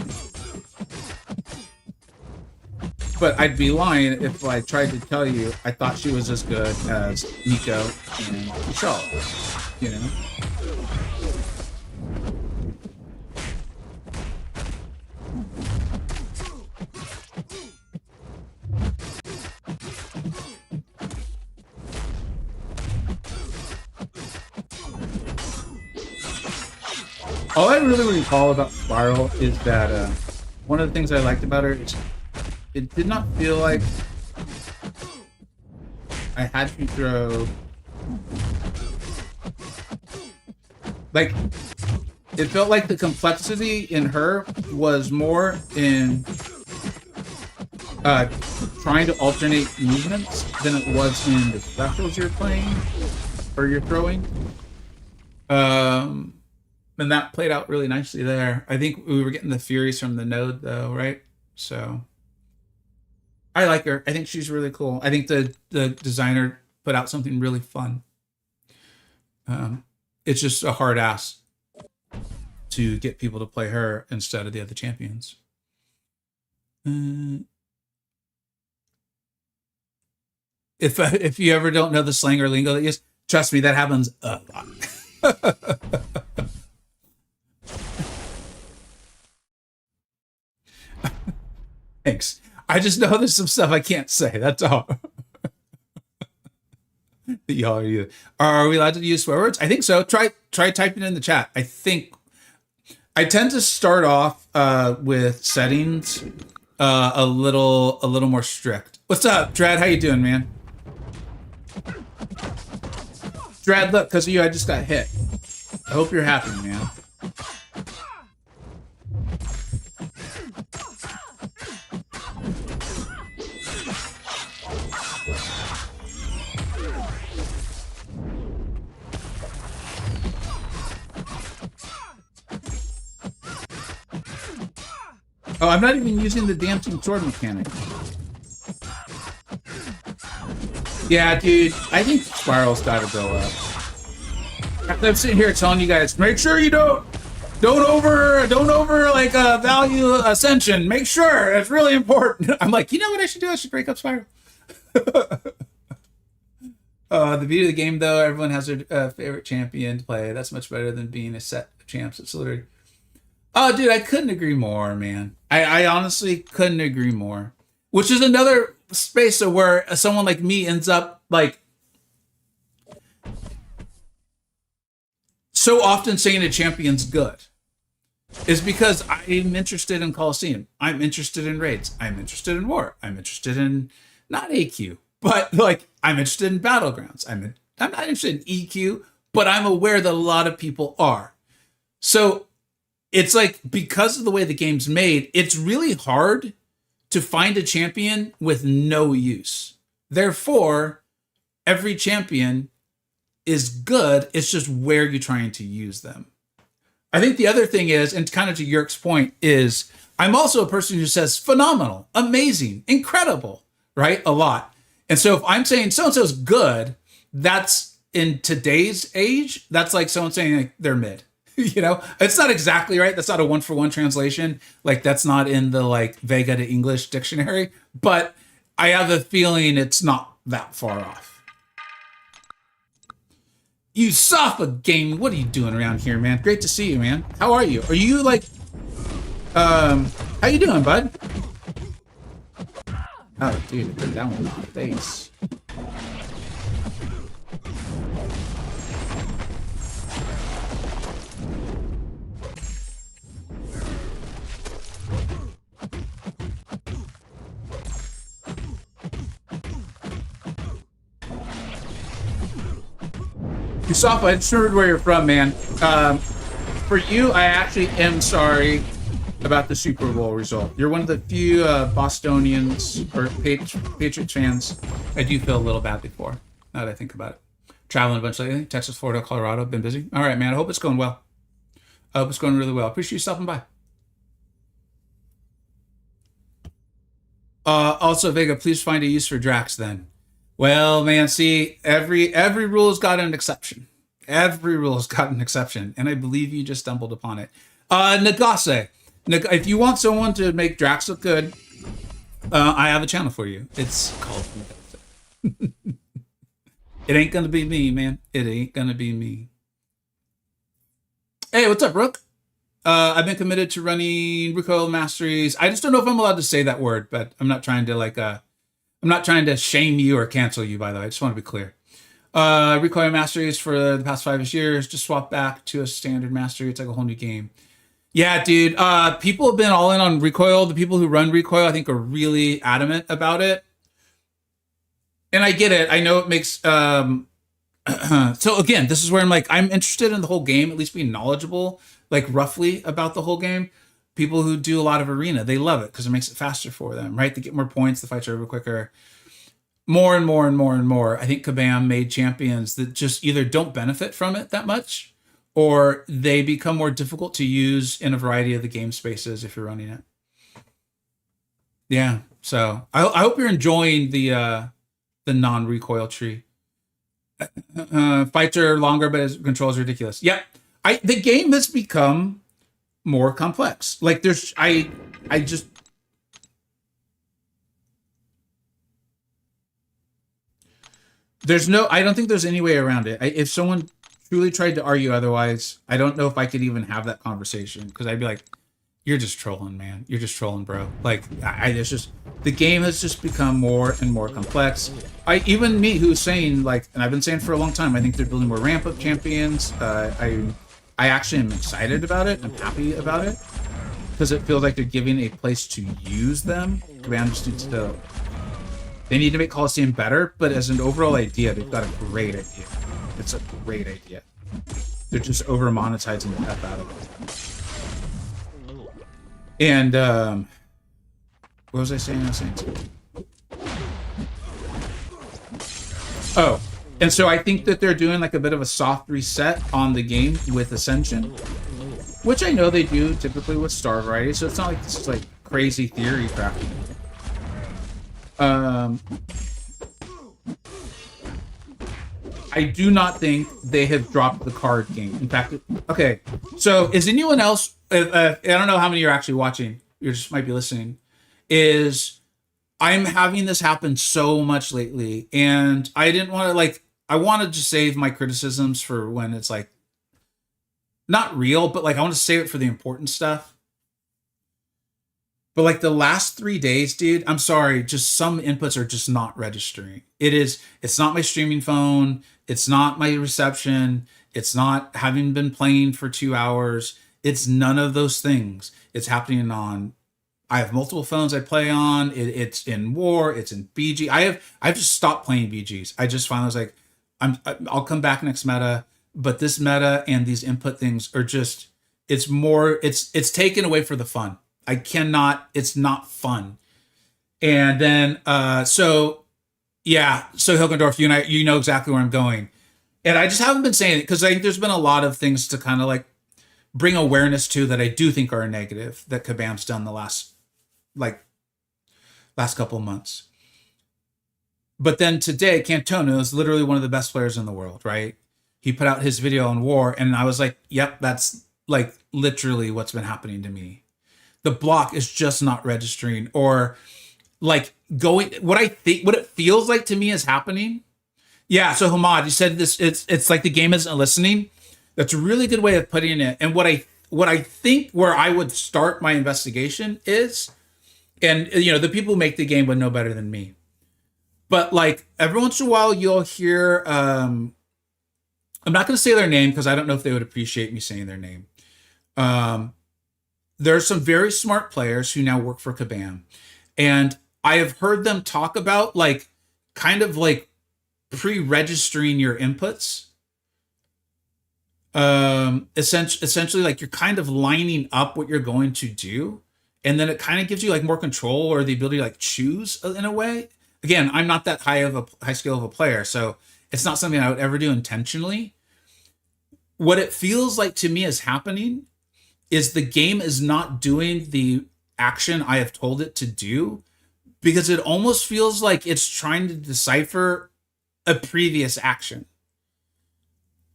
But I'd be lying if I tried to tell you I thought she was as good as Nico and Kushala, you know? All I really recall about Spiral is that one of the things I liked about her is it did not feel like I had to throw... Like, it felt like the complexity in her was more in trying to alternate movements than it was in the specials you're playing or you're throwing. And that played out really nicely there. I think we were getting the Furies from the node though, right? So I like her. I think she's really cool. I think the designer put out something really fun. It's just a hard ass to get people to play her instead of the other champions. If you ever don't know the slang or lingo that you use, trust me, that happens a lot. Thanks. I just know there's some stuff I can't say. That's all. Y'all are we allowed to use swear words? I think so. Try typing in the chat. I think I tend to start off with settings a little more strict. What's up, Drad? How you doing, man? Drad, look, because of you, I just got hit. I hope you're happy, man. Oh, I'm not even using the dancing sword mechanic. Yeah, dude, I think Spiral's got to go up. I'm sitting here telling you guys, make sure you don't over like value Ascension. Make sure it's really important. I'm like, you know what I should do? I should break up Spiral. The beauty of the game, though, everyone has their favorite champion to play. That's much better than being a set of champs. It's literally. Oh, dude, I couldn't agree more, man. I honestly couldn't agree more. Which is another space of where someone like me ends up like so often saying a champion's good is because I'm interested in Coliseum. I'm interested in raids. I'm interested in war. I'm interested in not AQ, but like I'm interested in battlegrounds. I'm not interested in EQ, but I'm aware that a lot of people are. So it's like, because of the way the game's made, it's really hard to find a champion with no use. Therefore, every champion is good. It's just where you're trying to use them. I think the other thing is, and kind of to Yerk's point, is I'm also a person who says phenomenal, amazing, incredible, right? A lot. And so if I'm saying so-and-so's good, that's in today's age, that's like someone saying like, they're mid. You know, it's not exactly right. That's not a 1-for-1 translation. Like that's not in the like Vega to English dictionary, but I have a feeling it's not that far off. You Safa Gaming, what are you doing around here, man? Great to see you, man. How are you? Are you like, how you doing, bud? Oh, dude, put that one in my face. Yusafa, I just remembered where you're from, man. For you, I actually am sorry about the Super Bowl result. You're one of the few Bostonians or Patriots fans I do feel a little badly for, now that I think about it. Traveling a bunch lately, Texas, Florida, Colorado, been busy. All right, man, I hope it's going well. I hope it's going really well. Appreciate you stopping by. Also, Vega, please find a use for Drax then. Well, man, see, every rule's got an exception. Every rule's got an exception, and I believe you just stumbled upon it. Nagase, if you want someone to make Drax look good, I have a channel for you. It's called Nagase. It ain't gonna be me, man. It ain't gonna be me. Hey, what's up, Rook? I've been committed to running Recoil Masteries. I just don't know if I'm allowed to say that word, but I'm not trying to like I'm not trying to shame you or cancel you, by the way. I just want to be clear. Recoil Masteries for the past 5 years. Just swap back to a standard mastery. It's like a whole new game. Yeah, dude. People have been all in on Recoil. The people who run Recoil, I think, are really adamant about it. And I get it. I know it makes... so again, this is where I'm like, I'm interested in the whole game, at least being knowledgeable, like roughly about the whole game. People who do a lot of arena, they love it because it makes it faster for them, right? They get more points, the fights are over quicker. More and more and more and more. I think Kabam made champions that just either don't benefit from it that much, or they become more difficult to use in a variety of the game spaces if you're running it. Yeah, so I hope you're enjoying the non-recoil tree. Fights are longer, but his control is ridiculous. Yep, the game has become more complex. Like there's I just I don't think there's any way around it. If someone truly tried to argue otherwise, I don't know if I could even have that conversation, because I'd be like, you're just trolling, man. You're just trolling, bro. Like it's just, the game has just become more and more complex. Even me, who's saying like, and I've been saying for a long time, I think they're building more ramp up champions. I actually am excited about it. I'm happy about it because it feels like they're giving a place to use them. Command just needs to. They need to make Coliseum better, but as an overall idea, they've got a great idea. It's a great idea. They're just over monetizing the F out of it. And what was I saying? Oh. And so I think that they're doing like a bit of a soft reset on the game with Ascension, which I know they do typically with Star Variety, so it's not like this is like crazy theory crafting. I do not think they have dropped the card game. In fact, okay, so is anyone else, I don't know how many are actually watching, you just might be listening, I'm having this happen so much lately, and I didn't want to like, I wanted to save my criticisms for when it's like not real, but like I want to save it for the important stuff. But like the last 3 days, dude, I'm sorry, just some inputs are just not registering. It's not my streaming phone, it's not my reception, it's not having been playing for 2 hours. It's none of those things. It's happening on, I have multiple phones I play on. It's in War, it's in BG. I've just stopped playing BGs. I just finally was like, I'll come back next meta, but this meta and these input things are just, it's taken away for the fun. It's not fun. And then so yeah, so Hilgendorf, you and I, you know exactly where I'm going. And I just haven't been saying it because I think there's been a lot of things to kind of like bring awareness to that I do think are negative that Kabam's done the like last couple of months. But then today, Cantona is literally one of the best players in the world, right? He put out his video on war, and I was like, yep, that's like literally what's been happening to me. The block is just not registering, or like going what I think what it feels like to me is happening. Yeah, so Hamad, you said this it's like the game isn't listening. That's a really good way of putting it. And what I think where I would start my investigation is, and you know, the people who make the game would know better than me. But like every once in a while you'll hear I'm not gonna say their name because I don't know if they would appreciate me saying their name. Um there's some very smart players who now work for Kabam. And I have heard them talk about like kind of like pre-registering your inputs. Essentially like you're kind of lining up what you're going to do, and then it kind of gives you like more control or the ability to like choose in a way. Again, I'm not that high skill of a player, so it's not something I would ever do intentionally. What it feels like to me is happening is the game is not doing the action I have told it to do, because it almost feels like it's trying to decipher a previous action.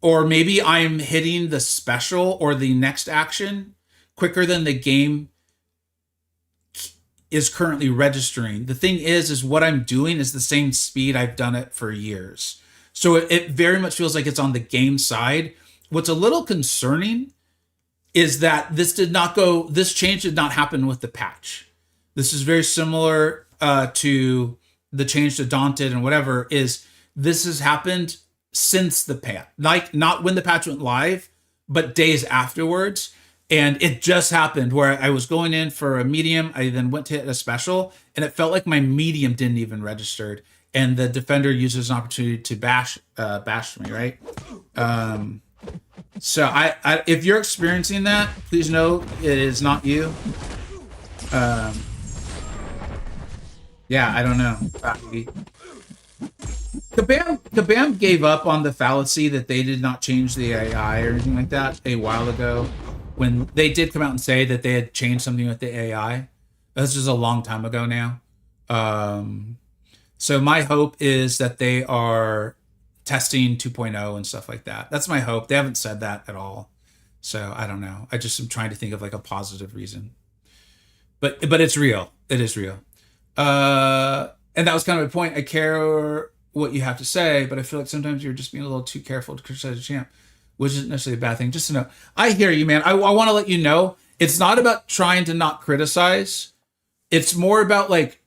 Or maybe I'm hitting the special or the next action quicker than the game is currently registering. The thing is what I'm doing is the same speed I've done it for years. So it very much feels like it's on the game side. What's a little concerning is that this change did not happen with the patch. This is very similar to the change to Daunted and whatever. Is this has happened since the patch, like not when the patch went live, but days afterwards. And it just happened where I was going in for a medium. I then went to hit a special, and it felt like my medium didn't even registered. And the defender uses an opportunity to bash me, right? So I if you're experiencing that, please know it is not you. Yeah, I don't know. Kabam gave up on the fallacy that they did not change the AI or anything like that a while ago, when they did come out and say that they had changed something with the AI. This is a long time ago now. So my hope is that they are testing 2.0 and stuff like that. That's my hope. They haven't said that at all. So I don't know. I just am trying to think of like a positive reason. But it's real. It is real. And that was kind of my point. I care what you have to say, but I feel like sometimes you're just being a little too careful to criticize a champ, which isn't necessarily a bad thing. Just to know, I hear you, man. I want to let you know, it's not about trying to not criticize. It's more about like,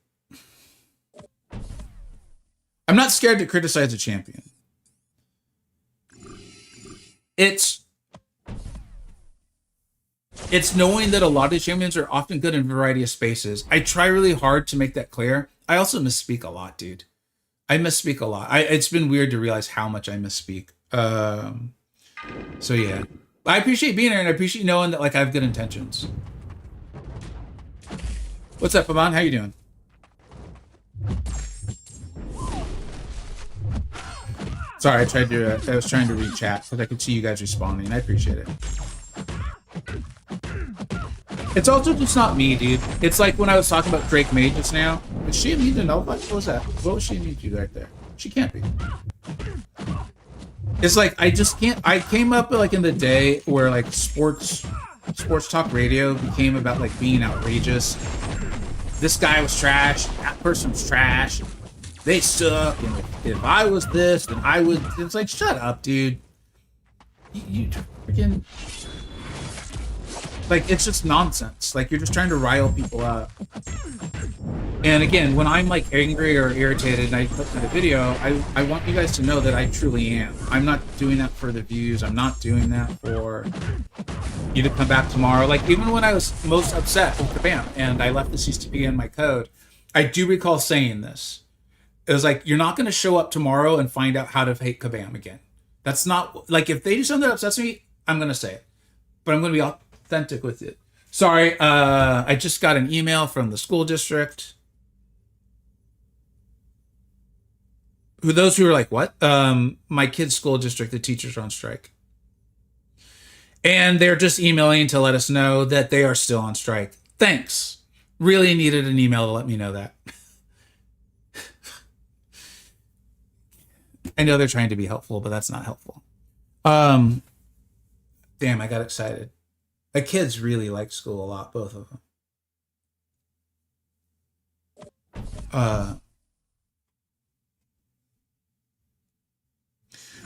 I'm not scared to criticize a champion. It's knowing that a lot of champions are often good in a variety of spaces. I try really hard to make that clear. I also misspeak a lot, dude. I misspeak a lot. It's been weird to realize how much I misspeak. So yeah, I appreciate being here, and I appreciate knowing that like I have good intentions. What's up, Amon? How you doing? Sorry, I was trying to read chat so that I could see you guys responding. I appreciate it. It's also just not me, dude. It's like when I was talking about Drake May just now. Is she immune to nullify? What was that? What was she immune to right there? She can't be. It's like I just can't. I came up like in the day where like sports talk radio became about like being outrageous. This guy was trash. That person was trash. They suck. And if I was this, then I would. It's like, shut up, dude. You freaking. Like, it's just nonsense. Like, you're just trying to rile people up. And again, when I'm like angry or irritated and I put in a video, I want you guys to know that I truly am. I'm not doing that for the views. I'm not doing that for you to come back tomorrow. Like, even when I was most upset with Kabam and I left the CCTV in my code, I do recall saying this. It was like, you're not going to show up tomorrow and find out how to hate Kabam again. That's not, like, if they do something that upsets me, I'm going to say it. But I'm going to be authentic with it. Sorry, I just got an email from the school district. Who those who are like, what? My kid's school district, the teachers are on strike. And they're just emailing to let us know that they are still on strike. Thanks. Really needed an email to let me know that. I know they're trying to be helpful, but that's not helpful. Um, Damn, I got excited. My kids really like school a lot, both of them. Uh,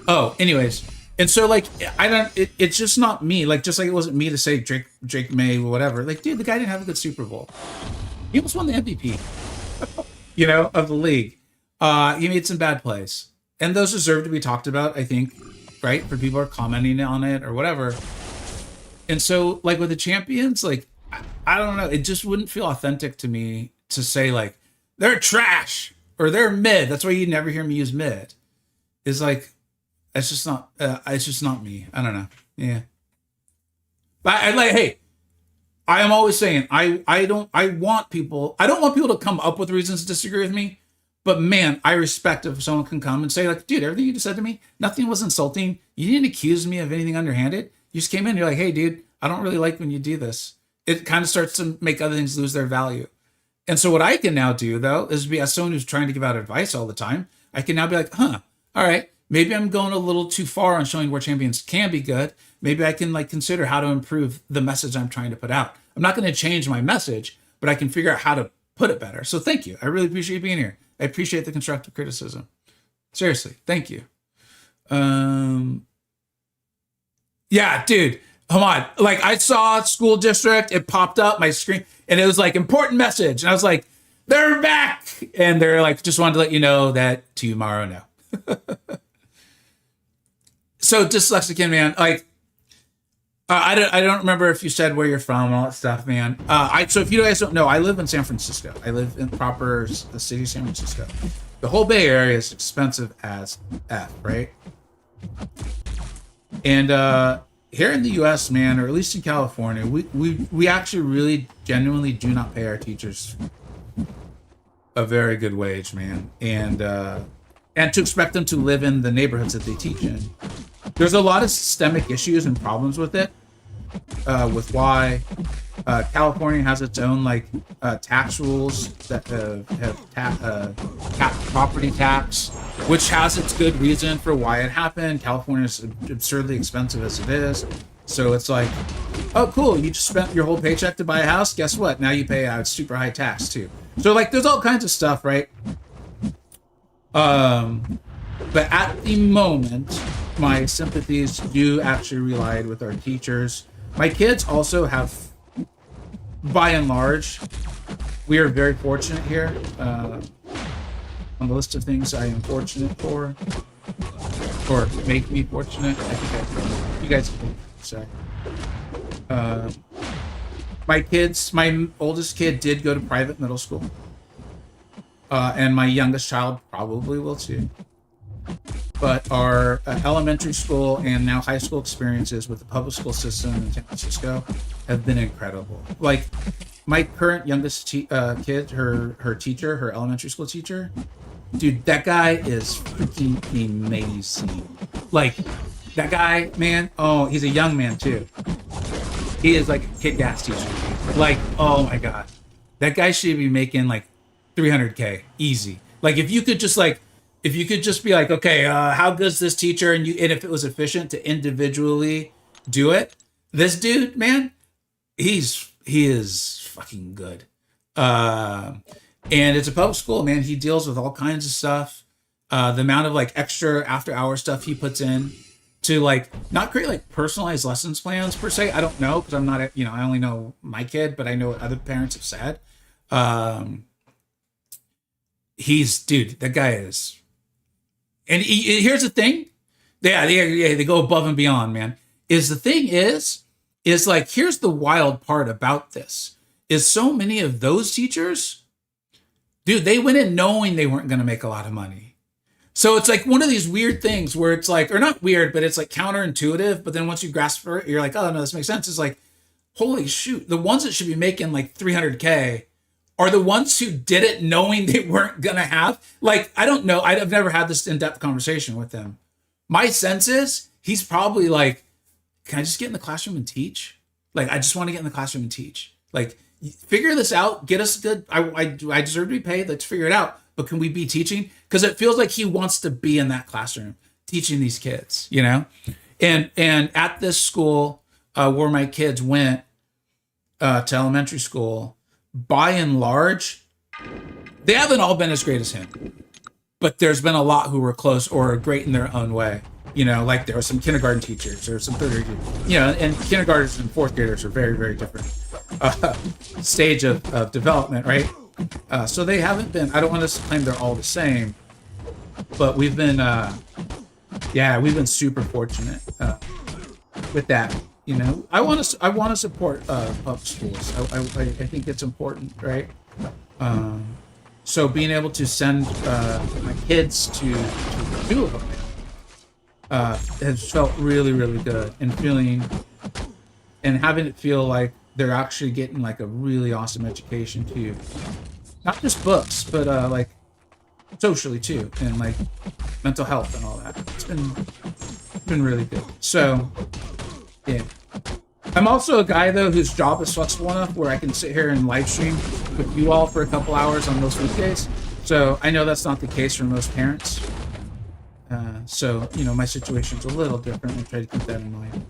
oh, anyways, and so like I don't. It's just not me. Like just like it wasn't me to say Drake May whatever. Like dude, the guy didn't have a good Super Bowl. He almost won the MVP. Of the league. He made some bad plays, and those deserve to be talked about. I think, right? For people who are commenting on it or whatever. And so, like with the champions, like I don't know, it just wouldn't feel authentic to me to say like they're trash or they're mid. That's why you never hear me use mid. Is like it's just not. It's just not me. I don't know. Yeah, but I like. Hey, I am always saying I don't. I want people. I don't want people to come up with reasons to disagree with me. But man, I respect if someone can come and say like, dude, everything you just said to me, nothing was insulting. You didn't accuse me of anything underhanded. You just came in. You're like, hey, dude, I don't really like when you do this. It kind of starts to make other things lose their value. And so what I can now do though is be as someone who's trying to give out advice all the time. I can now be like, all right, maybe I'm going a little too far on showing where champions can be good. Maybe I can like consider how to improve the message I'm trying to put out. I'm not going to change my message, but I can figure out how to put it better. So thank you. I really appreciate you being here. I appreciate the constructive criticism. Seriously, thank you. Um, yeah, dude, come on. Like I saw school district, it popped up my screen, and it was like important message, and I was like, they're back, and they're like, just wanted to let you know that tomorrow, no. So dyslexic man, like I don't remember if you said where you're from and all that stuff, man. So if you guys don't know, I live in San Francisco. I live in the city of San Francisco. The whole Bay Area is expensive as F, right? And here in the U.S., man, or at least in California, we actually really genuinely do not pay our teachers a very good wage, man, and to expect them to live in the neighborhoods that they teach in. There's a lot of systemic issues and problems with it, with why California has its own like tax rules that have capped property tax, which has its good reason for why it happened. California is absurdly expensive as it is, so it's like, oh cool, you just spent your whole paycheck to buy a house. Guess what? Now you pay a super high tax too. So like, there's all kinds of stuff, right? But at the moment, my sympathies do actually reside with our teachers. My kids also have, by and large, we are very fortunate here. On the list of things I am fortunate for, or make me fortunate, I think you guys can say. My oldest kid did go to private middle school. And my youngest child probably will too. But our elementary school and now high school experiences with the public school system in San Francisco have been incredible. Like my current youngest kid, her teacher, her elementary school teacher, dude, that guy is freaking amazing. Like that guy, man. Oh, he's a young man too. He is like a kick-ass teacher. Like, oh my god, that guy should be making like 300K easy. Like if you could just be like, okay, how good's this teacher? And if it was efficient to individually do it, this dude, man, he is fucking good. And it's a public school, man. He deals with all kinds of stuff. The amount of like extra after hour stuff he puts in to like not create like personalized lessons plans per se. I don't know because I'm not, I only know my kid, but I know what other parents have said. Dude, that guy is. And here's the thing. They go above and beyond, man. The thing is like, here's the wild part about this is so many of those teachers, dude, they went in knowing they weren't going to make a lot of money. So it's like one of these weird things where it's like, or not weird, but it's like counterintuitive. But then once you grasp for it, you're like, oh no, this makes sense. It's like, holy shoot. The ones that should be making like 300K are the ones who did it knowing they weren't going to have. Like, I don't know. I've never had this in-depth conversation with him. My sense is he's probably like, can I just get in the classroom and teach? Like, I just want to get in the classroom and teach. Like, figure this out. Get us good. I deserve to be paid. Let's figure it out. But can we be teaching? Because it feels like he wants to be in that classroom teaching these kids, you know? And at this school where my kids went to elementary school, by and large, they haven't all been as great as him. But there's been a lot who were close or are great in their own way. You know, like there were some kindergarten teachers, there were some third grade teachers, you know, and kindergartners and fourth graders are very, very different stage of development, right? So they haven't been, I don't want to claim they're all the same, but we've been, we've been super fortunate with that. You know, I want to support public schools. I think it's important, right? So being able to send my kids to two of them has felt really, really good, and having it feel like they're actually getting like a really awesome education too, not just books, but like socially too, and like mental health and all that. It's been really good. So yeah, I'm also a guy though whose job is flexible enough where I can sit here and live stream with you all for a couple hours on most weekdays. So I know that's not the case for most parents. So, you know, my situation's a little different. I try to keep that in mind.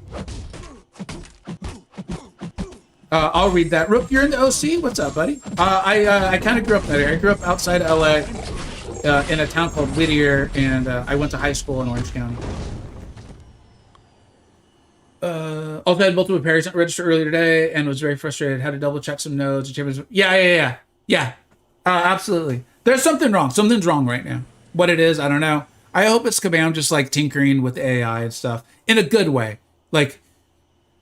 I'll read that. Rook, you're in the OC? What's up, buddy? I kind of grew up in that area. I grew up outside of LA in a town called Whittier, and I went to high school in Orange County. Also had multiple parents not registered earlier today and was very frustrated. Had to double check some nodes. Yeah. Absolutely. There's something wrong. Something's wrong right now. What it is, I don't know. I hope it's Kabam just like tinkering with AI and stuff in a good way. Like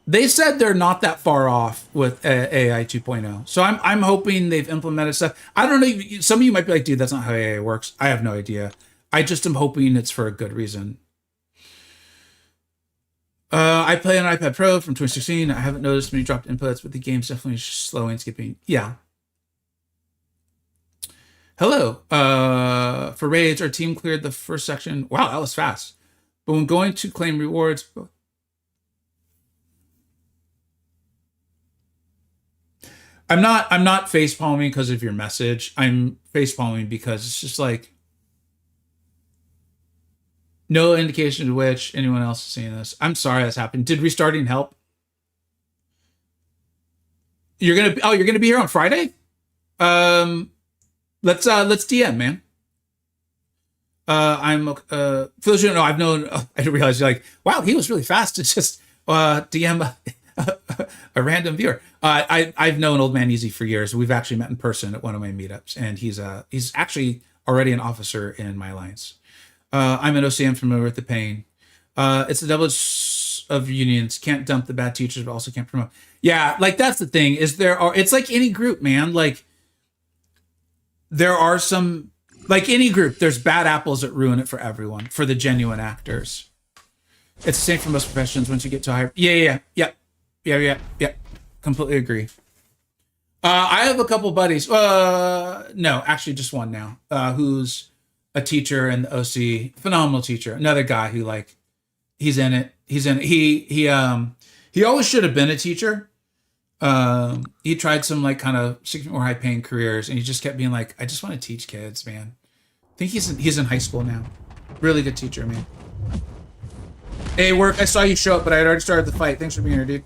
they said they're not that far off with AI 2.0. So I'm hoping they've implemented stuff. I don't know. Some of you might be like, dude, that's not how AI works. I have no idea. I just am hoping it's for a good reason. I play on iPad Pro from 2016. I haven't noticed many dropped inputs, but the game's definitely slow and skipping. Yeah. Hello. For raids, our team cleared the first section. Wow, that was fast. But when going to claim rewards, I'm not face palming because of your message. I'm face palming because it's just like no indication to which anyone else is seeing this. I'm sorry that's happened. Did restarting help? You're gonna be here on Friday? Let's DM, man. For those who don't know, I've known. I didn't realize you're like, wow, he was really fast to just DM a random viewer. I've known Old Man Easy for years. We've actually met in person at one of my meetups, and he's actually already an officer in my alliance. I'm an OC. I'm familiar with the pain. It's the double of unions. Can't dump the bad teachers, but also can't promote. Yeah, like that's the thing. It's like any group, man. Like there are some, like any group, there's bad apples that ruin it for everyone, for the genuine actors. It's the same for most professions once you get to higher. Yeah. Completely agree. I have a couple buddies. No, actually just one now, who's a teacher in the OC, phenomenal teacher. Another guy who like, he's in it. He always should have been a teacher. He tried some like kind of more high paying careers, and he just kept being like, I just want to teach kids, man. I think he's in high school now. Really good teacher, man. Hey, work. I saw you show up, but I had already started the fight. Thanks for being here, dude.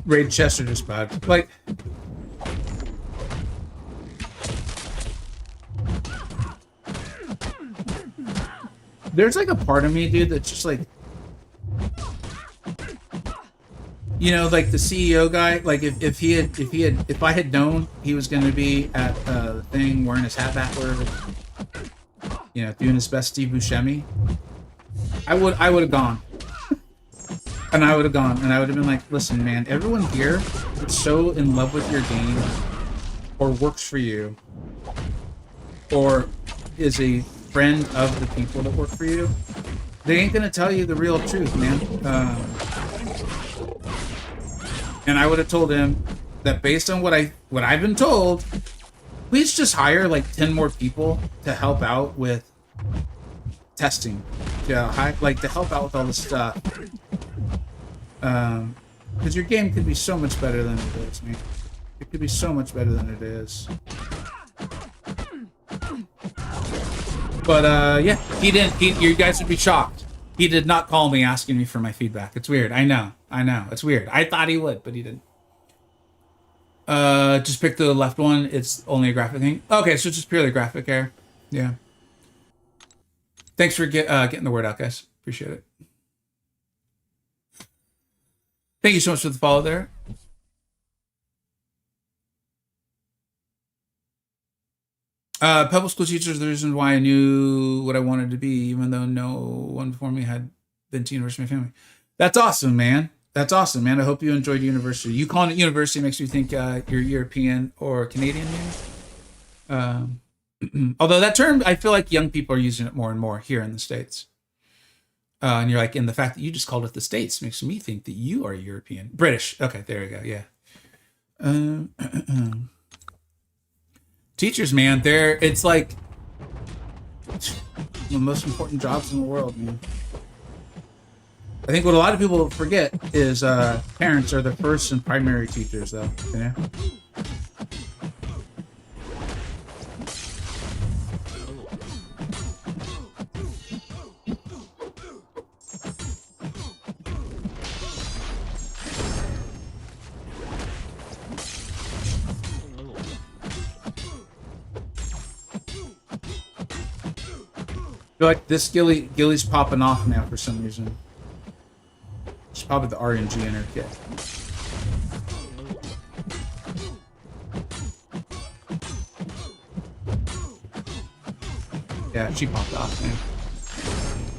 Raid Chester just bugged. Like, there's like a part of me, dude, that's just like, You know, like the CEO guy. Like if I had known he was going to be at the thing wearing his hat backward, you know, doing his best Steve Buscemi, I would have gone. And I would have gone, and I would have been like, listen, man, everyone here is so in love with your game, or works for you, or is a friend of the people that work for you. They ain't gonna tell you the real truth, man. And I would have told him that based on what I've been told, please just hire like 10 more people to help out with testing, like to help out with all this stuff. Because your game could be so much better than it is, man. It could be so much better than it is. But yeah, he didn't. You guys would be shocked. He did not call me asking me for my feedback. It's weird. I know. It's weird. I thought he would, but he didn't. Just pick the left one. It's only a graphic thing. Okay, so it's just purely graphic error. Yeah. Thanks for getting the word out, guys. Appreciate it. Thank you so much for the follow there. Public school teachers are the reason why I knew what I wanted to be, even though no one before me had been to university in my family. That's awesome, man. That's awesome, man. I hope you enjoyed university. You calling it university makes me think you're European or Canadian, maybe. Although that term, I feel like young people are using it more and more here in the States. And you're like, and the fact that you just called it the States makes me think that you are European. British. Okay, there you go. Yeah. Teachers, man, it's like the most important jobs in the world, man. I think what a lot of people forget is parents are the first and primary teachers, though. You know? I feel like this Gilly's popping off now for some reason. It's probably the RNG in her kit. Yeah, she popped off, man.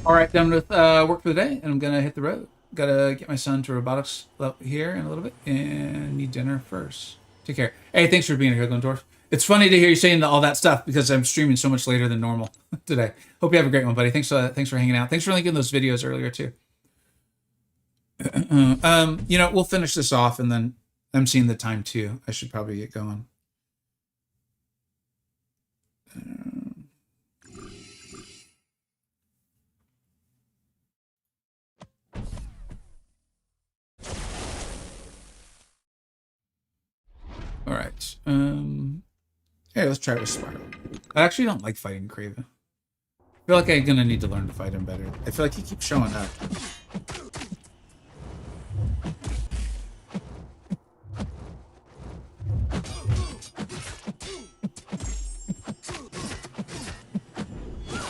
Alright, done with work for the day, and I'm gonna hit the road. Gotta get my son to robotics here in a little bit, and need dinner first. Take care. Hey, thanks for being here, Glendorf. It's funny to hear you saying all that stuff because I'm streaming so much later than normal today. Hope you have a great one, buddy. Thanks for hanging out. Thanks for linking those videos earlier too. You know, we'll finish this off, and then I'm seeing the time too. I should probably get going. All right. Hey, let's try it with Spiral. I actually don't like fighting Kraven. I feel like I'm gonna need to learn to fight him better. I feel like he keeps showing up.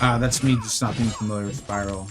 That's me just not being familiar with Spiral.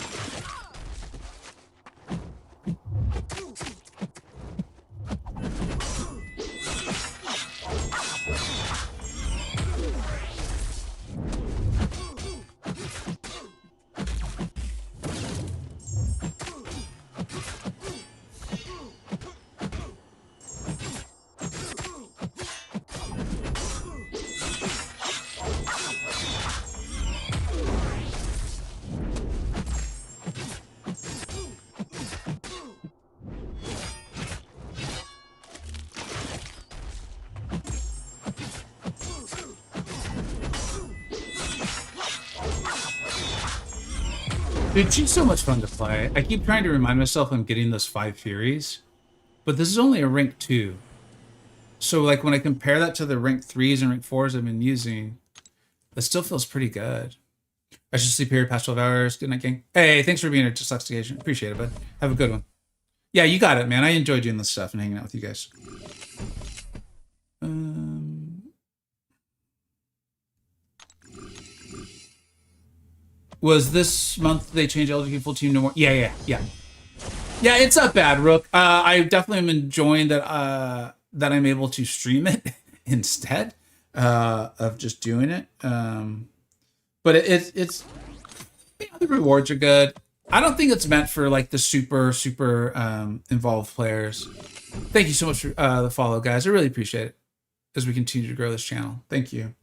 Dude, she's so much fun to play. I keep trying to remind myself I'm getting those 5 Furies, but this is only a rank 2. So, like, when I compare that to the rank 3s and rank 4s I've been using, that still feels pretty good. I should sleep here past 12 hours. Good night, gang. Hey, thanks for being here, Dyslexication. Appreciate it, bud. Have a good one. Yeah, you got it, man. I enjoy doing this stuff and hanging out with you guys. Was this month they changed LG full team no more? Yeah. Yeah, it's not bad, Rook. I definitely am enjoying that I'm able to stream it instead of just doing it. But it's the rewards are good. I don't think it's meant for like the super involved players. Thank you so much for the follow, guys. I really appreciate it as we continue to grow this channel. Thank you.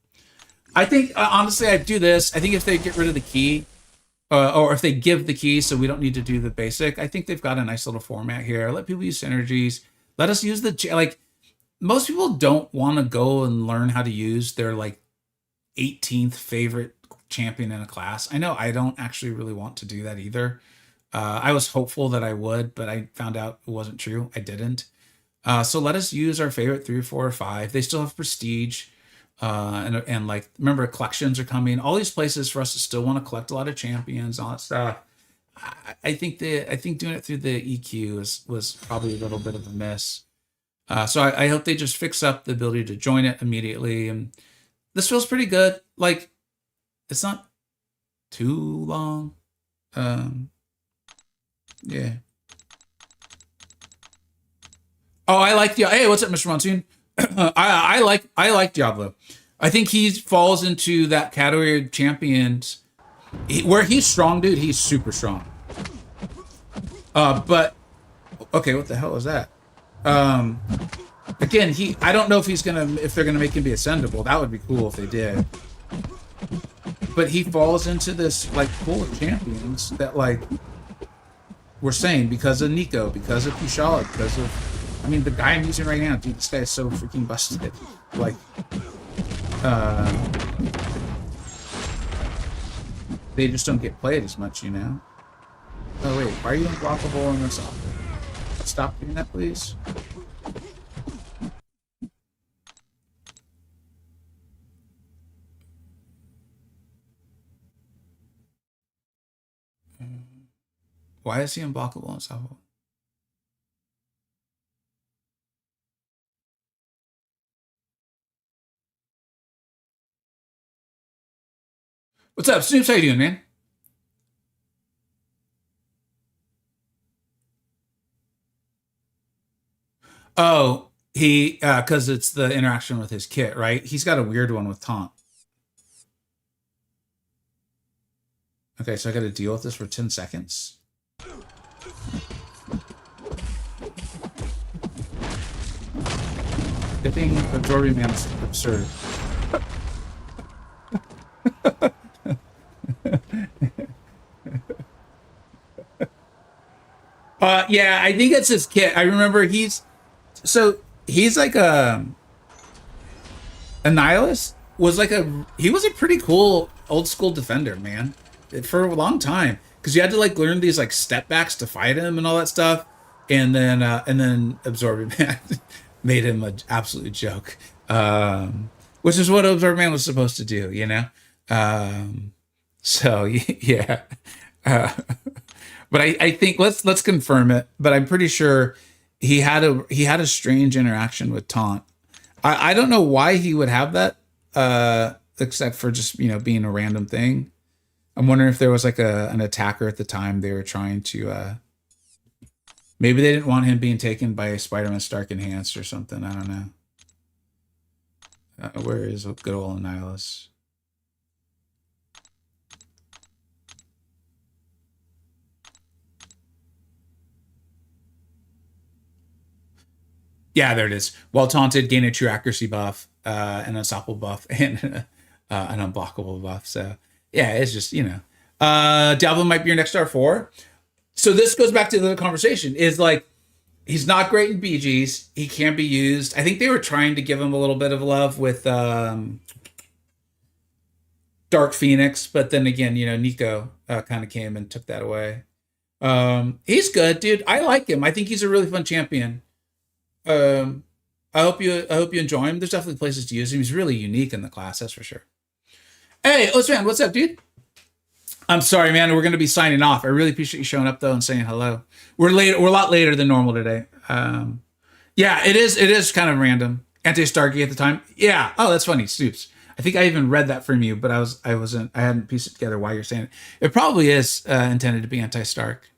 I think honestly, I do this. I think if they get rid of the key, or if they give the key, so we don't need to do the basic. I think they've got a nice little format here. Let people use synergies. Let us use like most people don't want to go and learn how to use their like 18th favorite champion in a class. I know I don't actually really want to do that either. I was hopeful that I would, but I found out it wasn't true. I didn't. So let us use our favorite 3 or 4 or 5. They still have prestige. And like remember collections are coming. All these places for us to still want to collect a lot of champions, all that stuff. I think doing it through the EQ was probably a little bit of a miss. So I hope they just fix up the ability to join it immediately. And this feels pretty good. Like it's not too long. Yeah. Oh, I like the. Hey, what's up, Mr. Monsoon? I like Diablo. I think he falls into that category of champions where he's strong, dude. He's super strong. But okay, what the hell is that? Again, I don't know if they're gonna make him be ascendable. That would be cool if they did. But he falls into this like pool of champions that like we're saying because of Nico, because of Kushala, because of the guy I'm using right now, dude, this guy is so freaking busted. Like they just don't get played as much, you know? Oh wait, why are you unblockable on this off? Stop doing that, please. Why is he unblockable on Sabo? What's up, Snoops? How you doing, man? Oh, because it's the interaction with his kit, right? He's got a weird one with taunt. Okay, so I got to deal with this for 10 seconds. Good thing absorbing man is absurd. Yeah, I think it's his kit. I remember he's like a nihilist he was a pretty cool old school defender, man, for a long time, because you had to like learn these like step backs to fight him and all that stuff, and then absorbing man made him an absolute joke, which is what absorbing man was supposed to do, you know. So yeah. uh, but I think let's confirm it. But I'm pretty sure he had a strange interaction with taunt. I don't know why he would have that, except for just being a random thing. I'm wondering if there was like an attacker at the time they were trying to. Maybe they didn't want him being taken by Spider-Man Stark Enhanced or something. I don't know. Where is good old Annihilus? Yeah, there it is. While taunted, gain a true accuracy buff, an unstoppable buff, and an unblockable buff. So yeah, it's just Diablo might be your next R4. So this goes back to the conversation. Is like he's not great in BGs. He can be used. I think they were trying to give him a little bit of love with Dark Phoenix, but then again, Nico kind of came and took that away. He's good, dude. I like him. I think he's a really fun champion. Um, I hope you enjoy him. There's definitely places to use him. He's really unique in the class, that's for sure. Hey, Osman, what's up, dude? I'm sorry, man. We're gonna be signing off. I really appreciate you showing up though and saying hello. We're late. We're a lot later than normal today. Yeah, it is. It is kind of random. Anti-Starkey at the time. Yeah. Oh, that's funny. Stoops. I think I even read that from you, but I hadn't pieced it together why you're saying it. It probably is intended to be anti-Stark.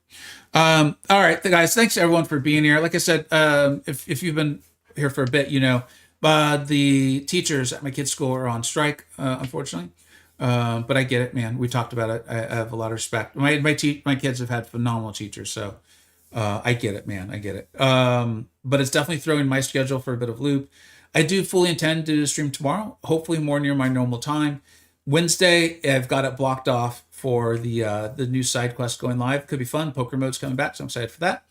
All right, guys. Thanks everyone for being here. Like I said, if you've been here for a bit, you know, the teachers at my kids' school are on strike, unfortunately. But I get it, man. We talked about it. I have a lot of respect. My kids have had phenomenal teachers, so I get it, man. I get it. But it's definitely throwing my schedule for a bit of loop. I do fully intend to stream tomorrow, hopefully more near my normal time. Wednesday, I've got it blocked off for the new side quest going live. Could be fun. Poker mode's coming back, so I'm excited for that.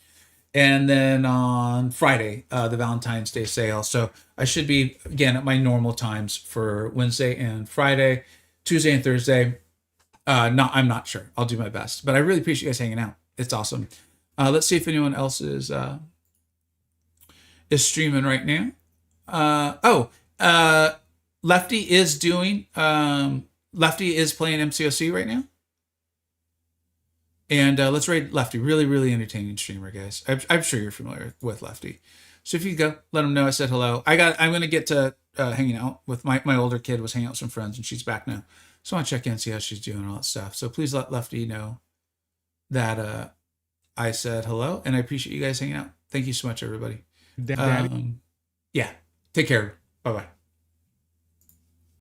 And then on Friday, the Valentine's Day sale. So I should be again at my normal times for Wednesday and Friday. Tuesday and Thursday. No, I'm not sure. I'll do my best, but I really appreciate you guys hanging out. It's awesome. Let's see if anyone else is streaming right now. Lefty is doing. Lefty is playing MCoC right now. And let's rate Lefty. Really, really entertaining streamer, guys. I'm sure you're familiar with Lefty. So if you go, let him know I said hello. I'm gonna get to hanging out with my older kid. Was hanging out with some friends, and she's back now. So I want to check in, see how she's doing, and all that stuff. So please let Lefty know that I said hello, and I appreciate you guys hanging out. Thank you so much, everybody. Daddy. Yeah, take care. Bye bye.